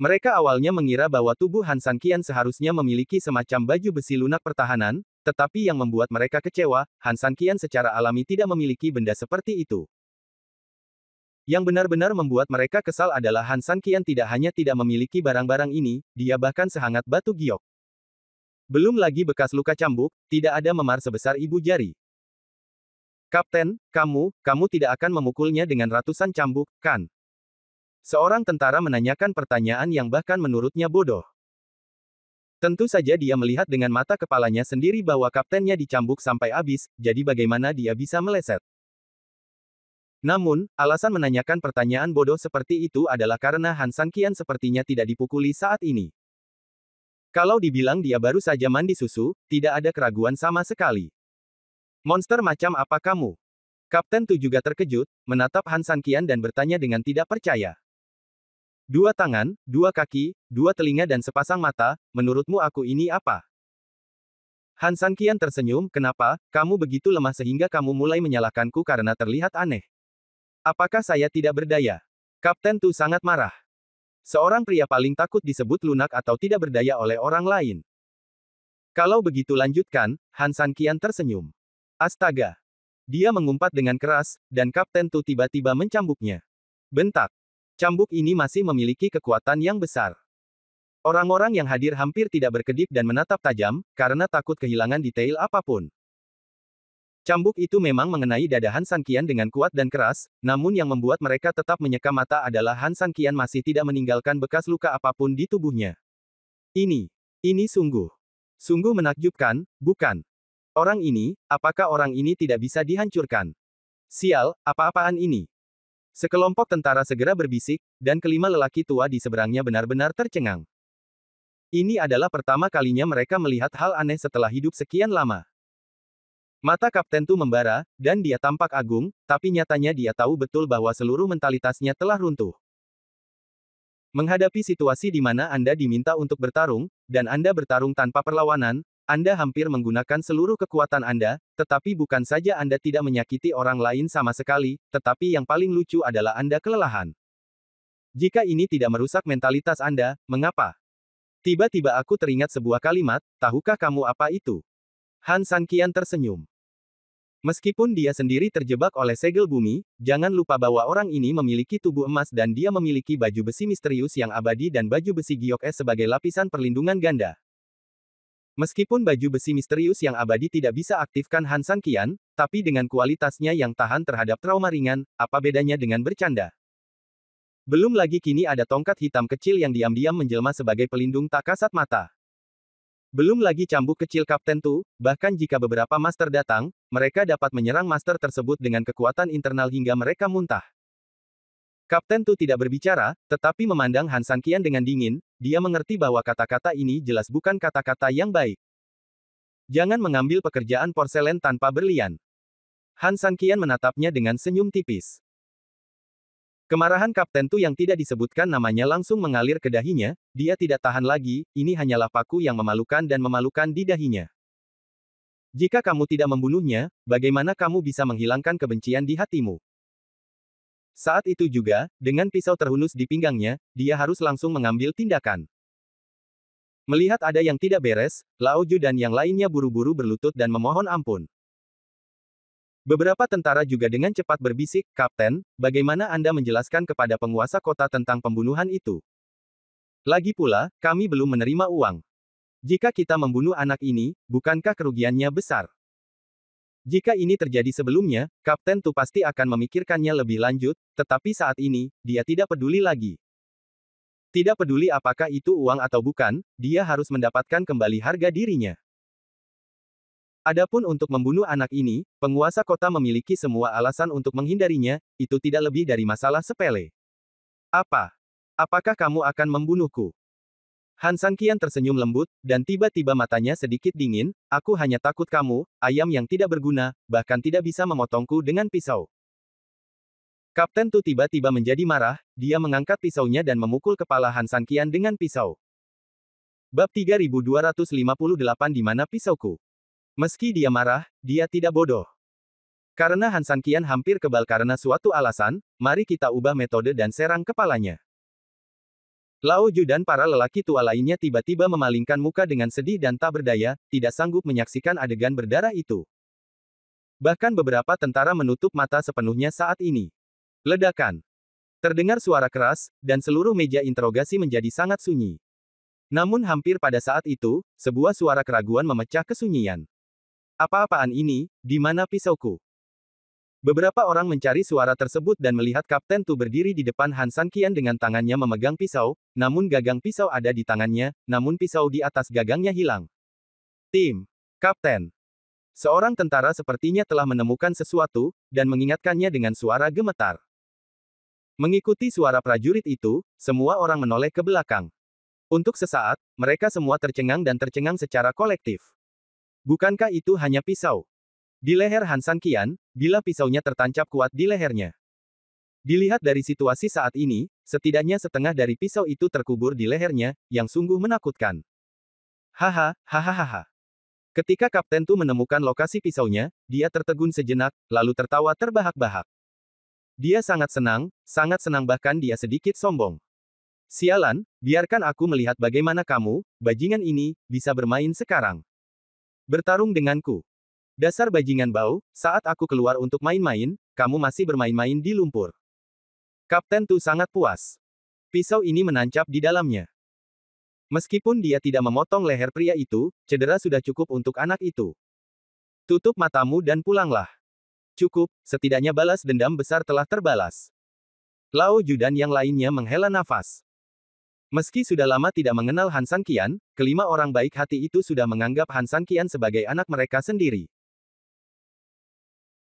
Mereka awalnya mengira bahwa tubuh Han San Qian seharusnya memiliki semacam baju besi lunak pertahanan, tetapi yang membuat mereka kecewa, Han San Qian secara alami tidak memiliki benda seperti itu. Yang benar-benar membuat mereka kesal adalah Han San Qian tidak hanya tidak memiliki barang-barang ini, dia bahkan sehangat batu giok. Belum lagi bekas luka cambuk, tidak ada memar sebesar ibu jari. Kapten, kamu tidak akan memukulnya dengan ratusan cambuk, kan? Seorang tentara menanyakan pertanyaan yang bahkan menurutnya bodoh. Tentu saja dia melihat dengan mata kepalanya sendiri bahwa kaptennya dicambuk sampai habis, jadi bagaimana dia bisa meleset? Namun, alasan menanyakan pertanyaan bodoh seperti itu adalah karena Han San Qian sepertinya tidak dipukuli saat ini. Kalau dibilang dia baru saja mandi susu, tidak ada keraguan sama sekali. Monster macam apa kamu? Kapten Tu juga terkejut, menatap Han San Qian dan bertanya dengan tidak percaya. 2 tangan, 2 kaki, 2 telinga dan sepasang mata, menurutmu aku ini apa? Han San Qian tersenyum, kenapa, kamu begitu lemah sehingga kamu mulai menyalahkanku karena terlihat aneh. Apakah saya tidak berdaya? Kapten Tu sangat marah. Seorang pria paling takut disebut lunak atau tidak berdaya oleh orang lain. Kalau begitu lanjutkan, Han San Qian tersenyum. Astaga. Dia mengumpat dengan keras, dan Kapten Tu tiba-tiba mencambuknya. Bentak. Cambuk ini masih memiliki kekuatan yang besar. Orang-orang yang hadir hampir tidak berkedip dan menatap tajam, karena takut kehilangan detail apapun. Cambuk itu memang mengenai dada Han San Qian dengan kuat dan keras, namun yang membuat mereka tetap menyeka mata adalah Han San Qian masih tidak meninggalkan bekas luka apapun di tubuhnya. Ini sungguh menakjubkan, bukan? Apakah orang ini tidak bisa dihancurkan? Sial, apa-apaan ini? Sekelompok tentara segera berbisik, dan kelima lelaki tua di seberangnya benar-benar tercengang. Ini adalah pertama kalinya mereka melihat hal aneh setelah hidup sekian lama. Mata Kapten Tu membara, dan dia tampak agung, tapi nyatanya dia tahu betul bahwa seluruh mentalitasnya telah runtuh. Menghadapi situasi di mana Anda diminta untuk bertarung, dan Anda bertarung tanpa perlawanan, Anda hampir menggunakan seluruh kekuatan Anda, tetapi bukan saja Anda tidak menyakiti orang lain sama sekali, tetapi yang paling lucu adalah Anda kelelahan. Jika ini tidak merusak mentalitas Anda, mengapa? Tiba-tiba aku teringat sebuah kalimat, tahukah kamu apa itu? Han San Qian tersenyum. Meskipun dia sendiri terjebak oleh segel bumi, jangan lupa bahwa orang ini memiliki tubuh emas dan dia memiliki baju besi misterius yang abadi dan baju besi giok es sebagai lapisan perlindungan ganda. Meskipun baju besi misterius yang abadi tidak bisa aktifkan Han San Qian, tapi dengan kualitasnya yang tahan terhadap trauma ringan, apa bedanya dengan bercanda? Belum lagi kini ada tongkat hitam kecil yang diam-diam menjelma sebagai pelindung tak kasat mata. Belum lagi cambuk kecil Kapten Tu, bahkan jika beberapa master datang, mereka dapat menyerang master tersebut dengan kekuatan internal hingga mereka muntah. Kapten Tu tidak berbicara, tetapi memandang Han San Qian dengan dingin, dia mengerti bahwa kata-kata ini jelas bukan kata-kata yang baik. Jangan mengambil pekerjaan porselen tanpa berlian. Han San Qian menatapnya dengan senyum tipis. Kemarahan Kapten Tu yang tidak disebutkan namanya langsung mengalir ke dahinya, dia tidak tahan lagi, ini hanyalah paku yang memalukan dan memalukan di dahinya. Jika kamu tidak membunuhnya, bagaimana kamu bisa menghilangkan kebencian di hatimu? Saat itu juga, dengan pisau terhunus di pinggangnya, dia harus langsung mengambil tindakan. Melihat ada yang tidak beres, Lao Ju dan yang lainnya buru-buru berlutut dan memohon ampun. Beberapa tentara juga dengan cepat berbisik, "Kapten, bagaimana Anda menjelaskan kepada penguasa kota tentang pembunuhan itu? Lagi pula, kami belum menerima uang. Jika kita membunuh anak ini, bukankah kerugiannya besar? Jika ini terjadi sebelumnya, Kapten Tu pasti akan memikirkannya lebih lanjut, tetapi saat ini, dia tidak peduli lagi. Tidak peduli apakah itu uang atau bukan, dia harus mendapatkan kembali harga dirinya. Adapun untuk membunuh anak ini, penguasa kota memiliki semua alasan untuk menghindarinya, itu tidak lebih dari masalah sepele. Apa? Apakah kamu akan membunuhku?" Han Sanqian tersenyum lembut, dan tiba-tiba matanya sedikit dingin, "Aku hanya takut kamu, ayam yang tidak berguna, bahkan tidak bisa memotongku dengan pisau." Kapten Tu tiba-tiba menjadi marah, dia mengangkat pisaunya dan memukul kepala Han Sanqian dengan pisau. Bab 3258 Di mana pisauku? Meski dia marah, dia tidak bodoh. Karena Han Sanqian hampir kebal karena suatu alasan, mari kita ubah metode dan serang kepalanya. Lao Ju dan para lelaki tua lainnya tiba-tiba memalingkan muka dengan sedih dan tak berdaya, tidak sanggup menyaksikan adegan berdarah itu. Bahkan beberapa tentara menutup mata sepenuhnya saat ini. Ledakan. Terdengar suara keras, dan seluruh meja interogasi menjadi sangat sunyi. Namun hampir pada saat itu, sebuah suara keraguan memecah kesunyian. "Apa-apaan ini, di mana pisauku?" Beberapa orang mencari suara tersebut dan melihat Kapten Tu berdiri di depan Han Sanqian dengan tangannya memegang pisau, namun gagang pisau ada di tangannya, namun pisau di atas gagangnya hilang. "Tim, Kapten." Seorang tentara sepertinya telah menemukan sesuatu, dan mengingatkannya dengan suara gemetar. Mengikuti suara prajurit itu, semua orang menoleh ke belakang. Untuk sesaat, mereka semua tercengang dan tercengang secara kolektif. Bukankah itu hanya pisau? Di leher Han Sanqian, bila pisaunya tertancap kuat di lehernya. Dilihat dari situasi saat ini, setidaknya setengah dari pisau itu terkubur di lehernya, yang sungguh menakutkan. Haha, hahaha. Ketika Kapten Tu menemukan lokasi pisaunya, dia tertegun sejenak, lalu tertawa terbahak-bahak. Dia sangat senang bahkan dia sedikit sombong. "Sialan, biarkan aku melihat bagaimana kamu, bajingan ini, bisa bermain sekarang. Bertarung denganku. Dasar bajingan bau, saat aku keluar untuk main-main, kamu masih bermain-main di lumpur." Kapten Tu sangat puas. Pisau ini menancap di dalamnya. Meskipun dia tidak memotong leher pria itu, cedera sudah cukup untuk anak itu. "Tutup matamu dan pulanglah." "Cukup, setidaknya balas dendam besar telah terbalas." Lao Ju dan yang lainnya menghela nafas. Meski sudah lama tidak mengenal Han Sanqian, kelima orang baik hati itu sudah menganggap Han Sanqian sebagai anak mereka sendiri.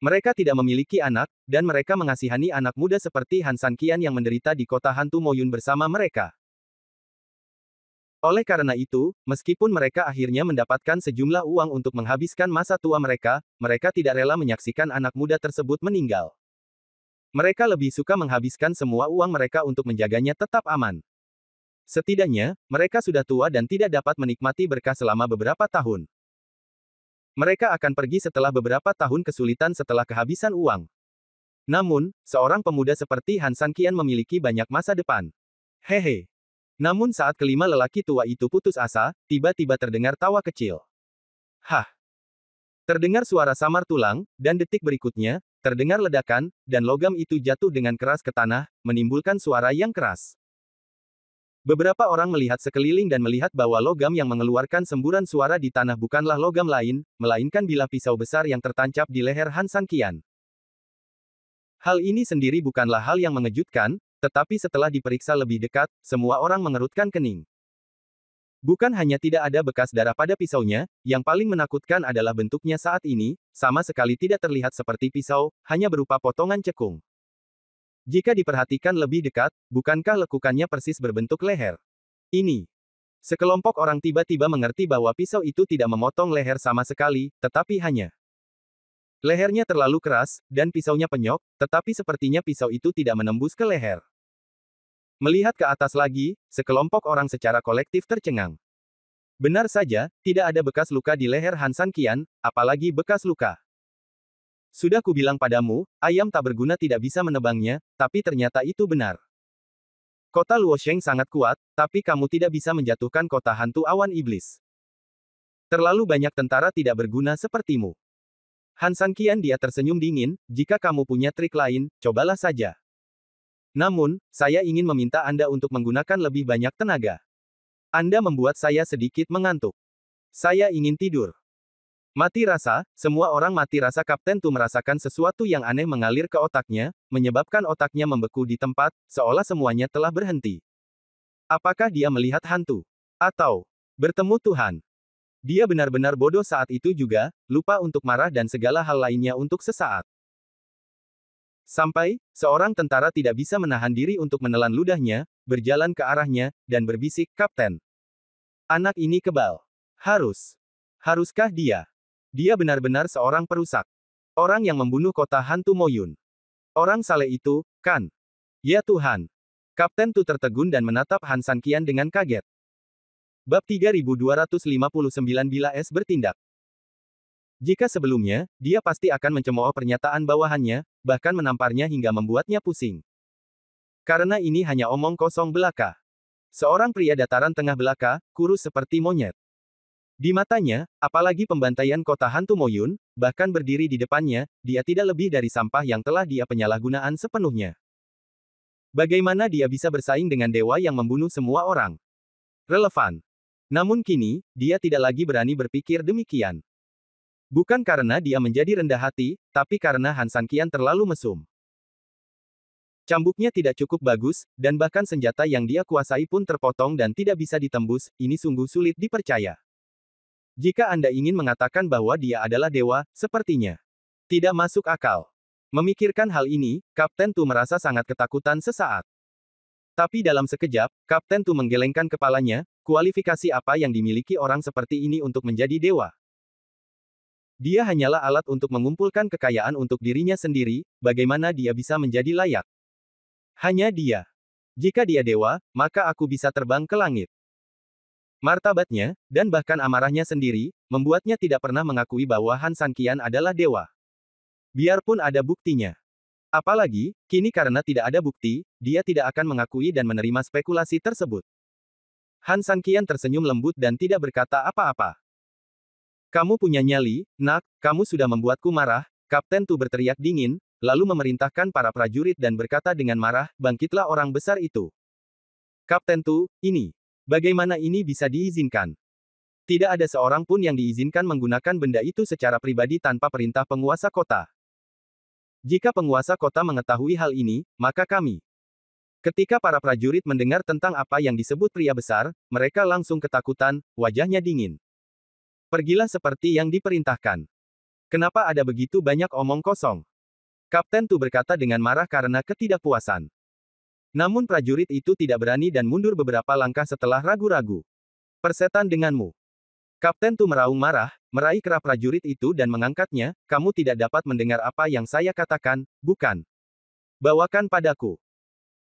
Mereka tidak memiliki anak, dan mereka mengasihani anak muda seperti Han Sanqian yang menderita di kota hantu Moyun bersama mereka. Oleh karena itu, meskipun mereka akhirnya mendapatkan sejumlah uang untuk menghabiskan masa tua mereka, mereka tidak rela menyaksikan anak muda tersebut meninggal. Mereka lebih suka menghabiskan semua uang mereka untuk menjaganya tetap aman. Setidaknya, mereka sudah tua dan tidak dapat menikmati berkah selama beberapa tahun. Mereka akan pergi setelah beberapa tahun kesulitan setelah kehabisan uang. Namun, seorang pemuda seperti Han Sanqian memiliki banyak masa depan. Hehe. Namun saat kelima lelaki tua itu putus asa, tiba-tiba terdengar tawa kecil. Hah. Terdengar suara samar tulang, dan detik berikutnya, terdengar ledakan, dan logam itu jatuh dengan keras ke tanah, menimbulkan suara yang keras. Beberapa orang melihat sekeliling dan melihat bahwa logam yang mengeluarkan semburan suara di tanah bukanlah logam lain, melainkan bilah pisau besar yang tertancap di leher Han Sanqian. Hal ini sendiri bukanlah hal yang mengejutkan, tetapi setelah diperiksa lebih dekat, semua orang mengerutkan kening. Bukan hanya tidak ada bekas darah pada pisaunya, yang paling menakutkan adalah bentuknya saat ini, sama sekali tidak terlihat seperti pisau, hanya berupa potongan cekung. Jika diperhatikan lebih dekat, bukankah lekukannya persis berbentuk leher? Ini. Sekelompok orang tiba-tiba mengerti bahwa pisau itu tidak memotong leher sama sekali, tetapi hanya. Lehernya terlalu keras, dan pisaunya penyok, tetapi sepertinya pisau itu tidak menembus ke leher. Melihat ke atas lagi, sekelompok orang secara kolektif tercengang. Benar saja, tidak ada bekas luka di leher Han Sanqian, apalagi bekas luka. Sudah kubilang padamu, ayam tak berguna tidak bisa menebangnya, tapi ternyata itu benar. Kota Luosheng sangat kuat, tapi kamu tidak bisa menjatuhkan kota hantu awan iblis. Terlalu banyak tentara tidak berguna sepertimu. Han Sanqian dia tersenyum dingin, jika kamu punya trik lain, cobalah saja. Namun, saya ingin meminta Anda untuk menggunakan lebih banyak tenaga. Anda membuat saya sedikit mengantuk. Saya ingin tidur. Mati rasa, semua orang mati rasa. Kapten Tu merasakan sesuatu yang aneh mengalir ke otaknya, menyebabkan otaknya membeku di tempat, seolah semuanya telah berhenti. Apakah dia melihat hantu? Atau bertemu Tuhan? Dia benar-benar bodoh saat itu juga, lupa untuk marah dan segala hal lainnya untuk sesaat. Sampai, seorang tentara tidak bisa menahan diri untuk menelan ludahnya, berjalan ke arahnya, dan berbisik, "Kapten. Anak ini kebal. Haruskah dia? Dia benar-benar seorang perusak. Orang yang membunuh kota hantu Moyun. Orang saleh itu, kan? Ya Tuhan." Kapten Tu tertegun dan menatap Han Sanqian dengan kaget. Bab 3259 Bila Es bertindak. Jika sebelumnya, dia pasti akan mencemooh pernyataan bawahannya, bahkan menamparnya hingga membuatnya pusing. Karena ini hanya omong kosong belaka. Seorang pria dataran tengah belaka, kurus seperti monyet. Di matanya, apalagi pembantaian kota hantu Moyun, bahkan berdiri di depannya, dia tidak lebih dari sampah yang telah dia penyalahgunaan sepenuhnya. Bagaimana dia bisa bersaing dengan dewa yang membunuh semua orang? Relevan. Namun kini, dia tidak lagi berani berpikir demikian. Bukan karena dia menjadi rendah hati, tapi karena Han Sanqian terlalu mesum. Cambuknya tidak cukup bagus, dan bahkan senjata yang dia kuasai pun terpotong dan tidak bisa ditembus, ini sungguh sulit dipercaya. Jika Anda ingin mengatakan bahwa dia adalah dewa, sepertinya tidak masuk akal. Memikirkan hal ini, Kapten Tu merasa sangat ketakutan sesaat. Tapi dalam sekejap, Kapten Tu menggelengkan kepalanya, kualifikasi apa yang dimiliki orang seperti ini untuk menjadi dewa? Dia hanyalah alat untuk mengumpulkan kekayaan untuk dirinya sendiri, bagaimana dia bisa menjadi layak? Hanya dia. Jika dia dewa, maka aku bisa terbang ke langit. Martabatnya, dan bahkan amarahnya sendiri, membuatnya tidak pernah mengakui bahwa Han Sanqian adalah dewa. Biarpun ada buktinya. Apalagi, kini karena tidak ada bukti, dia tidak akan mengakui dan menerima spekulasi tersebut. Han Sanqian tersenyum lembut dan tidak berkata apa-apa. "Kamu punya nyali, nak, kamu sudah membuatku marah," Kapten Tu berteriak dingin, lalu memerintahkan para prajurit dan berkata dengan marah, "Bangkitlah orang besar itu." "Kapten Tu, ini. Bagaimana ini bisa diizinkan? Tidak ada seorang pun yang diizinkan menggunakan benda itu secara pribadi tanpa perintah penguasa kota. Jika penguasa kota mengetahui hal ini, maka kami." Ketika para prajurit mendengar tentang apa yang disebut pria besar, mereka langsung ketakutan, wajahnya dingin. "Pergilah seperti yang diperintahkan. Kenapa ada begitu banyak omong kosong?" Kapten Tu berkata dengan marah karena ketidakpuasan. Namun prajurit itu tidak berani dan mundur beberapa langkah setelah ragu-ragu. "Persetan denganmu." Kapten Tu meraung marah, meraih kerah prajurit itu dan mengangkatnya, "Kamu tidak dapat mendengar apa yang saya katakan, bukan? Bawakan padaku.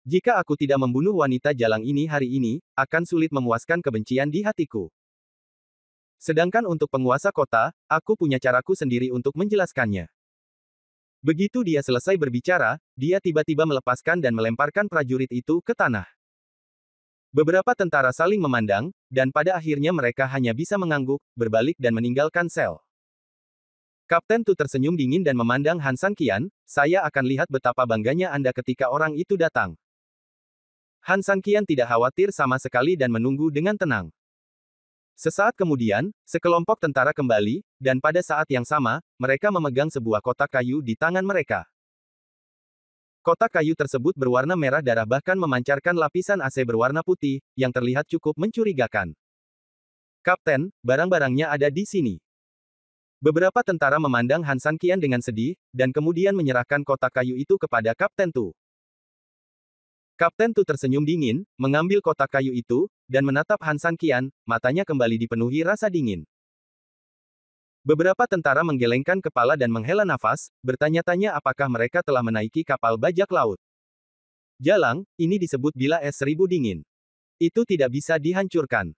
Jika aku tidak membunuh wanita jalang ini hari ini, akan sulit memuaskan kebencian di hatiku. Sedangkan untuk penguasa kota, aku punya caraku sendiri untuk menjelaskannya." Begitu dia selesai berbicara, dia tiba-tiba melepaskan dan melemparkan prajurit itu ke tanah. Beberapa tentara saling memandang, dan pada akhirnya mereka hanya bisa mengangguk, berbalik dan meninggalkan sel. Kapten Tu tersenyum dingin dan memandang Han Sanqian, "Saya akan lihat betapa bangganya Anda ketika orang itu datang." Han Sanqian tidak khawatir sama sekali dan menunggu dengan tenang. Sesaat kemudian, sekelompok tentara kembali, dan pada saat yang sama, mereka memegang sebuah kotak kayu di tangan mereka. Kotak kayu tersebut berwarna merah darah bahkan memancarkan lapisan AC berwarna putih, yang terlihat cukup mencurigakan. "Kapten, barang-barangnya ada di sini." Beberapa tentara memandang Han Sanqian dengan sedih, dan kemudian menyerahkan kotak kayu itu kepada Kapten Tu. Kapten Tu tersenyum dingin, mengambil kotak kayu itu, dan menatap Han Sanqian, matanya kembali dipenuhi rasa dingin. Beberapa tentara menggelengkan kepala dan menghela nafas, bertanya-tanya apakah mereka telah menaiki kapal bajak laut. "Jalang, ini disebut bila es seribu dingin. Itu tidak bisa dihancurkan.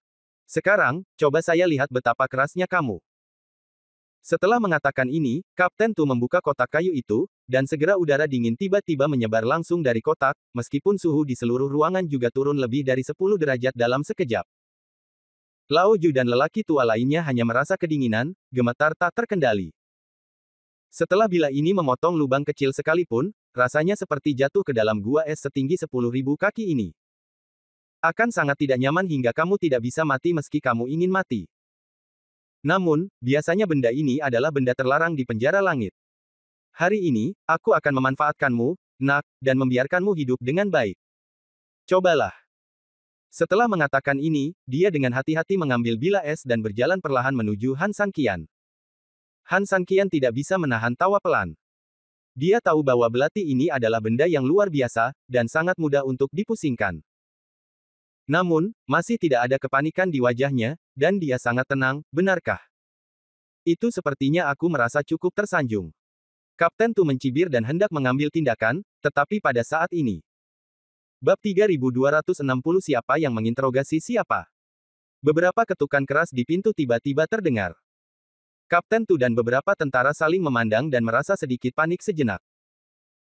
Sekarang, coba saya lihat betapa kerasnya kamu." Setelah mengatakan ini, Kapten Tu membuka kotak kayu itu, dan segera udara dingin tiba-tiba menyebar langsung dari kotak, meskipun suhu di seluruh ruangan juga turun lebih dari 10 derajat dalam sekejap. Lao Ju dan lelaki tua lainnya hanya merasa kedinginan, gemetar tak terkendali. Setelah bila ini memotong lubang kecil sekalipun, rasanya seperti jatuh ke dalam gua es setinggi 10.000 kaki ini. Akan sangat tidak nyaman hingga kamu tidak bisa mati meski kamu ingin mati. Namun, biasanya benda ini adalah benda terlarang di penjara langit. Hari ini, aku akan memanfaatkanmu, nak, dan membiarkanmu hidup dengan baik. Cobalah. Setelah mengatakan ini, dia dengan hati-hati mengambil bila es dan berjalan perlahan menuju Han Sanqian. Han Sanqian tidak bisa menahan tawa pelan. Dia tahu bahwa belati ini adalah benda yang luar biasa, dan sangat mudah untuk dipusingkan. Namun, masih tidak ada kepanikan di wajahnya, dan dia sangat tenang, benarkah? Itu sepertinya aku merasa cukup tersanjung. Kapten Tu mencibir dan hendak mengambil tindakan, tetapi pada saat ini. Bab 3260 Siapa yang menginterogasi siapa? Beberapa ketukan keras di pintu tiba-tiba terdengar. Kapten Tu dan beberapa tentara saling memandang dan merasa sedikit panik sejenak.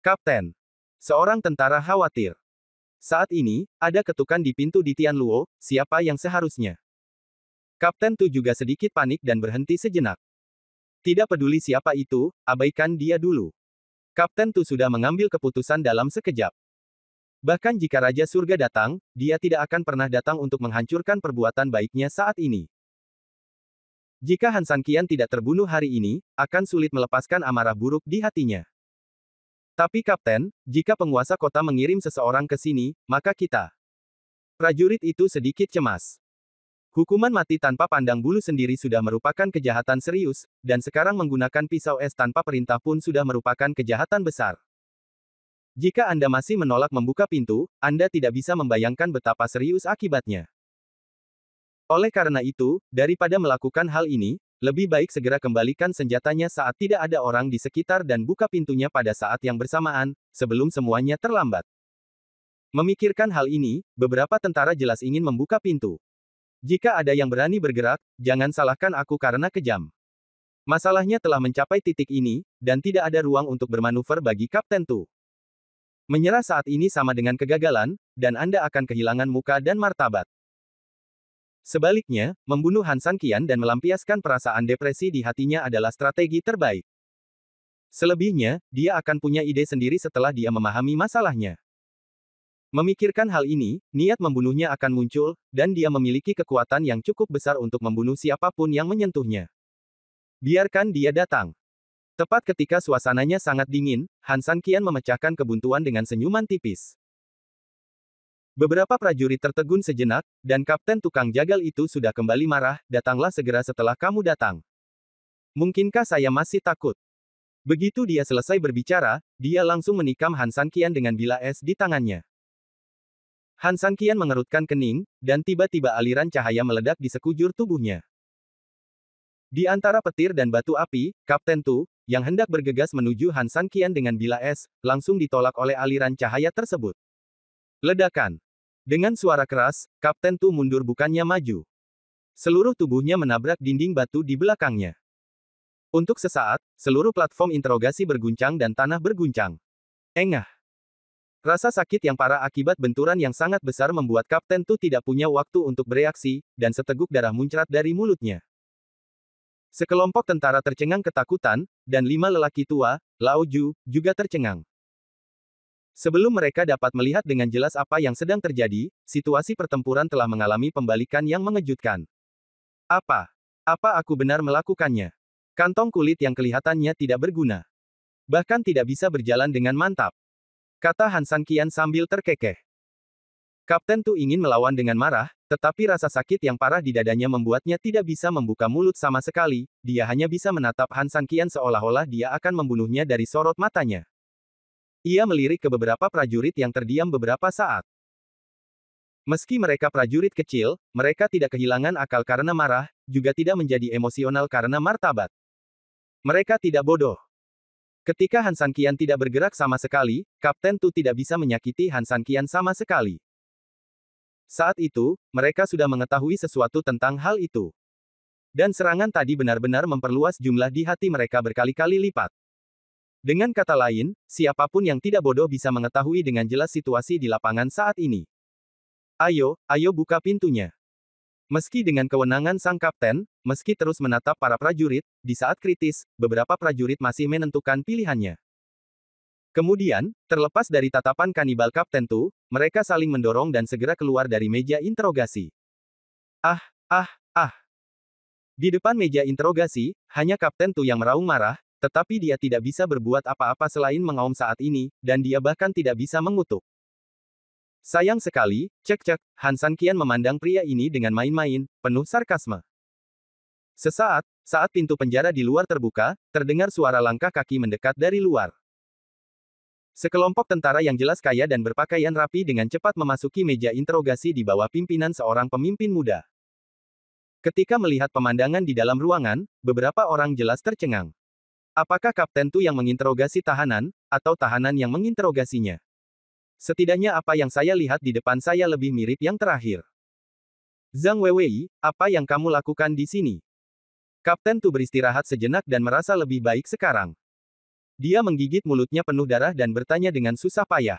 Kapten. Seorang tentara khawatir. Saat ini, ada ketukan di pintu di Tianluo, siapa yang seharusnya? Kapten Tu juga sedikit panik dan berhenti sejenak. Tidak peduli siapa itu, abaikan dia dulu. Kapten Tu sudah mengambil keputusan dalam sekejap. Bahkan jika Raja Surga datang, dia tidak akan pernah datang untuk menghancurkan perbuatan baiknya saat ini. Jika Han Sanqian tidak terbunuh hari ini, akan sulit melepaskan amarah buruk di hatinya. Tapi Kapten, jika penguasa kota mengirim seseorang ke sini, maka kita. Prajurit itu sedikit cemas. Hukuman mati tanpa pandang bulu sendiri sudah merupakan kejahatan serius, dan sekarang menggunakan pisau es tanpa perintah pun sudah merupakan kejahatan besar. Jika Anda masih menolak membuka pintu, Anda tidak bisa membayangkan betapa serius akibatnya. Oleh karena itu, daripada melakukan hal ini, lebih baik segera kembalikan senjatanya saat tidak ada orang di sekitar dan buka pintunya pada saat yang bersamaan, sebelum semuanya terlambat. Memikirkan hal ini, beberapa tentara jelas ingin membuka pintu. Jika ada yang berani bergerak, jangan salahkan aku karena kejam. Masalahnya telah mencapai titik ini, dan tidak ada ruang untuk bermanuver bagi Kapten Tu. Menyerah saat ini sama dengan kegagalan, dan Anda akan kehilangan muka dan martabat. Sebaliknya, membunuh Han Sanqian dan melampiaskan perasaan depresi di hatinya adalah strategi terbaik. Selebihnya, dia akan punya ide sendiri setelah dia memahami masalahnya. Memikirkan hal ini, niat membunuhnya akan muncul, dan dia memiliki kekuatan yang cukup besar untuk membunuh siapapun yang menyentuhnya. Biarkan dia datang. Tepat ketika suasananya sangat dingin, Han Sanqian memecahkan kebuntuan dengan senyuman tipis. Beberapa prajurit tertegun sejenak, dan kapten tukang jagal itu sudah kembali marah, datanglah segera setelah kamu datang. Mungkinkah saya masih takut? Begitu dia selesai berbicara, dia langsung menikam Han Sanqian dengan bila es di tangannya. Han Sanqian mengerutkan kening, dan tiba-tiba aliran cahaya meledak di sekujur tubuhnya. Di antara petir dan batu api, Kapten Tu, yang hendak bergegas menuju Han Sanqian dengan bila es, langsung ditolak oleh aliran cahaya tersebut. Ledakan. Dengan suara keras, Kapten Tu mundur bukannya maju. Seluruh tubuhnya menabrak dinding batu di belakangnya. Untuk sesaat, seluruh platform interogasi berguncang dan tanah berguncang. Engah. Rasa sakit yang parah akibat benturan yang sangat besar membuat Kapten Tu tidak punya waktu untuk bereaksi, dan seteguk darah muncrat dari mulutnya. Sekelompok tentara tercengang ketakutan, dan 5 lelaki tua, Lao Ju, juga tercengang. Sebelum mereka dapat melihat dengan jelas apa yang sedang terjadi, situasi pertempuran telah mengalami pembalikan yang mengejutkan. Apa aku benar melakukannya? Kantong kulit yang kelihatannya tidak berguna. Bahkan tidak bisa berjalan dengan mantap. Kata Han Sanqian sambil terkekeh. Kapten Tu ingin melawan dengan marah, tetapi rasa sakit yang parah di dadanya membuatnya tidak bisa membuka mulut sama sekali, dia hanya bisa menatap Han Sanqian seolah-olah dia akan membunuhnya dari sorot matanya. Ia melirik ke beberapa prajurit yang terdiam beberapa saat. Meski mereka prajurit kecil, mereka tidak kehilangan akal karena marah, juga tidak menjadi emosional karena martabat. Mereka tidak bodoh. Ketika Han Sanqian tidak bergerak sama sekali, Kapten Tu tidak bisa menyakiti Han Sanqian sama sekali. Saat itu, mereka sudah mengetahui sesuatu tentang hal itu. Dan serangan tadi benar-benar memperluas jumlah di hati mereka berkali-kali lipat. Dengan kata lain, siapapun yang tidak bodoh bisa mengetahui dengan jelas situasi di lapangan saat ini. Ayo, ayo buka pintunya. Meski dengan kewenangan sang kapten, meski terus menatap para prajurit, di saat kritis, beberapa prajurit masih menentukan pilihannya. Kemudian, terlepas dari tatapan kanibal Kapten Tu, mereka saling mendorong dan segera keluar dari meja interogasi. Ah, ah, ah. Di depan meja interogasi, hanya Kapten Tu yang meraung marah, tetapi dia tidak bisa berbuat apa-apa selain mengaum saat ini, dan dia bahkan tidak bisa mengutuk. Sayang sekali, cek-cek, Han San Qian memandang pria ini dengan main-main, penuh sarkasme. Sesaat, saat pintu penjara di luar terbuka, terdengar suara langkah kaki mendekat dari luar. Sekelompok tentara yang jelas kaya dan berpakaian rapi dengan cepat memasuki meja interogasi di bawah pimpinan seorang pemimpin muda. Ketika melihat pemandangan di dalam ruangan, beberapa orang jelas tercengang. Apakah Kapten Tu yang menginterogasi tahanan, atau tahanan yang menginterogasinya? Setidaknya apa yang saya lihat di depan saya lebih mirip yang terakhir. Zhang Weiwei, apa yang kamu lakukan di sini? Kapten Tu beristirahat sejenak dan merasa lebih baik sekarang. Dia menggigit mulutnya penuh darah dan bertanya dengan susah payah.